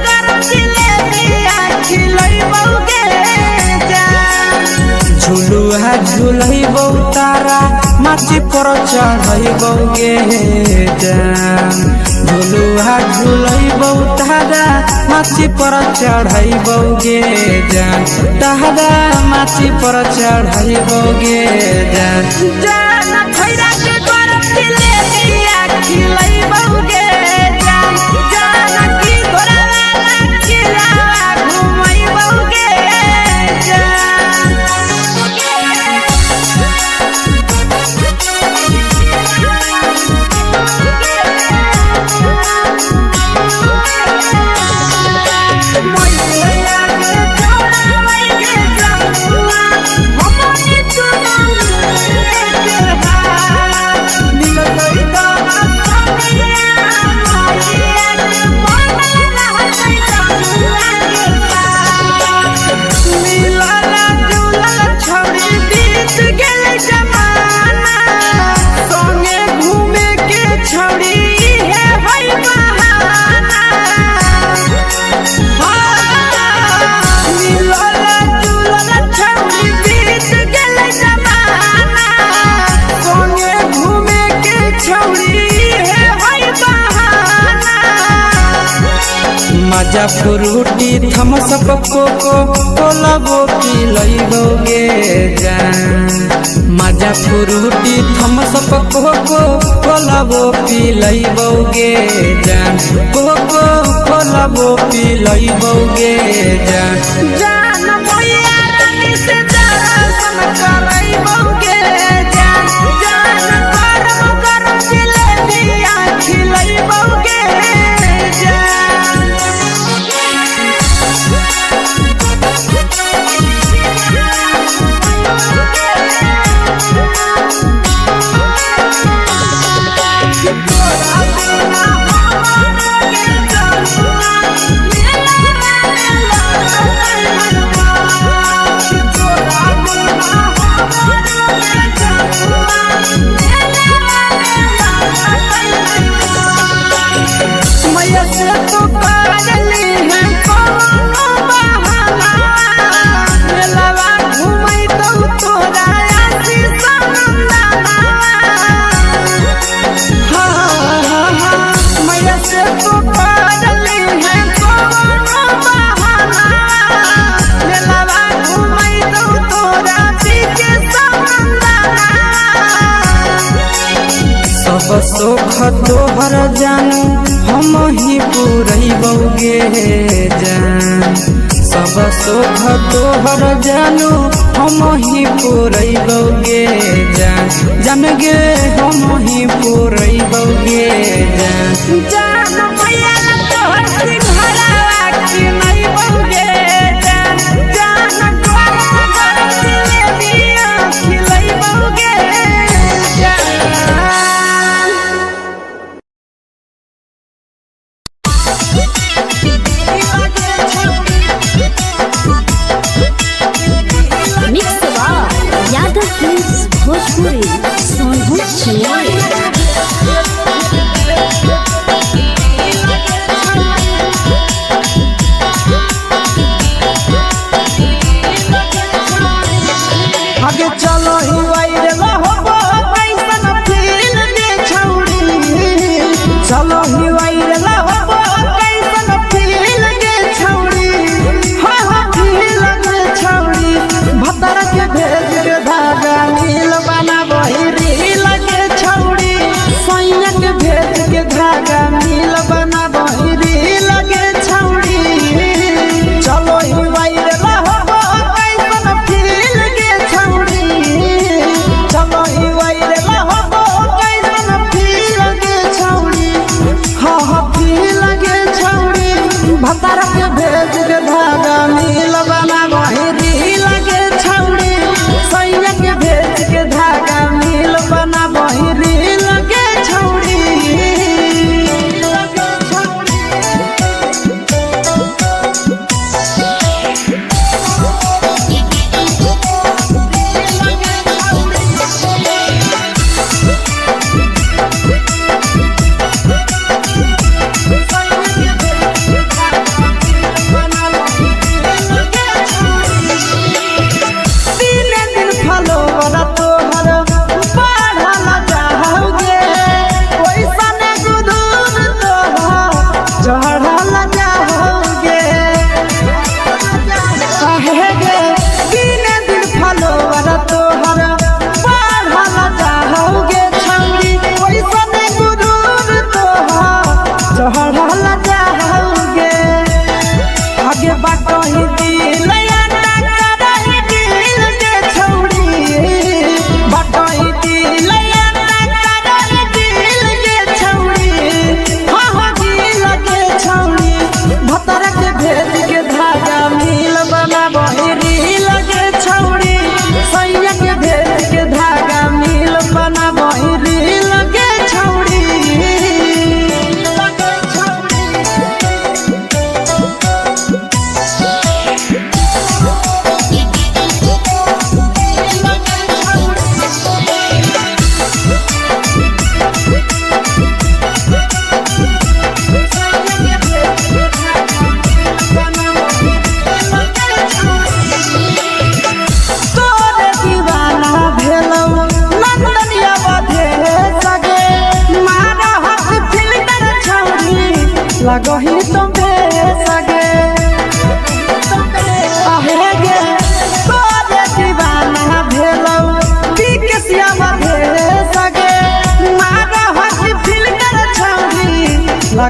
गरम जिलेबिया खिलैबोगे जान झुलुहा झुलैबो तारा माची पर चढ़ैबोगे जान झुलुहा झुलैबो तारा माची पर चढ़ैबोगे जान तारा माची पर चढ़ैबोगे जान जान खैरा के गरम जिलेबिया खिलैबोगे जान जान की घोड़ावाला खिलावा घुमैबोगे जान मजा फ्रूटी थम्स अप कोको कोला वो पी लइबोगे जान मजा फ्रूटी थम्स अप कोको कोला वो पी लइबोगे जान कोको कोला वो पी लइबोगे जान जान मैया रानी से दर्शन करैबोगे जान जान गरम जिलेबिया खिलैबोगे जान मैया से तो करली है कोनो बहाना मेलावा घुमै तो तोरा आसी सनंदना मैया से तो करली है कोनो बहाना मेलावा घुमै तो तोरा पीके सनंदना सब सुख तोहर जानू हम ही पुरैबोगे जान सब सुख तोहर जानू हम ही पुरैबोगे जान जन गे हम ही पुरैबोगे जान जान मैया तोहर सिंघरावा खिलैबोगे जान जान गरम जिलेबिया खिलैबोगे जान मिक्स यादव फिल्म्स भोजपुरी सोनभद्र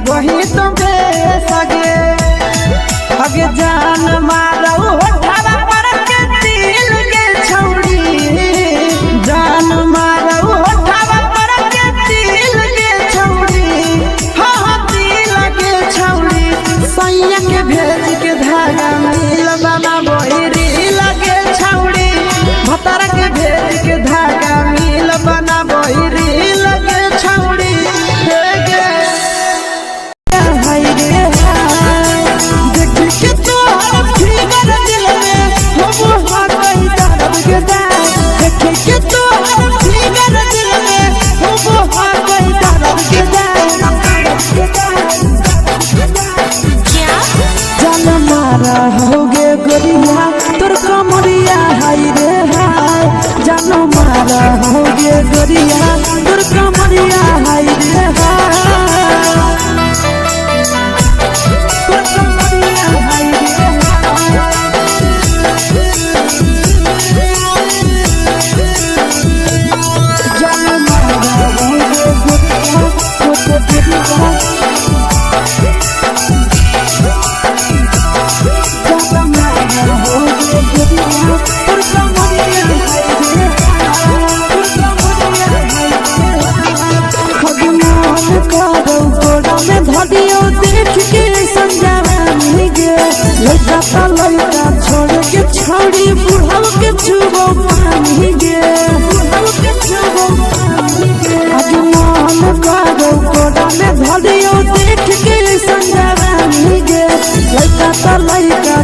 मगही तुमे सगे अगे जान मारो होठावा पर के दिल के छौड़ी जान मारो होठावा पर के दिल के छौड़ी हाँ दिल के छौड़ी सैया के भेज के धागा मिल बना बोरी लगे छौड़ी भतार के भेज के धागा मिल बना बोरी लगे छौड़ी होगे गोरिया तोर कमरिया हाय रे हाय जानो मारा होगे गोरिया तोर कमरिया हाय रे हाय तोर कमरिया हाय रे जानो मारा होगे गोरिया तोर कमरिया लड़का छोड़ के छौड़ी बुढ़ाव के छुबो पानी गे आज मन करो कोड़ा में धरियो देख के संजवानी गे लड़का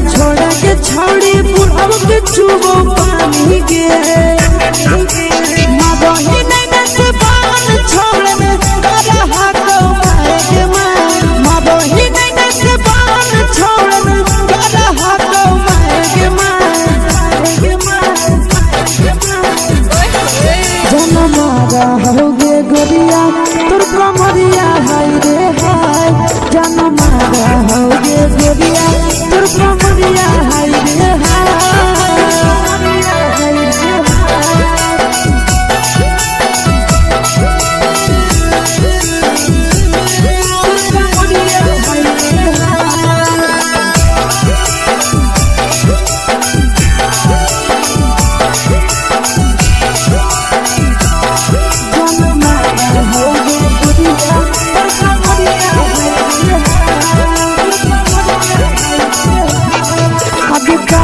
छोड़ के छौड़ी बुढ़ाव के छुबो पानी गे मदही नहीं से बान छोड़ में करा हाथो मारे के मां मदही नहीं से बान छोड़ में करा हाथो मारे के मां जनमारा होगे गोरिया तोर कमरिया हाय रे हाय जनमारा होगे गोरिया तोर कमरिया हाय रे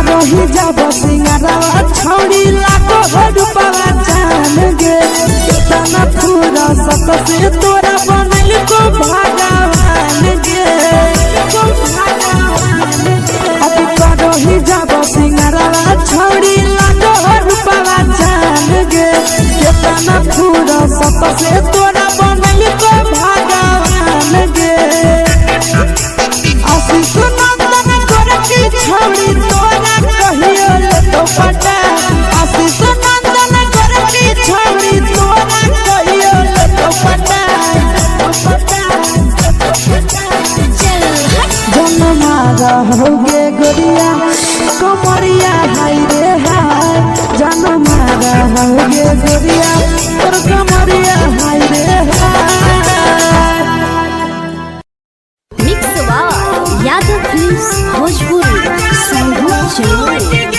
रही जब सिंगारवा छौड़ी लाखो रुपवा जान गे कितना पूरा सत से तोरा बनल को भगवान गे अभी रही जब सिंगारवा छौड़ी लाखो रुपवा जान गे कितना पूरा सत से तोरा बनल को भगवान गे आशीष नंदन करती छौड़ी तोरा कहियो ले तो पटा आशीष नंदन करती छौड़ी तोरा कहियो ले तो पटा जनमारा होगे गोरिया कमरिया हाय रे हाय जनमारा होगे गोरिया तोर कमरिया हाय रे हाय मिक्स वाव यादव फिल्म्स भोजपुरी संगीत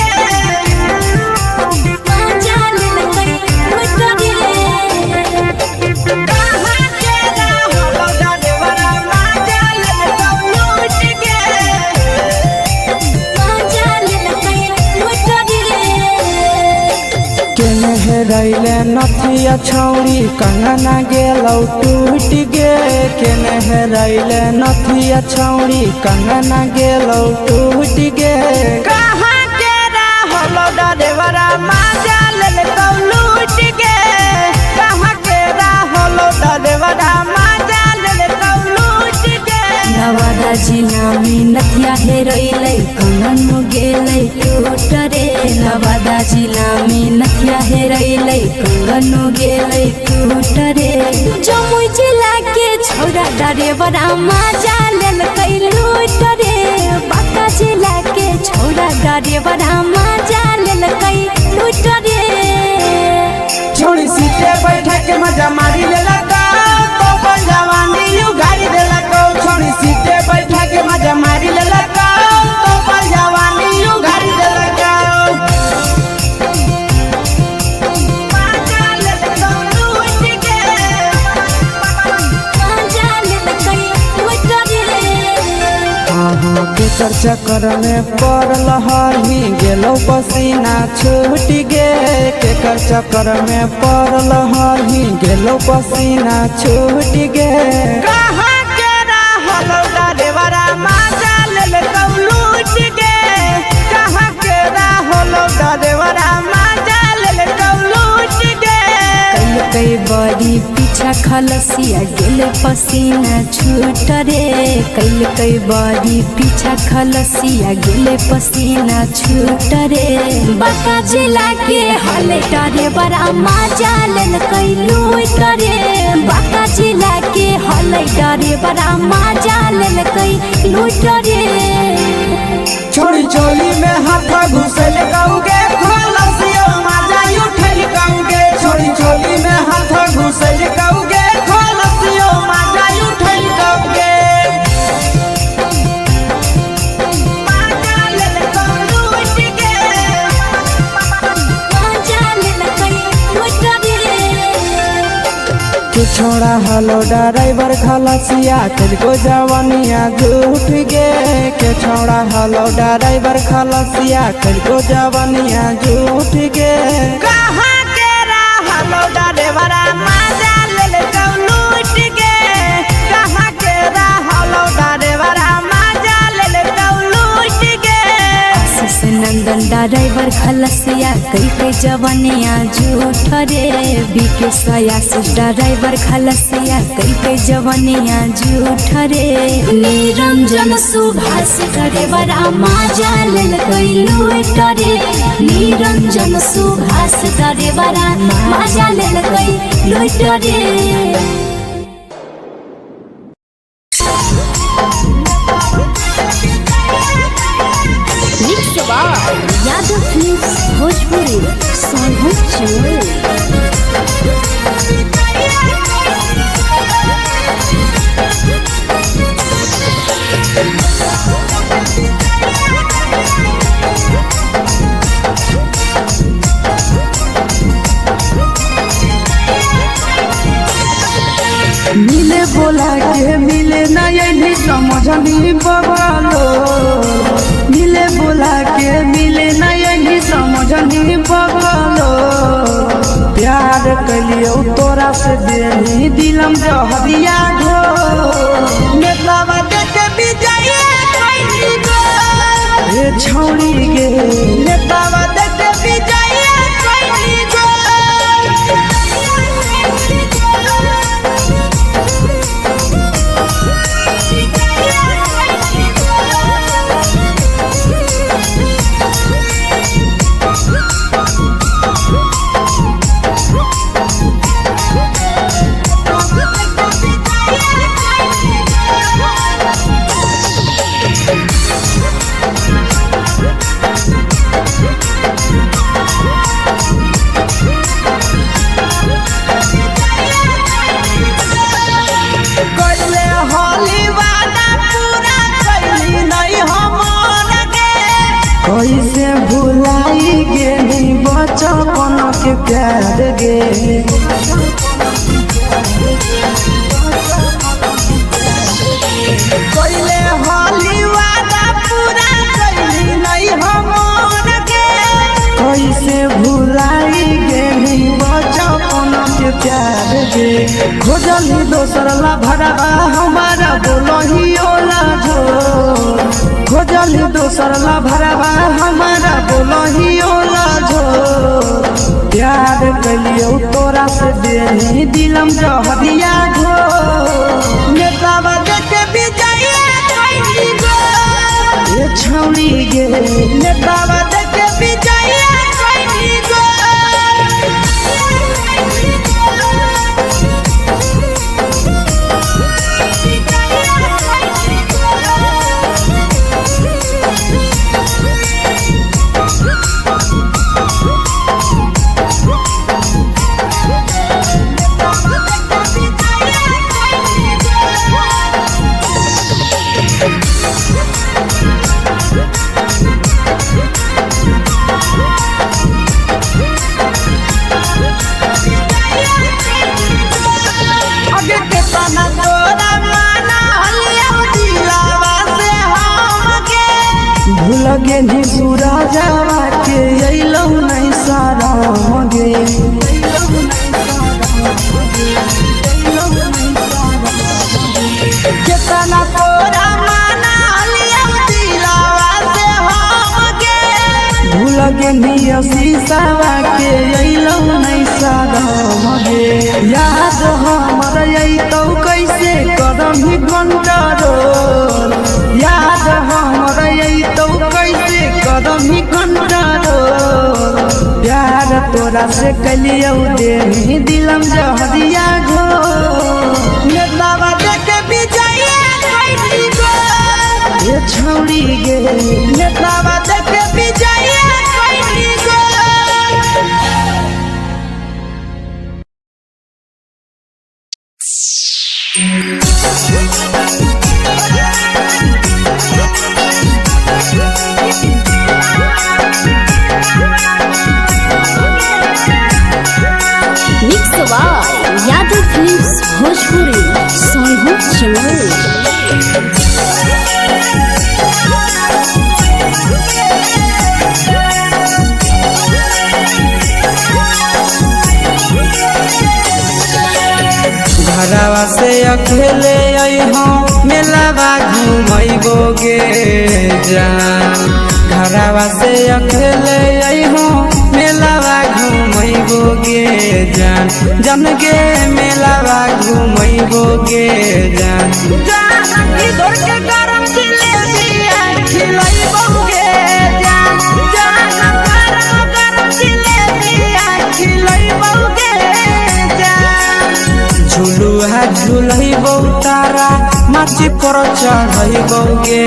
चैनल रैले नथिया छौड़ी कंगना गेलौ टूट गे केने रैले नथिया छौड़ी कंगना गेलौ टूट गे कहाँ के रहलो डरेवरा माजा ले तो लूट गे कहाँ के रहलो डरेवरा माजा ले तो लूट गे नवादा जिला में नथिया हेरैलै कंगन गेलै टूट रे नवादा जिला में नथिया हेरैलै कंगन गेलै टूट रे जमुई जिला के छौरा डरेवरा माजा लेलकै लूट रे बांका जिला के छौरा डरेवरा माजा लेलकै लूट रे छोड़ी सीटे बैठा के मजा मारी लेला तो जवानी यू गाड़ी देला को केकर चक्कर में पड़ल हही गेलो पसीना छूट गे केकर चक्कर में पड़ल हही गेलो पसीना छूट गे कहाँ के रहल डरेवरा माजा ले लूट गे कहाँ के रहल डरेवरा माजा ले लूट गे कई बड़ी पीछा खलसिया गेल पसीना छूट रे कई बड़ी पीछा खलसिया गेल पसीना छूट रे बाका जिला के हले डरे बड़ा मजा लेल कई लूट रे बाका जिला के हले डरे बड़ा मजा लेल कई लूट रे छोड़ी चोली में हाथ घुसल कौगे खलसिया मजा उठल कौगे छोड़ी चोली में हाथ घुसल कौगे खलसिया मजा उठल कौगे मजा लेल कई लूट गे मजा लेल कई लूट रे तू छोड़ा हलो ड्राइवर खलसिया तेरे जवानिया झूठ गे के छोड़ा हलो ड्राइवर खलसिया तेरे जवानिया झूठ गे कहाँ के रहलो ड्राइवर मजा ले लूट गे कहाँ के रहलो ड्राइवर मजा ले लूट गे नंदन ड्राइवर खलसिया कई जवानिया झूठ रे बीके सयासी ड्राइवर खलसिया कई जवानिया झूठ रे निरंजन सुभाष ड्राइवर मजा लेल कई लूट रे निरंजन सुभाष ड्राइवर मजा लेल कई लूट रे यादव फिल्म्स भोजपुरी सॉन्ग मिले बोला के मिले नहीं समझनी बबालो मिले बोला के मिले नहीं समझनी बबालो प्यार कलियो तोरा से देनी दिलम जहरिया घो नेतावा देखे विजय कैली गो ये छौड़ी गे नेतावा देखे विजय कैली गो कैसे भुलाई गे बचपन के प्यार गे कैले होली वादा पूरा कैली नहीं हमर गे कैसे भुलाई गे बचपन के प्यार गे खोजली दोसर ला भरवा हमारा बोलही ओला जो खोजली दोसर ला भरवा हमारा बोलही ओला जो प्यार कलियो तोरा से देनी दिलम जहरिया घो नेतावा देखे विजय कैली गो ये छौड़ी गे नेतावा देखे विजय कैली गो लगे निया शीशावा के अइलो नहीं सादम गे याद हमर अइतौ कैसे कदम ही कंट्रोल याद हमर अइतौ कैसे कदम ही कंट्रोल प्यार तोरा से कलियौ दे दिलम जहरिया घो नेतावा देखे विजय कैसी गो ये छौड़ी गे नेतावा देखे विजय कैसी गो mix by Yadav films Bhojpuri Sonu channel. घरवा से अकेले अइहो मेलावा घूमैबो गे जान घरवा से अकेले अइहो मेलावा घूमैबो गे जान जन गे मेलावा घूमैबो गे जान जान की दौड़ के गरम जिलेबिया खिलैबो गे जान जान गरम जिलेबिया खिलैबो गे जान झुलुहा झुलैबो तारा माची पर चढ़ैबो गे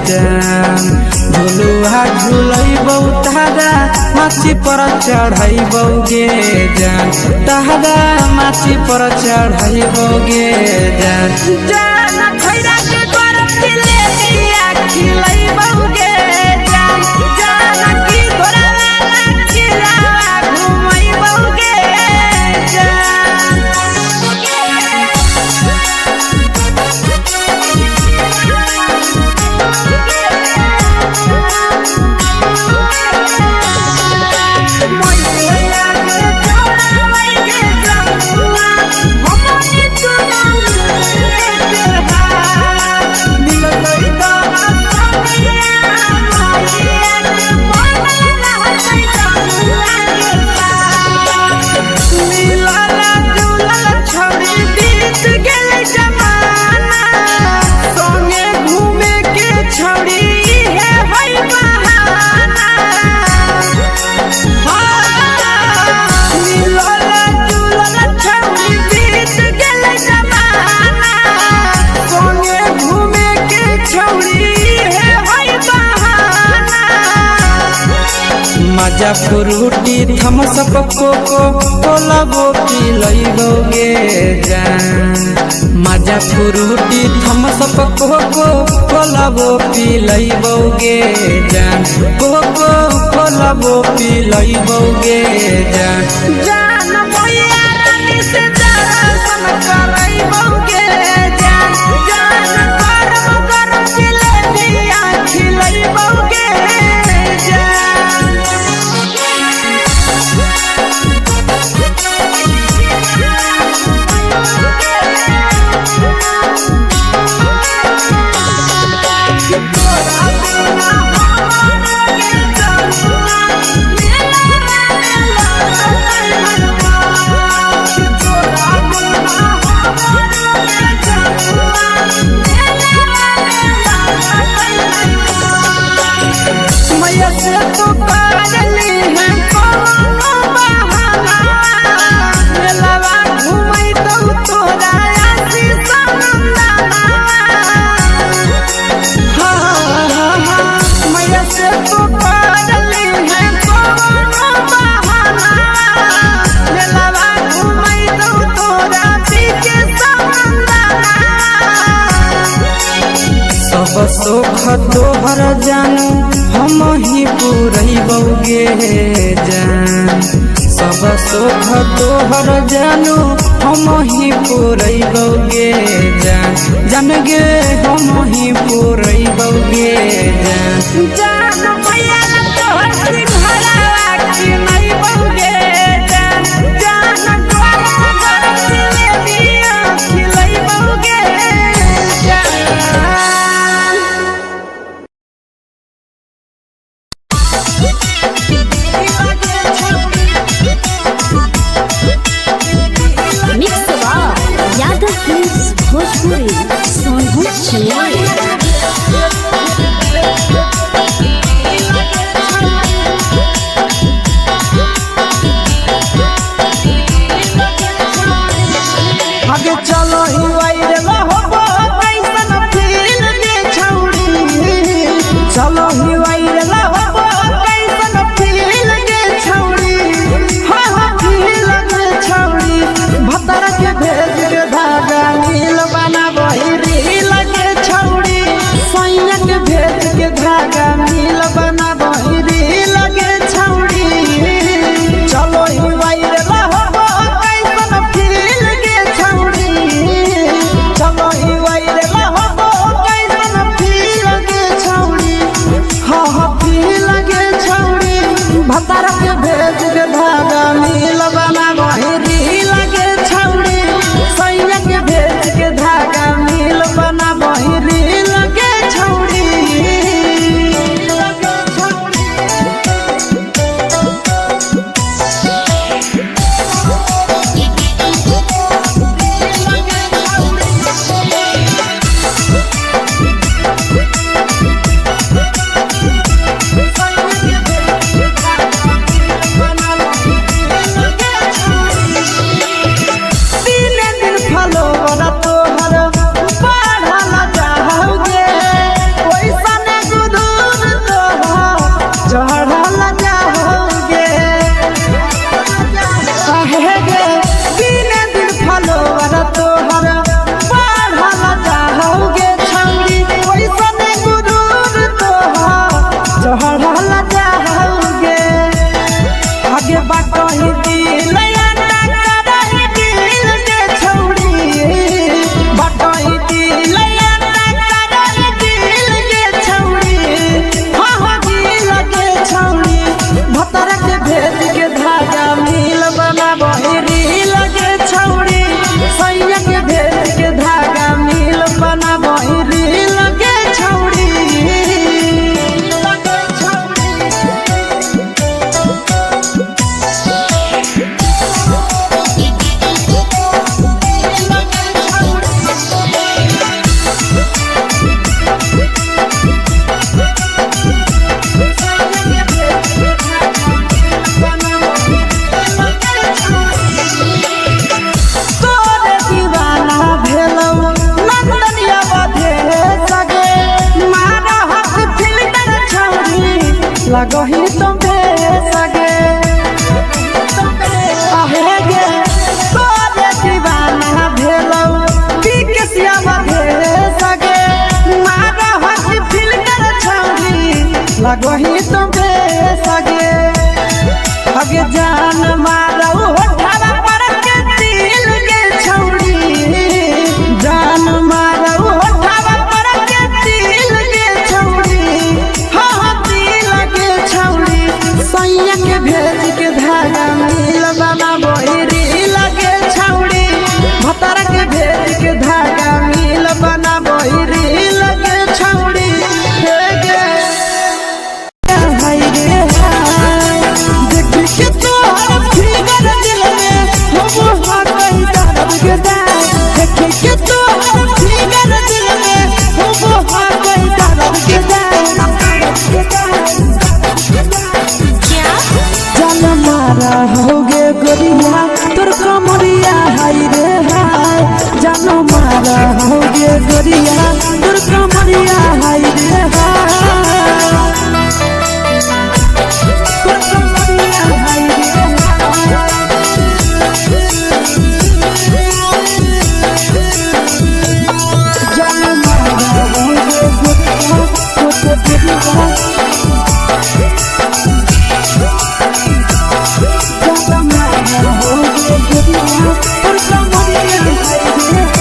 जान झुलुहा झुलैबो तारा माची पर चढ़ैबो गे जान तारा माची पर चढ़ैबो गे जान जान खैरा के गरम जिलेबिया खिलैबो गे जान जान की घोड़ावाला खिलावा घुमैबो गे जान मजा फ्रूटी थम्स अप कोको कोला वो पी लइबो गे जान मजा फ्रूटी थम्स अप कोको कोला वो पी लइबो गे जान कोको कोला वो पी लइबो गे जान जान भैया रानी से दर्शन करइबो गे जान जान गरम गरम जिलेबिया खिलइबो गे जान सुख तोहर जानू हम ही पूरैबो गे जान सब सुख तोहर जानू हम ही पूरैबो गे जान जान गे हम ही पूरैबो गे जान जान भैया तोहर सिंघरावा की नहीं बौगे जान जान गरम गरम जिलेबिया खिलैबो गे जान भतार के भेज के धागा मिल बना बहिरी लगे छौड़ी सैया के भेज के धागा मिल बना बहिरी लगे छौड़ी लगही तुम्हे सगे आहे गे तोरे दीवाना भेलौ बिकसिया बधे सगे मारा हसी फिल्टर छौरी लगही तुम्हे सगे अगे जान मारौ होठवा पर के दिल के छौरी जान मारौ होठवा पर के दिल के छौरी सैया के भेज के धागा मिल बना बहिरी लगे छौड़ी भतार के भेज के धागा मिल बना बहिरी लगे छौड़ी हे गे हाय रे हाय देख के तोहर फिगर दिल में हम हाथ कहीं दर्द के दाग देख के तोहर फिगर दिल में हम हाथ कहीं दर्द के दाग मारा होगे गोरिया तोर कमरिया हाय रे हाय जानो मारा होगे गोरिया तोर कमरिया हाय रे हाय तोर कमरिया हाय रे जानो मारा होगे गोरिया तोर कमरिया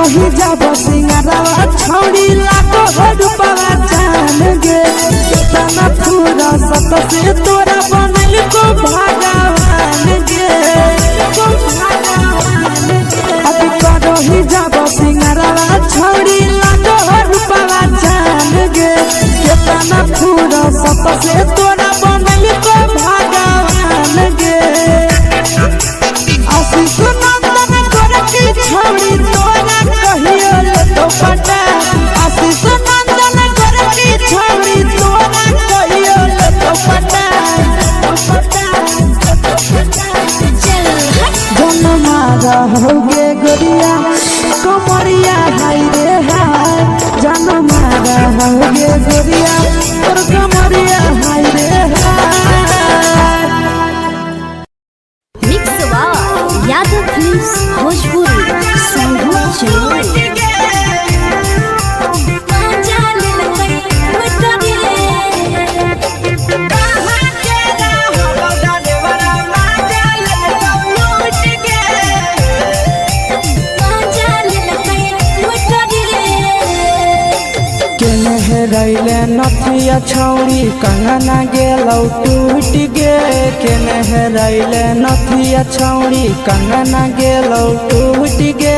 रही जब सिंगारवा छौड़ी लाखो रुपवा जान गे कितना पूरा सत से तोरा बनल को भगवान गे अभी रही जब सिंगारवा छौड़ी लाखो रुपवा जान गे कितना पूरा सत से तोरा बनल को भगवान गे आशीष नंदन गोरखी छौड़ी तोरा कहियो ले तो पटा आशीष नंदन गोरखी छौड़ी तोरा कहियो ले तो पटा जनमा रहोगे गोरिया कमरिया हाय रे हाय जनमा रहोगे गोरिया और कमरिया हाय रे हाय। मिक्स यादव फिल्म्स भोजपुरी संगीत चैनल। रैले नथिया छौड़ी कंगना गेलौ टूट गे केने रैले नथिया छौड़ी कंगना गेलौ टूट गे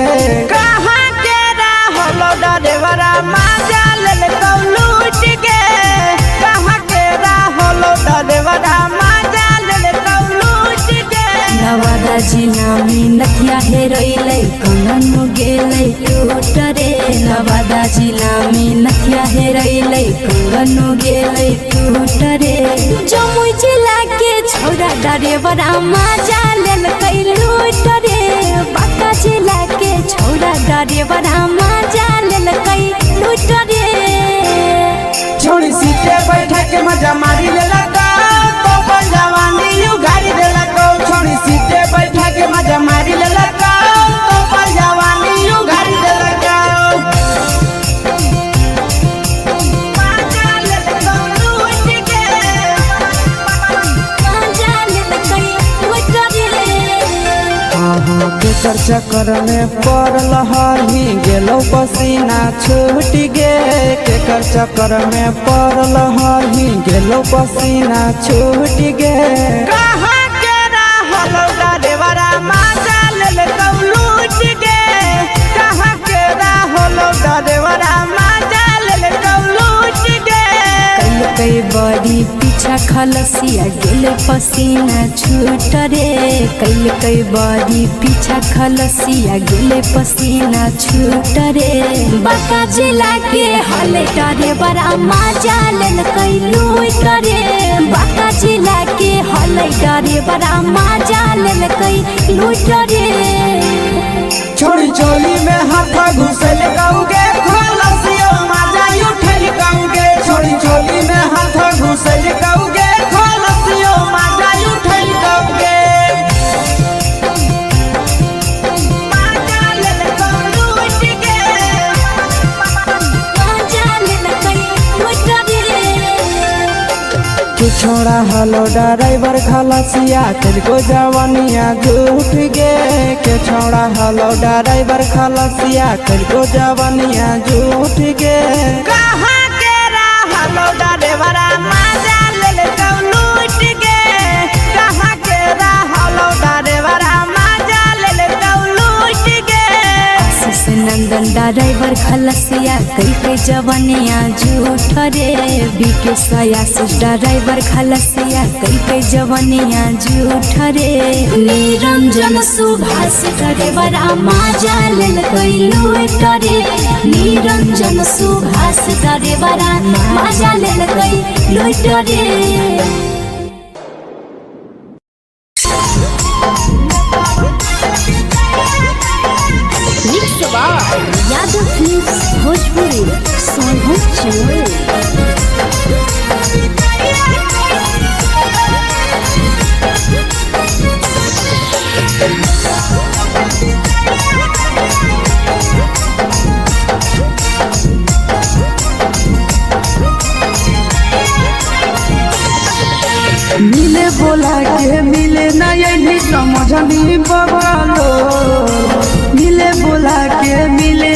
कहाँ के रहलो डरेवरा माजा लेलकौ लूट गे कहाँ के रहलो डरेवरा माजा लेलकौ लूट गे नवादा जिला में नथिया हेरैलै कंगन गेलै टूट रे नवादा जिला में नथिया हेरैलै कंगन गेलै टूट रे जमुई जिला के छौरा डरेवरा माजा लेलकै लूट रे बांका जिला के छौरा डरेवरा माजा लेलकै लूट रे छोड़ी सीटे बैठा के मजा मारी लेलका तो जवानी यू गाड़ी देलका छोड़ी सीटे बैठा के मजा मारी लेलका तो जवानी यू गाड़ी देलका के चक्कर में पड़ल हही गेलो पसीना छूट गे के चक्कर में पड़ल हही गेलो पसीना छूट गे कहाँ के रहलो डरेवरा माजा लेलकौ लूट गे कहाँ के रहलो डरेवरा माजा लेलकौ लूट गे कई बड़ी पीछा खलसिया गेल पसीना छूट रे कई बड़ी पीछा खलसिया गेल पसीना छूट रे बांका जिला के हले डरे बड़ा माजा लेलकै लूट रे बांका जिला के हले डरे बड़ा माजा लेलकै लूट रे छोड़ी चोली में हाथ घुसल कौगे खलसियो माजा उठल कौगे छोड़ी चोली में हाथ घुसल कौगे खलसियो माजा उठल कौगे माजा लेलकौ लूट गे माजा लेलकै लूट रे के छोड़ा हलो ड्राइवर खलसिया तेरे जवानिया झूठ गे के छोड़ा हलो ड्राइवर खलसिया तेरे जवानिया झूठ गे कहाँ के रहलो ड्राइवरा माजा लेलकौ लूट गे कहाँ के रहलो ड्राइवरा माजा लेलकौ लूट गे आशीष नंदन ड्राइवर खलसिया कई जवानिया झूठ रे बीके आशीष ड्राइवर खलसिया कई जवानिया झूठ रे निरंजन सुभाष ड्राइवरा माजा लेलकै लूट रे निरंजन सुभाष ड्राइवरा माजा लेलकै लूट रे यादव फिल्म्स भोजपुरी संगीत चैनल। मिले बोला के मिले ना यही समझनी बवालो मिले बोला के मिले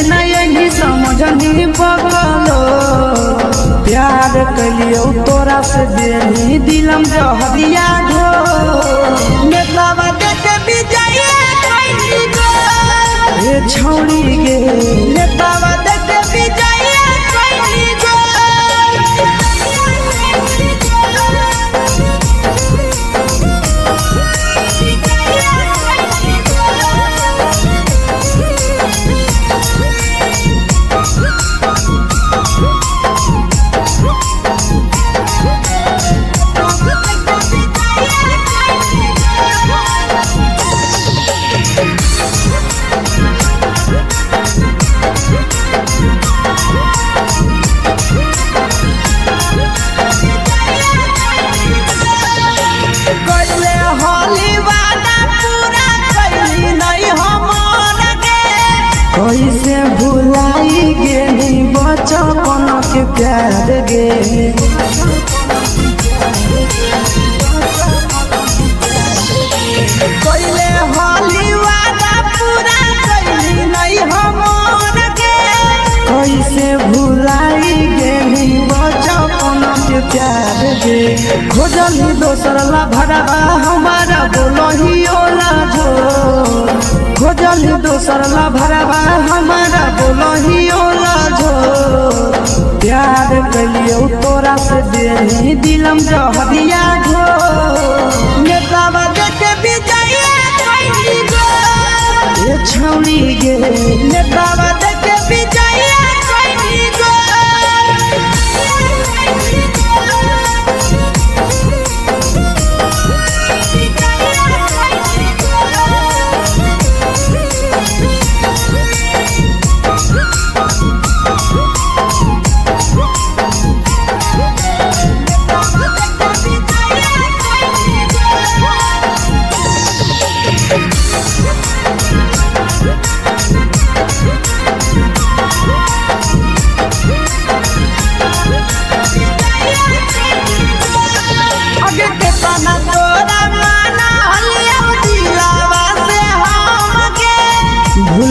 नहीं बकलो प्यार कलियो तोरा से देनी दिलम जहरिया घो नेतावा देखे विजय कैली गो ए छौड़ी गे नेतावा देखे विजय कैली गो कैसे भुलाई गेली बचपन के प्यार गे कैले होली वादा पूरा कैली नहीं हमर गे कैसे भुलाई गेली बचपन के प्यार गे खोजली दोसर ला भरवा हमारा बोलही ओला झो खोजली दोसर ला भरवा हमारा बोलही ओला झो प्यार कलियो तोरा से देनी दिलम जहरिया घो नेतावा देखे विजय कैली गो ए छौड़ी गे नेतावा देखे विजय कैली गो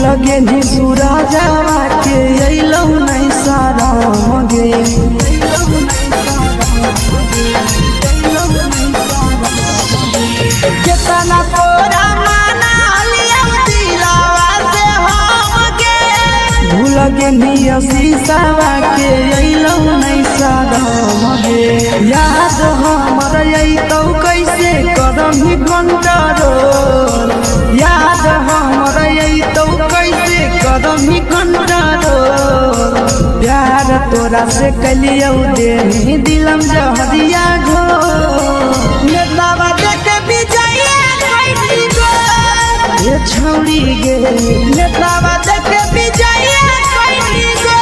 लगे नी सूरजवा के अइलौ नहीं सारा मगे केतना तोरा माना लिया दिलावा से हम गे भूल गे नी शीशावा के अइलौ नहीं सारा मगे याद हमर अइतौ कैसे करम ही कंट्रोल याद हमर अइतौ कैसे करम ही कंट्रोल प्यार तोरा से कलियो देनी दिलम जहरिया घो नेतावा देखे विजय कैली गो ए छौड़ी गे नेतावा देखे विजय कैली गो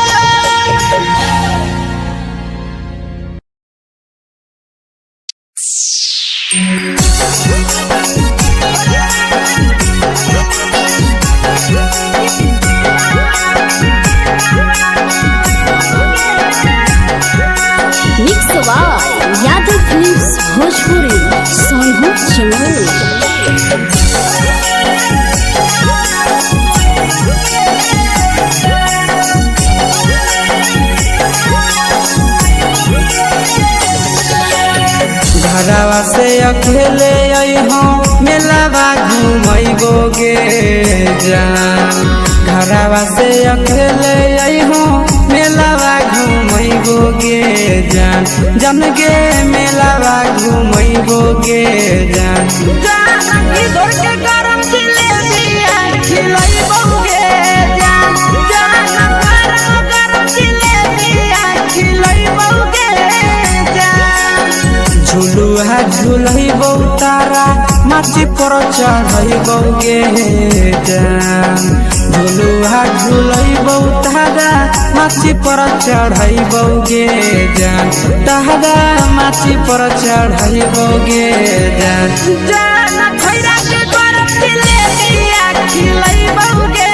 यादव फिल्म्स भोजपुरी सोनू चैनल घरवा से अकेले अइहो मेलावा घूमैबो गे जान घरवा से अकेले अइहो मेलावा घूमैबो गे जान जन गे मेलावा घूमैबो गे जान जान इधर के गरम जिलेबिया खिलैबो गे जान जान गरम जिलेबिया खिलैबो गे जान झुलुआ झुलैबो तारा माची पर चढ़ैबो गे जान झुलुआ झुलैबो तारा माची पर चढ़ैबो गे जान तारा माची पर चढ़ैबो गे जान जान खैरा के गरम जिलेबिया खिलैबो गे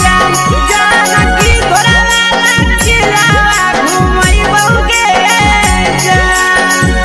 जान जान की घोड़ावाला खिलावा घुमैबो गे जान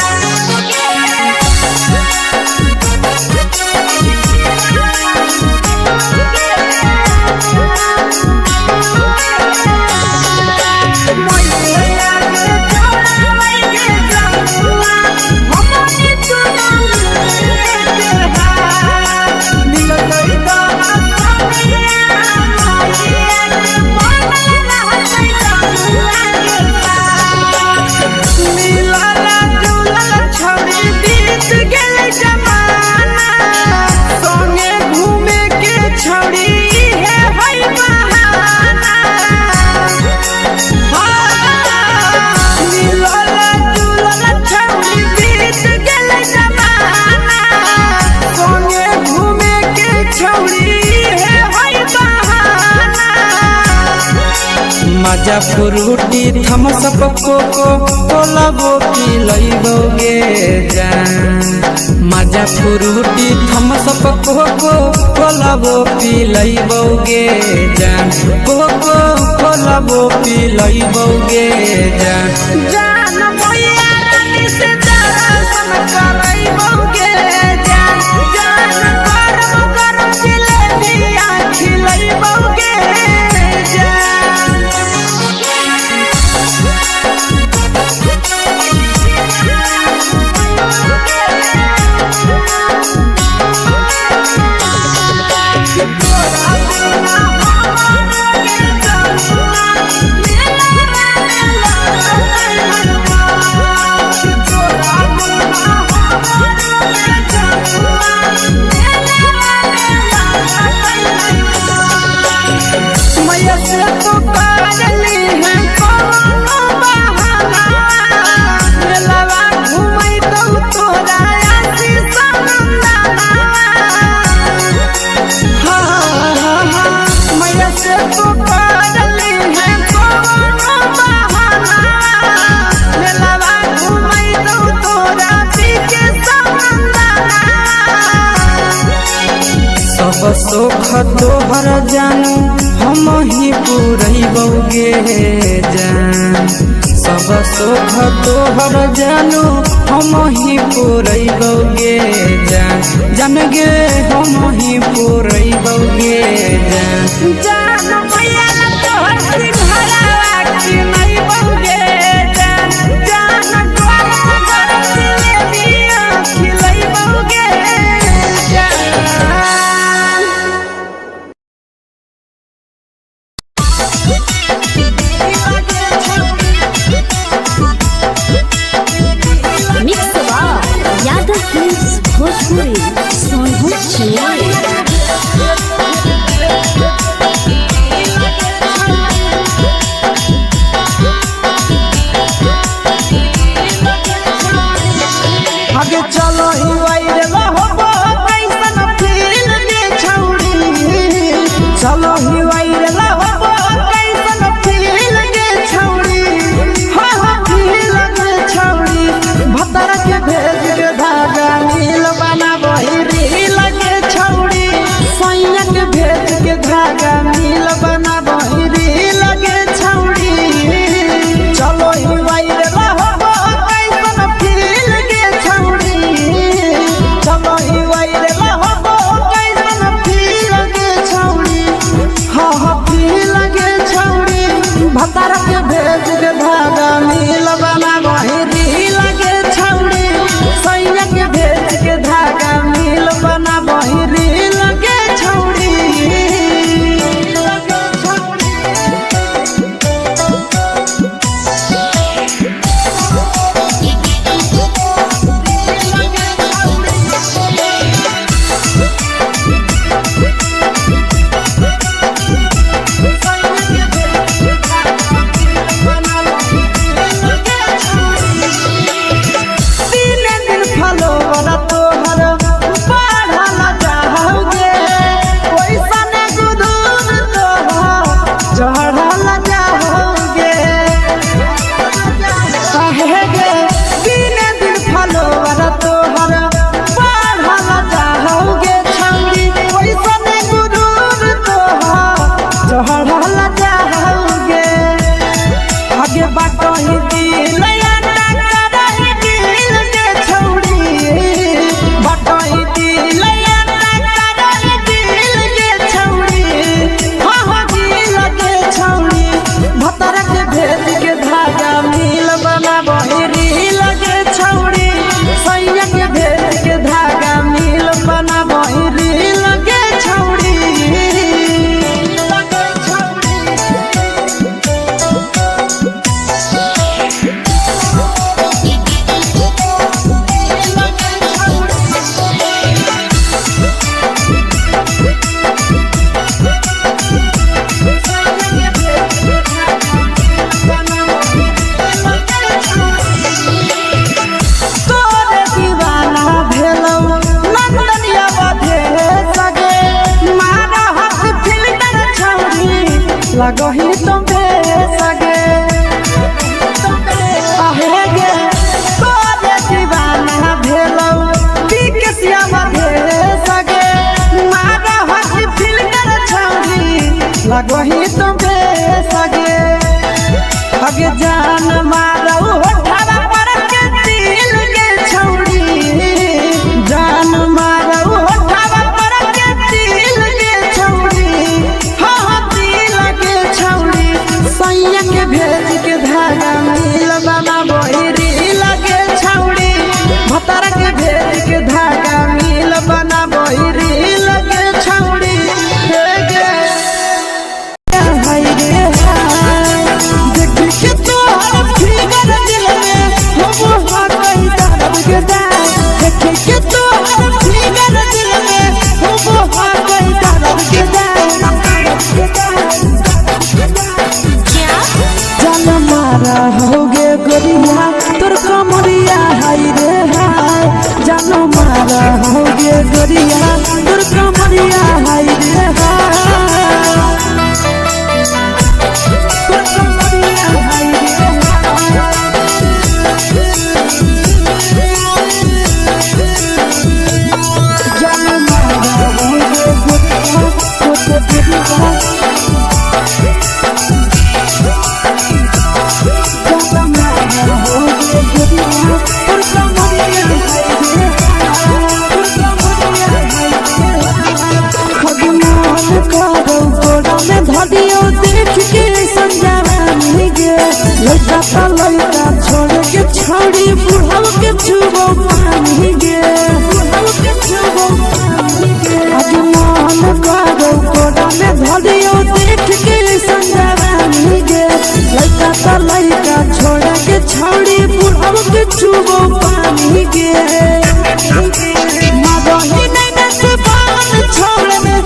मजा फ्रूटी थम्स अप कोको कोला वो पी लइबोगे जान मजा फ्रूटी थम्स अप कोको कोला वो पी लइबोगे जान कोको कोला वो पी लइबोगे जान जान भैया रानी से दर्शन करइबोगे जान जान गरम गरम जिलेबिया खिलइबोगे जान सब सुख तोहर जानू हम ही पूरइबोगे जान सब सुख तोहर जानू हम ही पूरइबोगे जान जान गे हम ही पूरइबोगे जान जान भैया तोहर सिंघारा खिलइबोगे जान जान गरम गरम जिलेबिया खिलइबोगे जान मिक्स यादव फिल्म्स भोजपुरी सोनू चिड़िया आगे चलो ही वायरल होबो कैसन फील दे छौड़ी चलो ही वायरल होबो कैसन फील दे छौड़ी हा हा फील दे छौड़ी भतर के भेज के धागा नील बना बहिरी लगे छौड़ी सैया के भेज के धागा नील बना बहिरी लगे छौड़ी चलो ही वायरल होबो कैसन फील दे छौड़ी चलो ही वायरल होबो कैसन फील दे छौड़ी हा हा फील दे छौड़ी भतर के भेज के धागा नील बना बहिरी लगे छौड़ी सैया के भेज के धागा नील बना बहिरी लगे छौड़ी लगे छौड़ी लगही तुम्हें सगे आहे गे तोरे दीवाना भेलौ बिकसिया मधे सगे मारा हसी फिल्टर छौरी लगही तो बे सगे अगे जान मारौ होठवा पर के दिल के छौरी जान मारौ होठवा पर के दिल के छौरी हाँ दिल के छौरी सैया के भेज के धागा मिल बाबा बोहिरी लगे छौरी भतर के भेज के धागा मिल बना बोहिरी लगे छौरी हे गे हाय रे हाय देख के तोहर फिगर दिल में हो हाथ कहीं दर्द के दाग देख के तोहर फिगर दिल में हो हाथ कहीं दर्द के जान मारा होगे गोरिया तोर कमरिया हाय रे हाय जान मारा होगे गोरिया तोर कमरिया हाय रे हाय तोर कमरिया हाय रे हाय जान मारा होगे गोरिया तोर कमरिया लड़का छोड़ के छौड़ी बुढ़ाव के छुबो पानी गे अभी मन करो कोड़ा में धरियो देख के संजवानी गे लड़का छोड़ के छौड़ी बुढ़ाव के छुबो पानी गे मदही नहीं नसे बान छोड़ में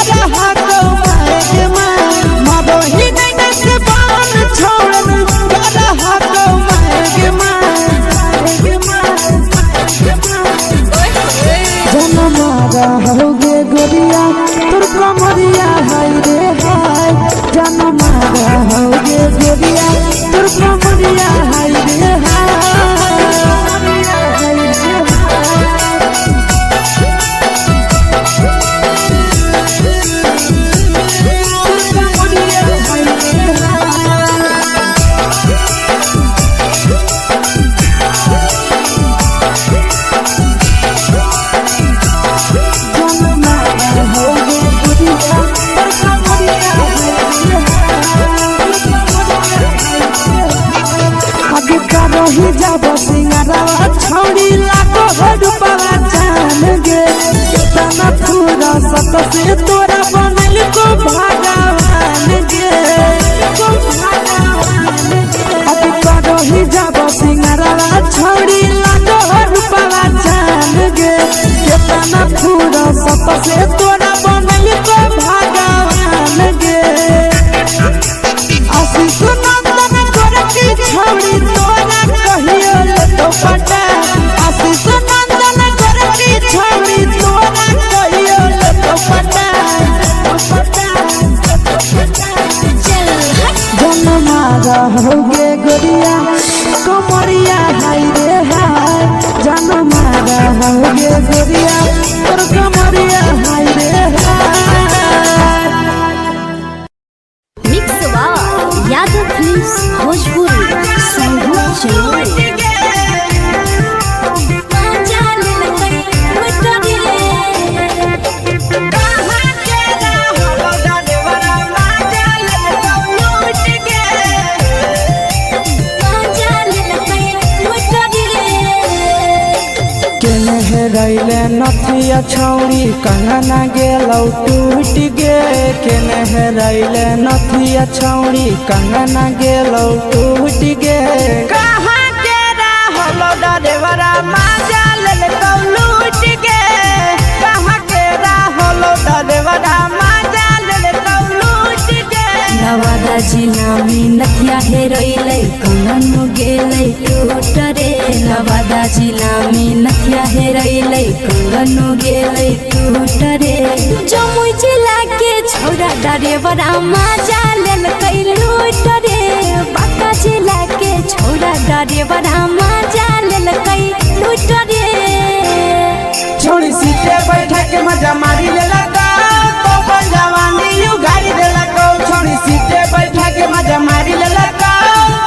रहा तो मारे के मां मदही नहीं नसे बान छोड़ में रहा तो मारे के मां जन मारा होगे गोरिया तोर कमरिया हाय रे हाय जन मारा होगे गोरिया तोर कमरिया हाय रे रही जब सिंगारवा छौड़ी लाखो रुपवा जान गे कितना पूरा सत से तोरा बनल को भगवान गे अभी रही जब सिंगारवा छौड़ी लाखो रुपवा जान गे कितना पूरा सत से तोरा बनल को भगवान गे आशीष नंदन गोरखी छौड़ी तोरा कहियो तो पटा आशीष नंदन गोरखी छौड़ी तोरा कहियो तो पटा जन मारा होगे गोरिया कमरिया हाय रे हाय जन मारा होगे गोरिया तोर कमरिया हाय रे हाय मिक्सवा यादव फिल्म्स भोजपुरी संगीत चैनल रैले नथिया छौड़ी कंगना गेलौ टूट गे केने रैले नथिया छौड़ी कंगना गेलौ टूट गे कहाँ के रहलो डरेवरा माजा लेलकौ लूट गे कहाँ के रहलो डरेवरा माजा लेलकौ लूट गे नवादा जिला में नथिया हेरैलै कंगन गेलै टूट रे नवादा जिला में नथिया हेरैलै कंगन गेलै टूट रे जमुई जिला के छौरा डरेवरा माजा लेलकै लूट रे ड्राइवर मजा लेलकै लूट रे। छोड़ी सीटे बैठा के मजा मारी लेलका तो अपन जवानी उगाड़ी देलका। छोड़ी सीटे बैठा के मजा मारी लेलका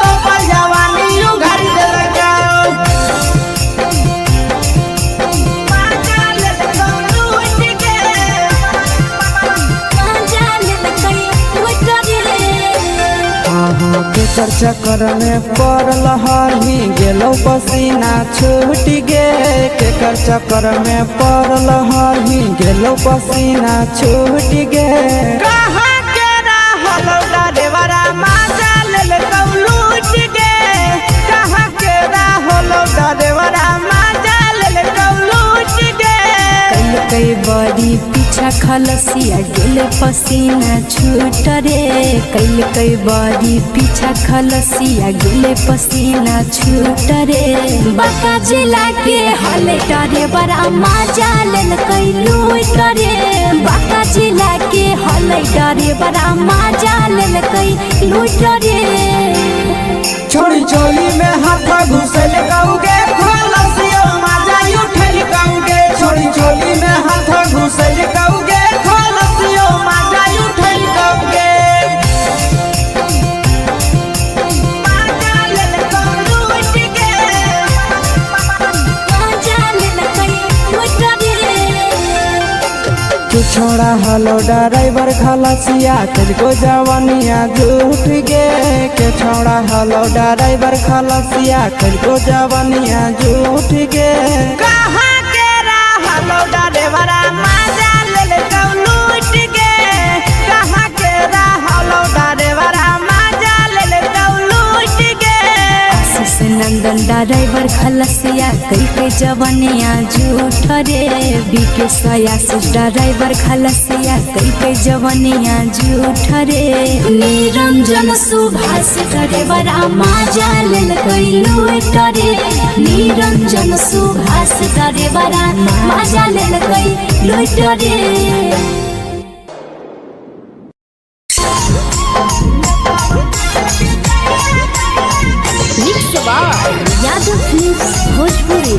तो अपन जवानी उगाड़ी देलका। केकर चक्कर में पड़ल हही गेलो पसीना छूट गे। केकर चक्कर में पड़ल हही गेलो पसीना छूट गे। कहाँ के रहल ड्राइवरा मजा लेलकौ लूट गे। कहाँ के रहल ड्राइवरा मजा लेलकौ लूट गे। कई बड़ी पीछा खलसिया गेले पसीना छूट रे। कई बड़ी पीछा खलसिया गेले पसीना छूट रे। बाका जिला के हले ड्राइवर मजा लेलकै लूट रे। बाका जिला के हले ड्राइवर मजा लेलकै लूट रे। छोड़ी चोली में हाथ घुसल कौगे खलसिया मजा उठल कौगे। छोड़ी चोली में हाथ घुसल कौगे खलसिया मजा उठल कौगे। छोड़ा हलो ड्राइवर खलसिया तुझको जवानिया झूठ गे। के छोड़ा हलो ड्राइवर खलसिया तुझको जवानिया झूठ गे। कहाँ के रहलो ड्राइवर मजा लेलकौ लूट गे। कहाँ के रहलो ड्राइवर मजा लेलकौ लूट गे। आशीष नंदन ड्राइवर खलसिया कई जवानिया झूठ रे। बीके आशीष ड्राइवर खलसिया कई जवानिया झूठ रे। निरंजन सुभाष ड्राइवर मजा लेलकै लूट रे। निरंजन सुभाष ड्राइवर मजा लेलकै लूट रे। यादव फिल्म्स भोजपुरी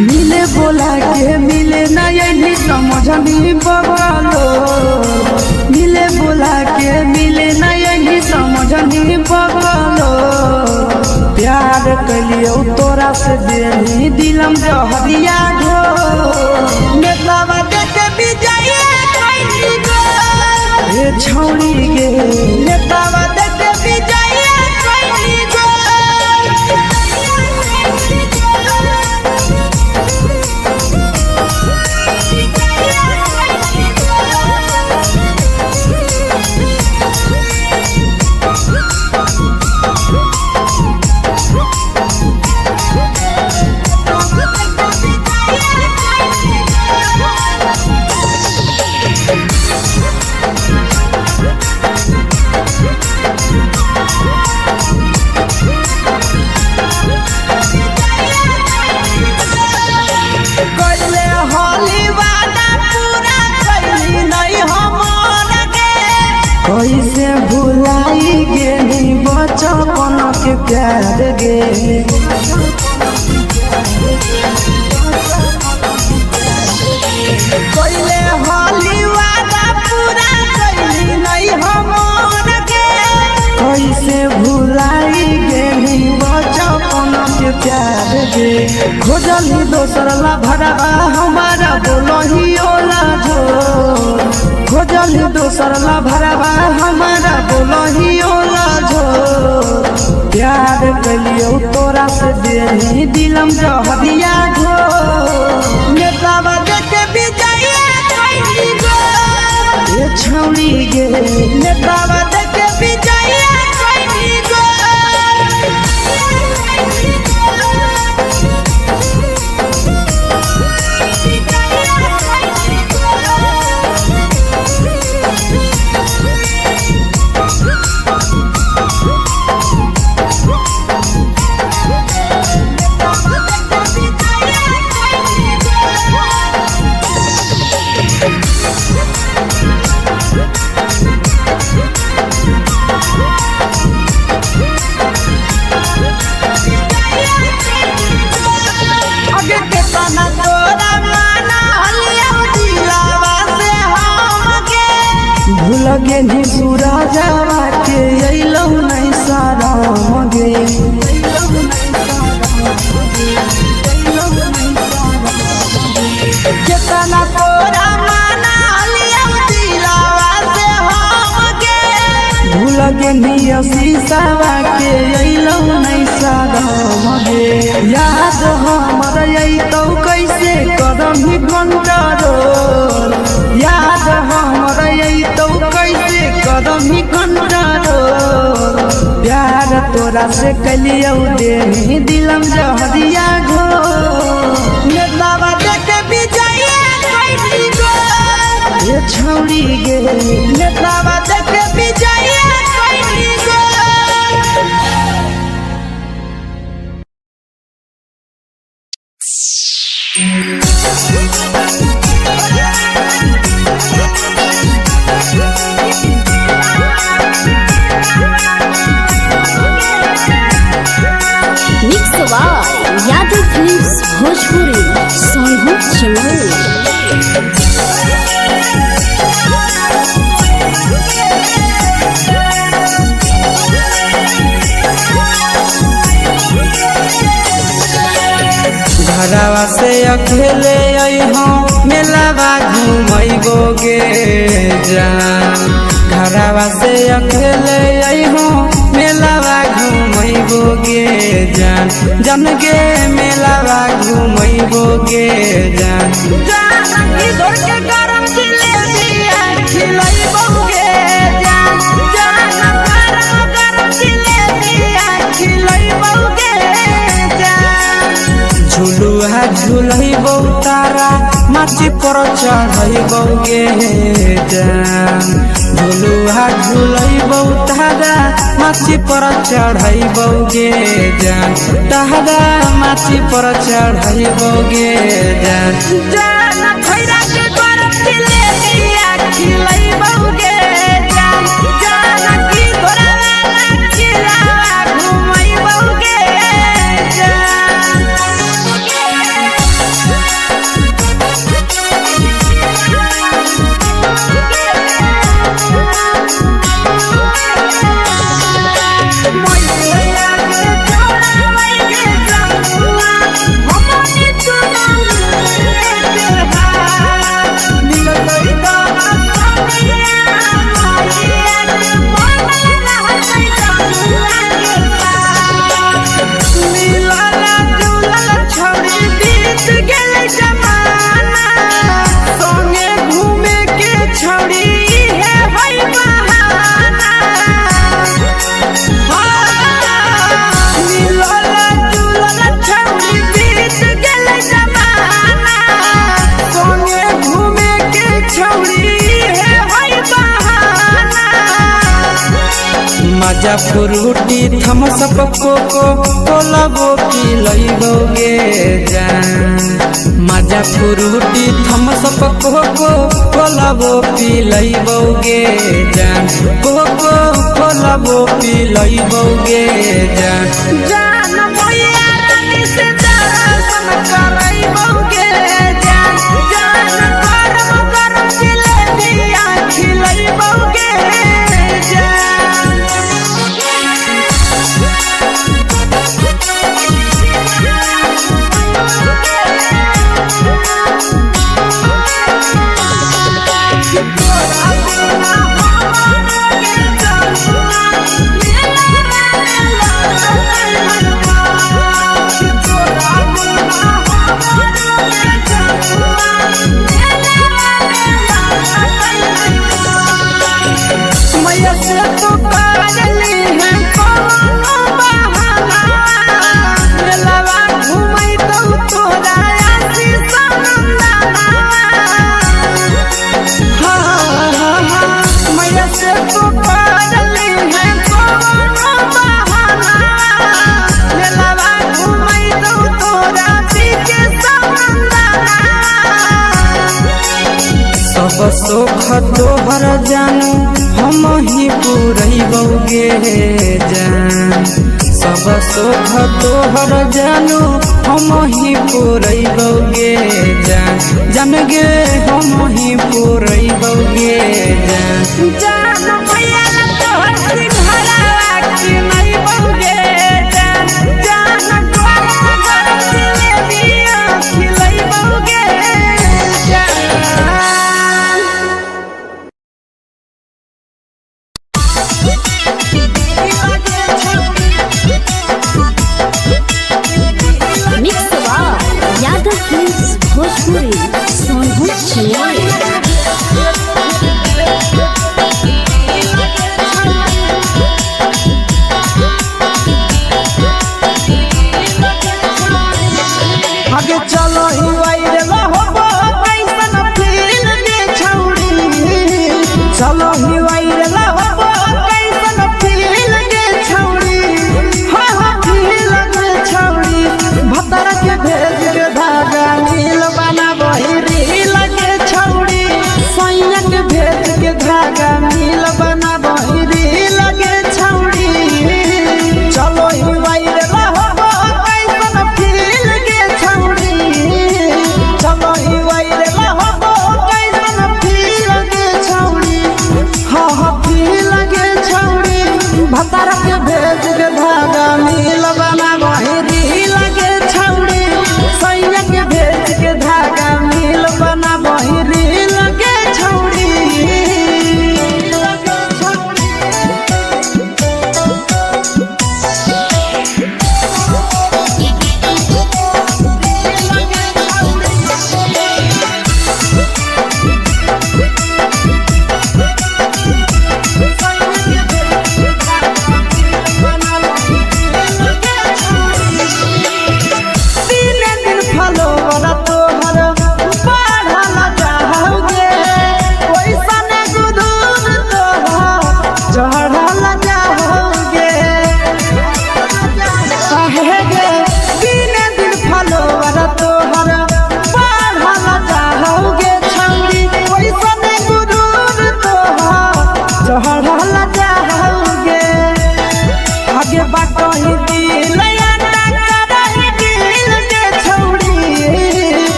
मिले बोला के मिले नहीं समझनी बगलो। मिले बोला के मिले नहीं समझनी बगलो। प्यार कलियो तोरा से देनी दिलम जहरिया घो। नेतावा देखे विजय कैली गो। ये छौड़ी गे नेतावा देखे विजय कैली गो। कैसे भुलाई गेली बचपन के प्यार गे। कैले होली वादा पूरा कैली नहीं हमर के। कैसे भुलाई गेली बचपन के प्यार गे। खोजली दोसर ला भरवा हमारा बोलही ओला जो। खोजली दोसर ला भरवा हमारा बोलही ओला जो। प्यार कलियो तोरा से देनी दिलम जहरिया घो। नेतावा देखे विजय कैली गो। ये छौड़ी गे नेतावा देखे विजय कैली गो। लगे नी पूरा जावा के अइलौ नहीं सारा मगे कितना तोरा माना लिया दिलावा से हमके भूल गे नी शीशावा के अइलौ नहीं सारा मगे याद हमर अइतौ कैसे करम ही कंट्रोल याद हमर अइतौ कैसे करम ही कंट्रोल प्यार तोरा से कलियौ दे दिलम जहरिया घो नेतावा देखे विजय कैदी गो ये छौड़ी गे नेतावा देखे विजय कैदी गो mix by Yadav films Bhojpuri Sonu चमन। घरवा से अकेले अइहो मेलावा घूमैबो गे जान घरवा से अकेले अइहो मेलावा घूमैबो गे जान जन गे मेलावा घूमैबो गे जान जान की दौड़ के गरम जिलेबिया खिलैबो गे जान जान गरम जिलेबिया खिलैबो गे जान झुलुहा झुलैबो तारा माची पर चढ़ैबो गे जान झुलुहा झुलैबो तारा माची पर चढ़ैबो गे जान तारा माची पर चढ़ैबो गे जान जान खैरा के गरम जिलेबिया खिलैबो गे जान जान की घोड़ा खिलावा घुमैबो गे जान मजा फ्रूटी थम्स अप कोको कोला वो पी लइबो गे जान मजा फ्रूटी थम्स अप कोको कोला वो पी लइबो गे जान कोको कोला वो पी लइबो गे जान जान भैया रानी से दर्शन करइबो गे जान जान गरम गरम जिलेबिया खिलइबो गे जान सुख तोहर जानू हम ही पुरैबो गे जान सब सुख तोहर जानू हम ही पुरैबो गे जान जान गे हम ही पुरैबो गे जान जान मैया ला तोहर सिंघरावा के नहीं बहुगे जान द्वारा घर जिलेबिया खिलई बहुगे मिक्स यादव फिल्म्स भोजपुरी सोनू चिया आगे चलो ही वायरल होबो कैसन फील दे छौड़ी चलो ही वायरल होबो कैसन फील दे छौड़ी हाँ फील दे छौड़ी भतर के भेज के धागा नील बना बहिरी लगे छौड़ी सैया के भेज के धागा नील बना बहिरी लगे छौड़ी चलो ही वायरल होबो कैसन फील दे छौड़ी चलो ही वायरल होबो कैसन फील दे छौड़ी हाँ फील दे छौड़ी भतर के भेज के धागा नील बना बहिरी लगे छौड़ी सैया के भेज के धागा नील बना बहिरी लगे छौड़ी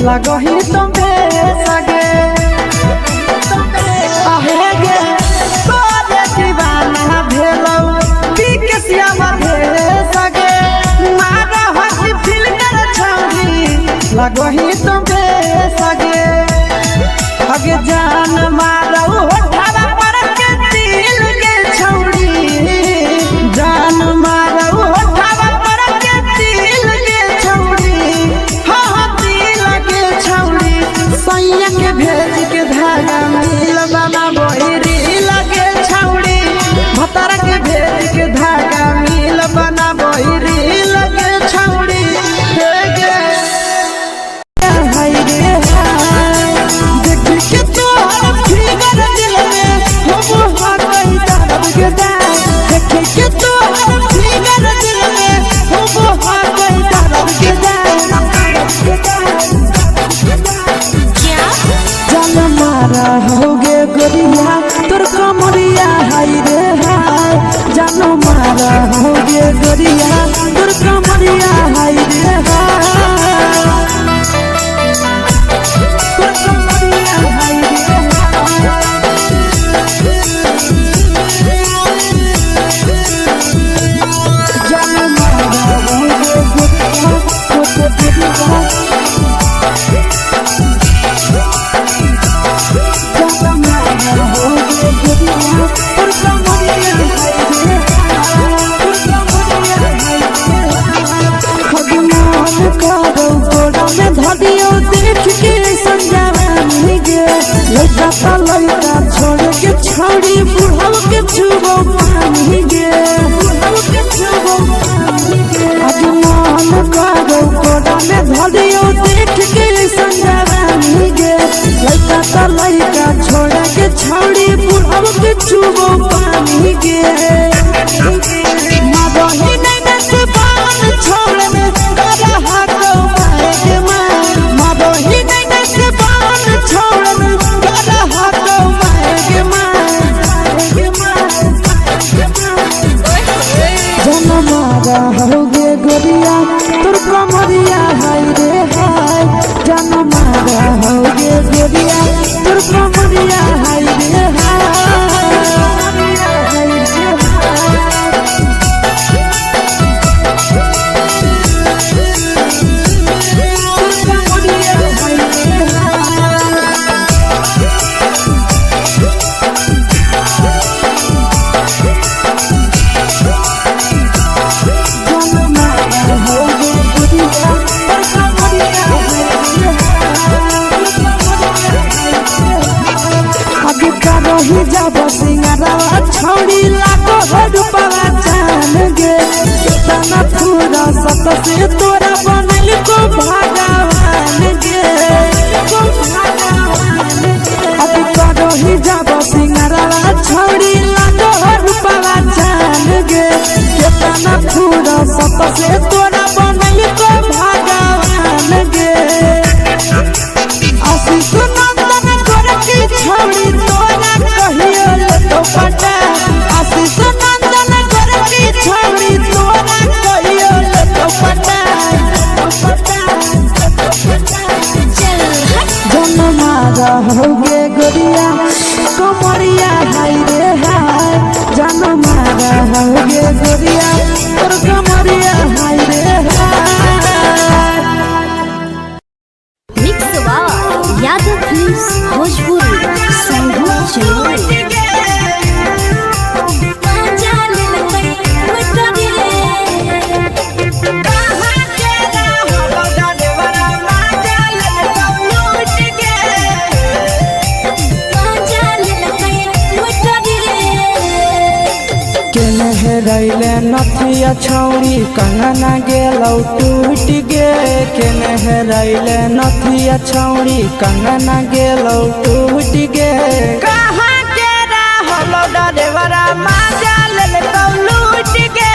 लगही तुम्हे सगे आहे गे तोरे दीवाना भेलौ बिकसिया मधे सगे मारा हसी फिल्टर छौरी लगही तुम्हे सगे अगे जान मारौ होठवा पर के दिल के छौरी जान मारौ होठवा पर के दिल के छौरी हाँ दिल के छौरी सैया के भेज के धागा मिल बना बहिरी लगे छौरी भतर के भेज के धागा मिल बना बहिरी लगे छौरी हे गे हाय रे हाय देख के तोहर फिगर दिल में हम हाथ दर्द के दाए देख के तोहर फिगर दिल में हम हाथ दर्द के दाए जान मारा होगे गोरिया तोर कमरिया हाय रे हाय जान मारा होगे गोरिया तोर कमरिया हाय रे हाय तोर कमरिया हाय रे जान मारा होगे गोरिया तोर कमरिया लड़का तो लड़का छोड़ के छोड़ी बुढ़ाव के छुबो पानी गे बुढ़ाव के छुबो पानी गे आज मन करो कोड़ा में धलियो देख के संजवानी गे लड़का तो लड़का छोड़ के छोड़ी बुढ़ाव के छुबो पानी गे मदही नहीं से बान छोड़ में करा हाथों मारे के मां मदही नहीं से बान छोड़ में करा हाथों मारे के मां जनमारा होगे गोरिया तोर कमरिया हाय रे हाय जनमारा होगे गोरिया तोर कमरिया हाय रे हाय ही जब सिंगारा छोड़ी लागो रुपवा जान गे कितना पूरा सत से तोरा बनल को भगवान गे अभी करो ही जब सिंगारा छोड़ी लागो रुपवा जान गे कितना पूरा सत से तोरा बनल को भगवान गे आशीष नंदन गोरखी छोड़ी तोरा कहियो ले तो पटा आशीष नंदन गोरखी छोड़ी तोरा कहियो ले तो पटा जनमारा होगे गोरिया कमरिया हाय रे हाय जनमारा होगे गोरिया तोर कमरिया हाय रे हाय mix by Yadav films Bhojpuri संगीत चलो रैले नथिया छौरी कंगना गेलौ टूट गे केने रैले नथिया छौरी कंगना गेलौ टूट गे कहाँ के रहलो डरेवरा माजा लेलकौ लूट गे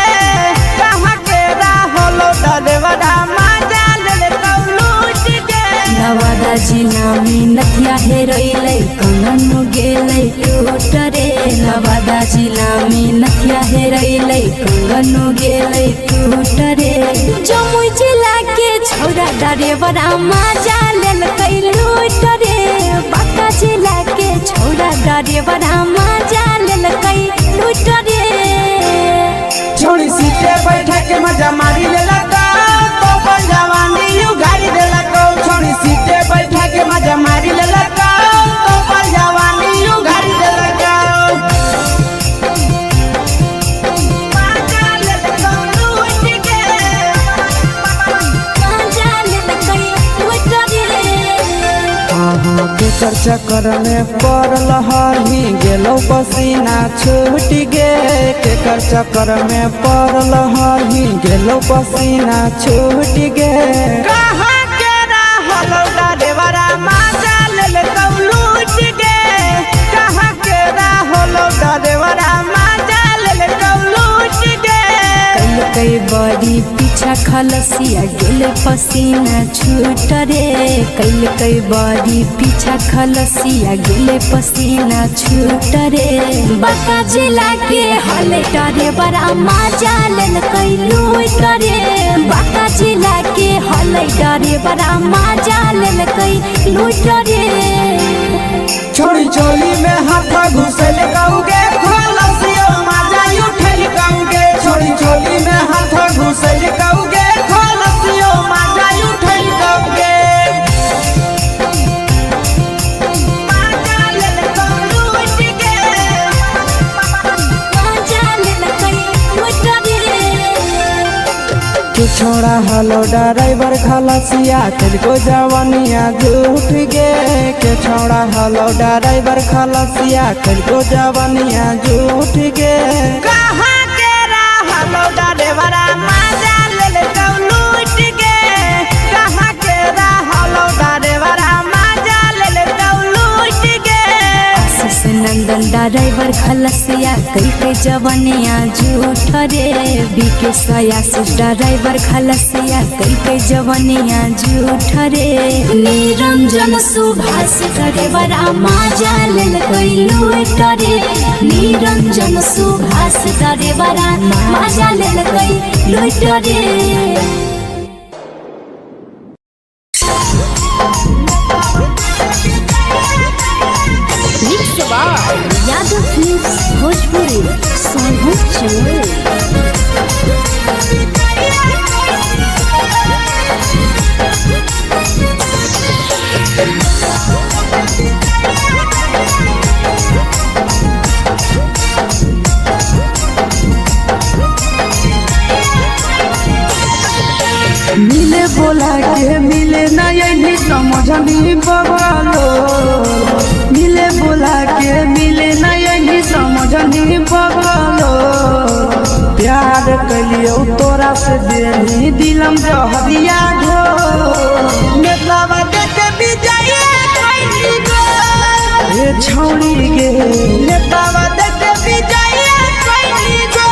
कहाँ के रहलो डरेवरा माजा लेलकौ लूट गे नवादा जिला में नथिया हेरोइले कंगन गेले टूट रे नवादा जिला में नथिया हेरोइले कंगन गेले टूट रे जमुई जिला के छौरा डरेवरा माजा लेलकै लूट रे बांका जिला के छौरा डरेवरा माजा लेलकै लूट रे छोड़ी सीटे बैठा के मजा मारी लेला तो जवानी यू गाड़ी देला छोड़ी सीटे बैठा के मजा मारी लेला तो जवानी यू गाड़ी देला केकर चक्कर में पड़ल हरही गेलो पसीना छूट गे केकर चक्कर में पड़ल हरही गेलो पसीना छूट गे कहाँ के रहलो डरेवरा माजा लेलकौ लूट गे कहाँ के रहलो डरेवरा माजा लेलकौ लूट गे कई बड़ी पीछा खलसिया गेले पसीना छूट रे कई बड़ी पीछा खलसिया गेले पसीना छूट रे बांका जिला के हले डरे बड़ा माजा लेलकै लूट रे बांका जिला के हले डरे बड़ा माजा लेलकै लूट रे छोड़ी चोली में हाथ घुसल कौगे खलसियो माजा उठल कौगे छोड़ी चोली में हाथ घुसल कौगे खलसियो माजा उठल कौगे माजा लेलकौ लूट गे माजा लेलकै लूट रे के छोड़ा हलो ड्राइवर खलसिया तेरे जवानिया झूठ गे के छोड़ा हलो ड्राइवर खलसिया तेरे जवानिया झूठ गे कहाँ के हलो ड्राइवर मजा ले लूट गे कहाँ के हलो ड्राइवर मजा ले लूट गे नंदन ड्राइवर खलसिया कई के जवानिया झूठ रे बीके आशीष ड्राइवर खलसिया कई के जवानिया झूठ रे निरंजन सुभाष ड्राइवर मजा ले लूट रे निरंजन सुभाष ड्राइवर मजा ले लूट रे यादव फिल्म्स भोजपुरी मिले बोला के मिले ना यही समझनी बगलो मिले बोला के मिले ना यही समझनी बगलो प्यार कलियो तोरा से देनी दिलम जहरिया घो मेलावा देखे विजय कैली गो ये छौड़ी गे मेलावा देखे विजय कैली गो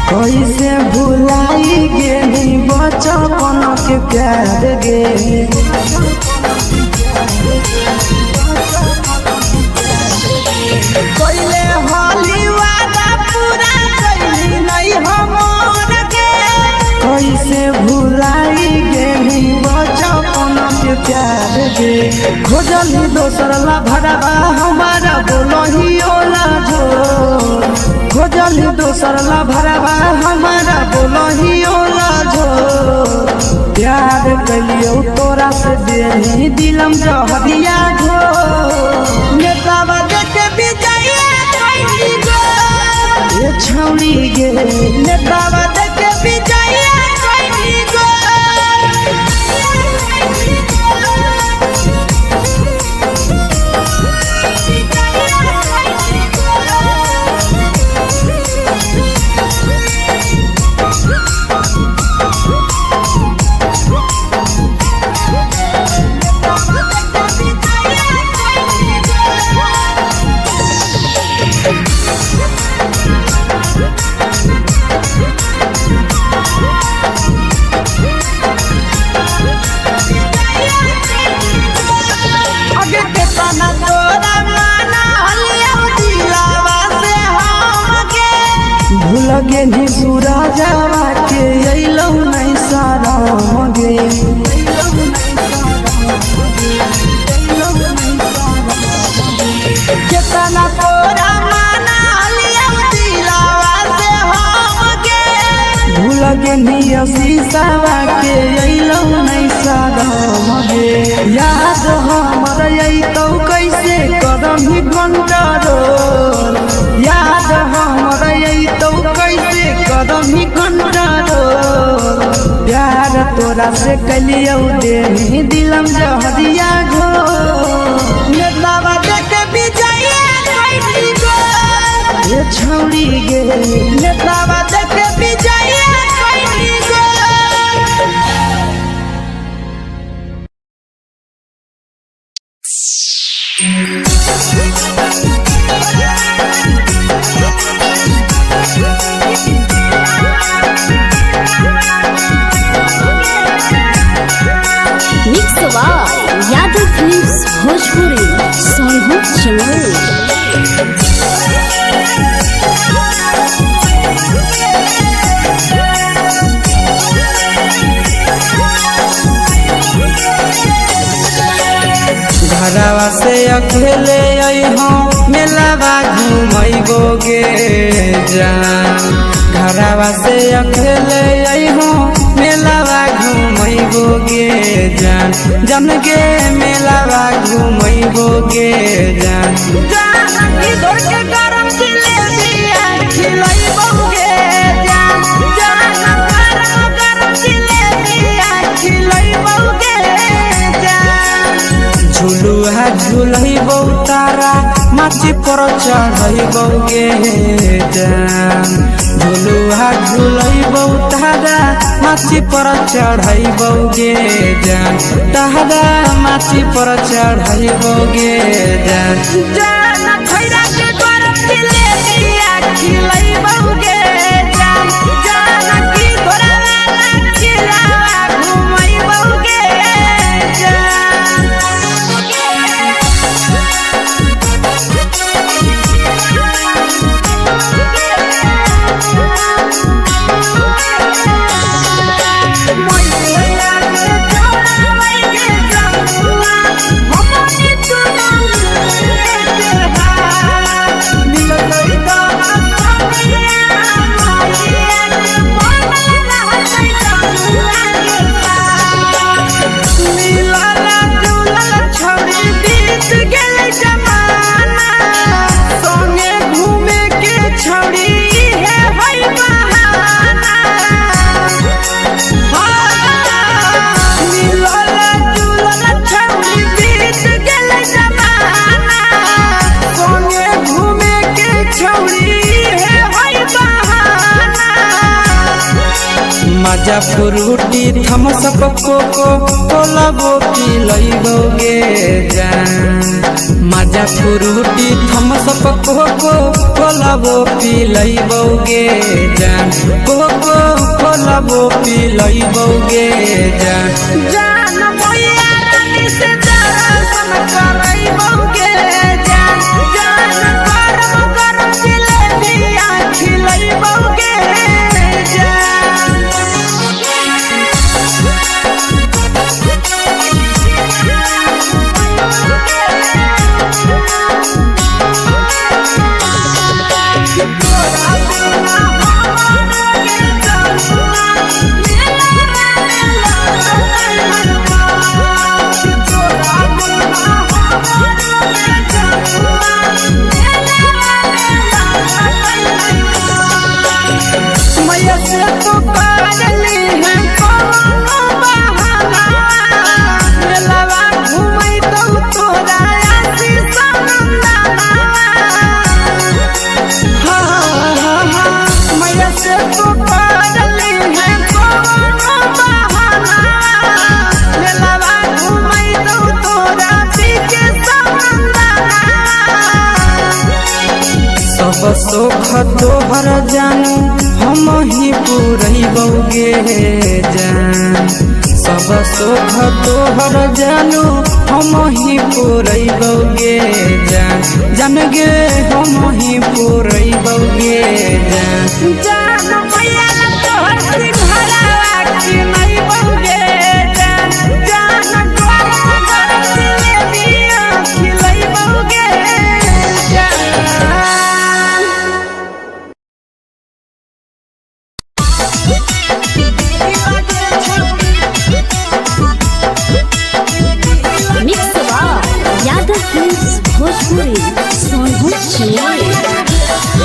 कैसे भुलाई गेली बचपन के प्यार गे कैले होली वादा पूरा कैली नहीं हमर गे कैसे भुलाई गेली बचपन के प्यार गे खोजली दोसर ला भरवा हमारा बोलही ओला झो खोजली दोसर ला भरवा हमारा बोलही ओला झो प्यार कलियो तोरा से देनी दिलम जहरिया झो नेतावा देखे विजय कैली गो ये छौड़ी गे नेतावा देखे विजय कैली गो लगे नी सूरा जावा के अइलौ नहीं सारा मगे केतना तोरा माना लिया दिलावा से हम गे भूल गे नी शीशावा के अइलौ नहीं सारा मगे याद हमर अइतौ कैसे करम ही कंटारो याद हमर अइतौ कैसे करम ही कंटारो प्यार तोरा से कलियो देनी दिलम जहरिया घो नेतावा देखे विजय कैली गो ये छौड़ी गे नेतावा देखे विजय कैली गो यादव फिल्म्स घरवा से अकेले अइहो मेलावा घूमैबोगे जान घरवा से अकेले अइहो मेलावा घूमैबोगे जान जन गे मेलावा घूमैबोगे जान जानकी दौड़ के गरम जिलेबिया खिलैबोगे जान गरम जिलेबिया खिलैबोगे जान झुलुआ झुलैबो तारा माची पर चढ़ैबोगे जान झुलुआ झुलैबो तारा माची पर चढ़ैबोगे जान तारा माची पर चढ़ैबोगे जान जान खैरा के गरम जिलेबिया खिलैबोगे जान जानकी घोड़ावाला खिलावा घुमैबोगे मजा फ्रूटी थमसप कोको कोलाबो पिलैबोगे जान मजा फ्रूटी थमसप कोको कोलाबो पिलैबोगे जान कोको कोलाबो पिलैबोगे जान जान मैया रानी से दर्शन करैबोगे जान गरम जिलेबिया खिलैबोगे सब सुख तोहर जानू हम ही पुरैबोगे जान सब सुख तोहर जानू हम ही पुरैबोगे जान जान गे हम ही पुरैबोगे जान जान मैया तोहर सिंघरावा खिलैबोगे जान गरम जिलेबिया खिलैबोगे यादव फिल्म्स भोजपुरी सोनू चिड़िया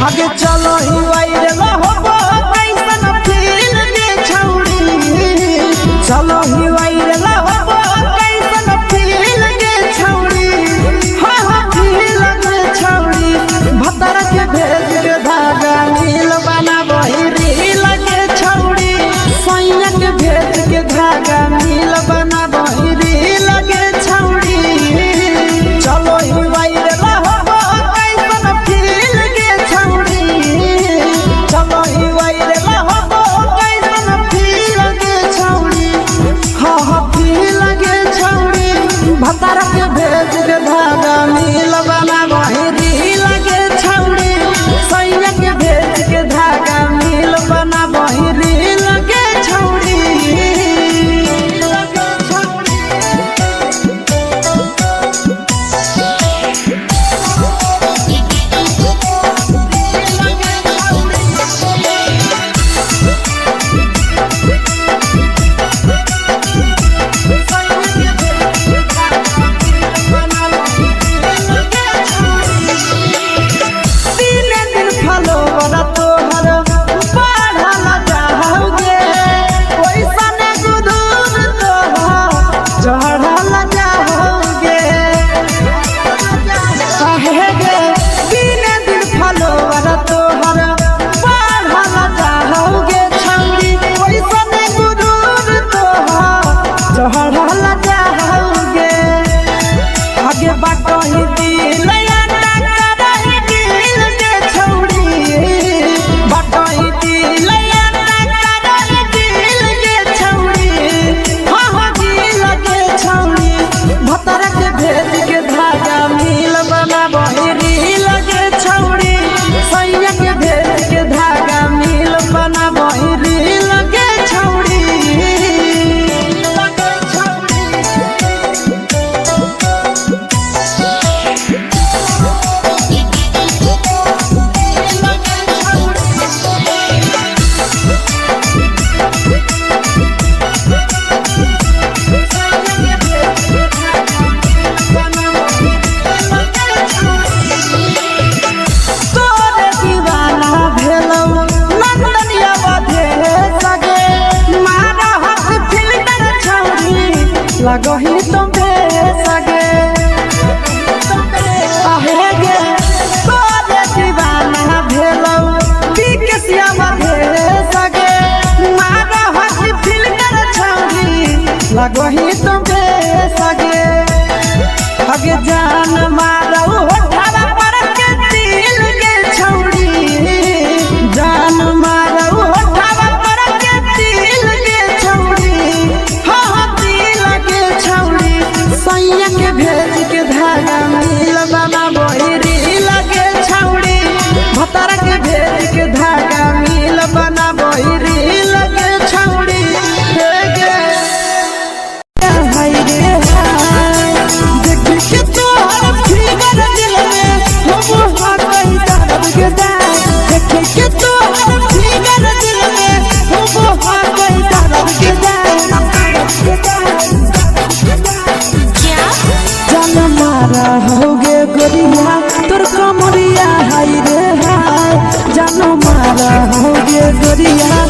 आगे चलो ही वायरल होबो कैसन फिल्म के छौड़ी चलो ही वायरल होबो कैसन फिल्म के छौड़ी हां फिल्म के छौड़ी भतर के भेज के धागा नील बनाबो ही रील के छौड़ी सैया के भेज के धागा नील बनाबो ही रील के छौड़ी चलो ही वायरल होबो कैसन फिल्म के छौड़ी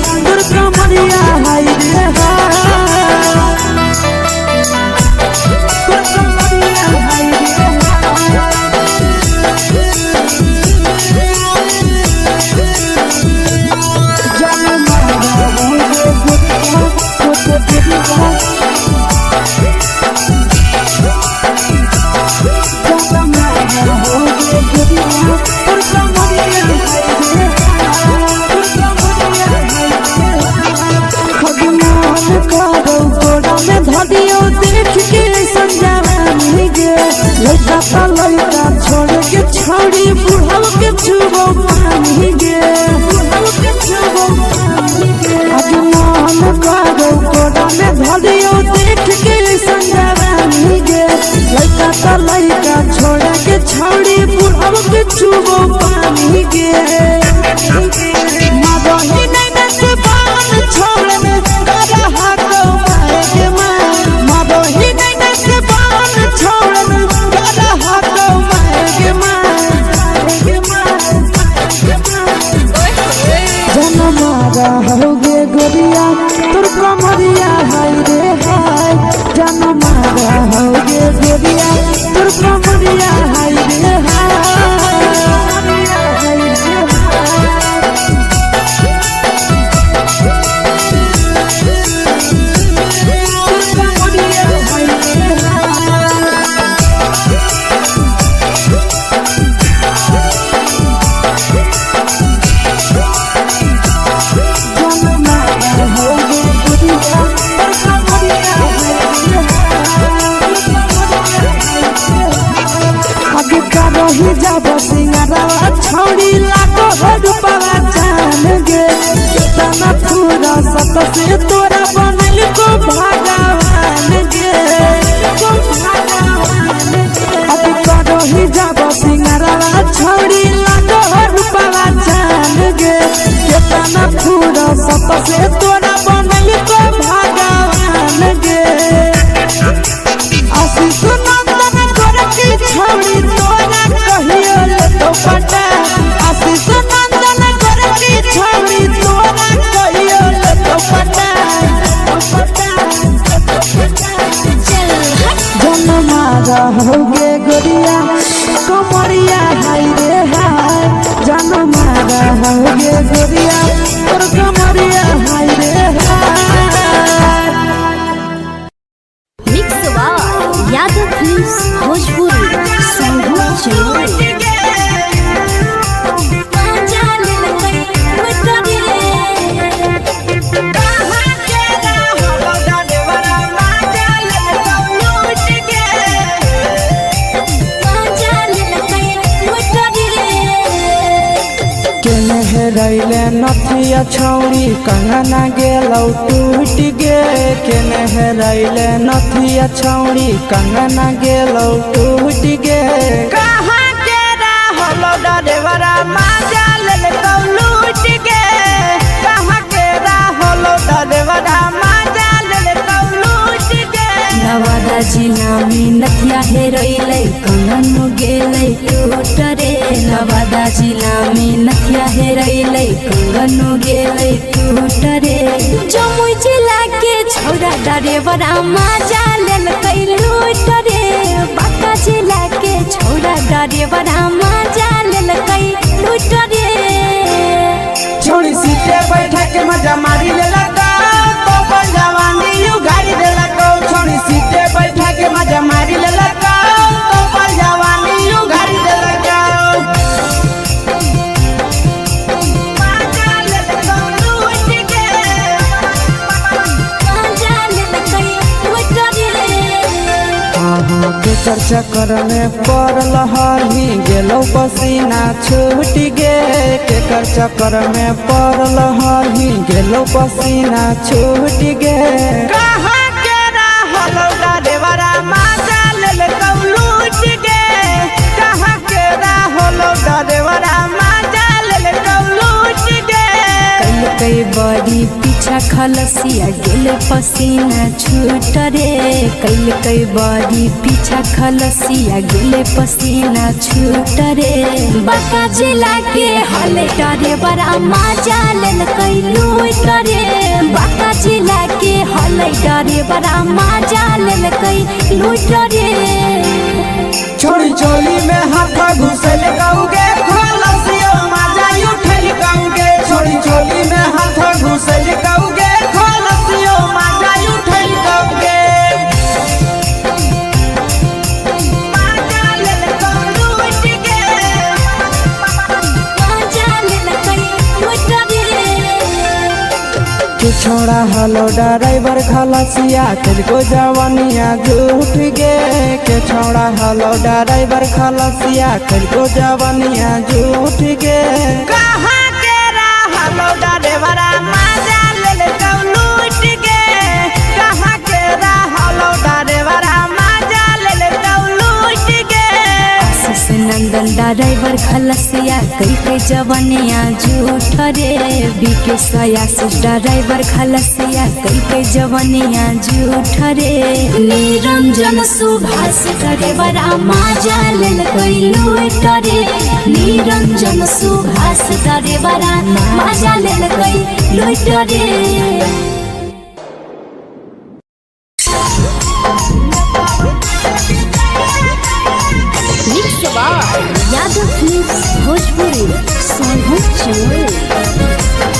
तोर कमरिया हाय रे हाय तोर कमरिया हाय रे जान मारा हो लड़का छोड़ के छोड़ी बुढ़ाव के छुबो पानी गे बुढ़ाव के छुबो पानी गे आज मन करो कोड़ा में धरियो देख के संजवानी गे लड़का छोड़ के छोड़ी बुढ़ाव के छुबो पानी गे मदही नहीं से बान छोड़ में करा हाथों मारे के मां मदही नहीं से बान छोड़ में करा हाथों मारे के मां जन्म होगे गोरिया तोर कमरिया हाय रे हाय जन्म होगे गोरिया तोर कमरिया हाय रे रही जब सिंगारा छोड़ी लाखों रुपया जान गे कितना पूरा सत से तोरा बनल को भगवान गे अब रही जब सिंगारा छोड़ी लाखों रुपया जान गे कितना पूरा सत से तोरा बनल को भगवान गे आशीष नंदन गोरखी छोड़ी तोरा कहियो तो पटा आशीष नंदन गोरखी छोड़ी तोरा कहियो तो पटा जन्म होगे गोरिया कमरिया हाय रे हाय जन्म होगे गोरिया तोर कमरिया हाय रे हाय मिक्स यादव फिल्म्स भोजपुरी संगीत चलो रैले नथिया छौड़ी कंगना गेलौ टूट गे केने हेरैले नथिया छौड़ी कंगना गेलौ टूट गे कहाँ के रहलो डरेवरा माजा लेलौ लूट गे कहाँ के रहलो डरेवरा माजा लेलौ लूट गे नवादा जिला में नथिया हेरैले कंगन गेलै टूट रे नवादा जिला में नथिया हेरैले कंगन गेलै टूट रे जमुई जिला के छौरा डरेवरा माजा लेलकै लूट रे बांका जिला के छौरा डरेवरा माजा लेलकै लूट रे छोड़ी सीटे बैठा के मजा मारी लेलका तो पर जवानी यू गाड़ी देलका छोड़ी सीटे बैठा के मजा मारी लेलका तो पर जवानी यू गाड़ी देलका के चक्कर में पड़ल हही गेलौ पसीना छूट गे केकर चक्कर में पड़ल हही गेलौ पसीना छूट गे कहाँ के रहलो डरेवरा माजा लेलकौ लूट गे कहाँ के रहलो डरेवरा माजा लेलकौ लूट गे कई बड़ी पीछा खलसिया गेले पसीना छूट रे कैल कई बारी पीछा खलसिया गेले पसीना छूट रे बाका जिला के हले डरे बड़ा मजा लेल कई लूट रे बाका जिला के हले डरे बड़ा मजा लेल कई लूट रे छोड़ी चोली में हाथ घुसल गाऊंगे खलसिया मजा उठल गाऊंगे छोड़ी चोली में हाथ घुसल गाऊंगे खलसिया मजा उठल गाऊंगे मजा लेल कई लूट के मजा लेल कई लूट रे के छोड़ा हलो ड्राइवर खलसिया तेरे जवानिया झूठ गे के छोड़ा हलो ड्राइवर खलसिया तेरे जवानिया झूठ गे कहाँ के हलो ड्राइवर मजा ले लूट गे कहाँ के हलो ड्राइवर मजा ले लूट गे आशीष नंदन ड्राइवर खलसिया कई के जवानिया झूठ रे बीके आशीष ड्राइवर खलसिया कई के जवानिया झूठ रे निरंजन सुभाष ड्राइवर मजा लेल कई लूट रे निरंजन सुभाष ड्राइवर मजा लेल कई लूट रे यादव फिल्म्स भोजपुरी सोनू चोर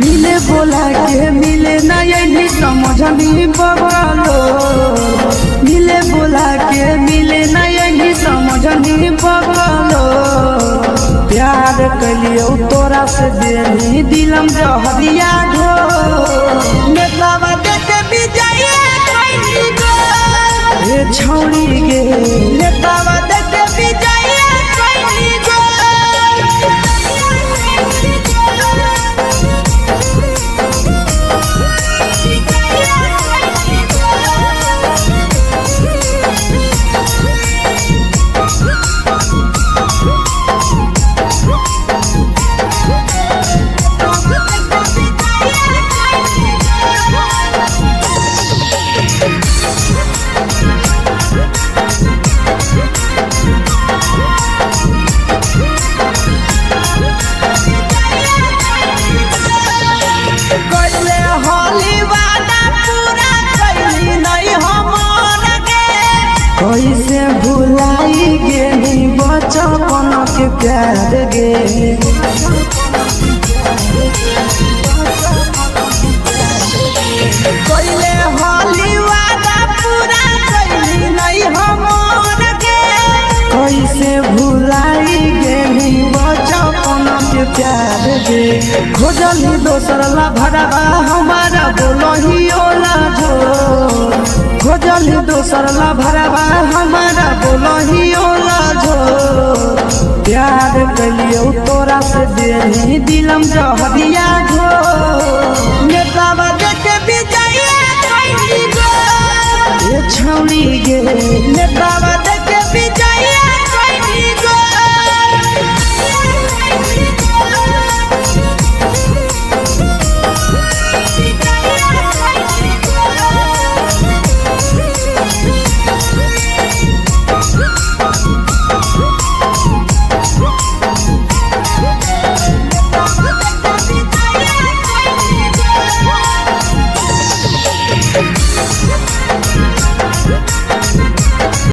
मिले बोला के मिले ना यही समझनी बगलो मिले बोला के मिले ना यही समझनी बगलो प्यार कलियो तोरा से देनी दिलम जहरिया ढो नेतावा देखे विजय कैली गो ए छौड़ी गे नेतावा देखे विजय कैली गो कैसे भुलाई गेली बचपन के प्यार गे कैले होली वादा पूरा कैली नहीं हमर गे कैसे भुलाई गेली बचपन के प्यार गे खोजली दोसर ला भरवा हमारा बोलही ओला जो खोजली दोसर ला भरवा हमारा बोलही ओला जो प्यार कलियो तोरा से देनी दिलम जहरिया घो नेतावा देखे विजय कैली गो ए छौड़ी गे नेतावा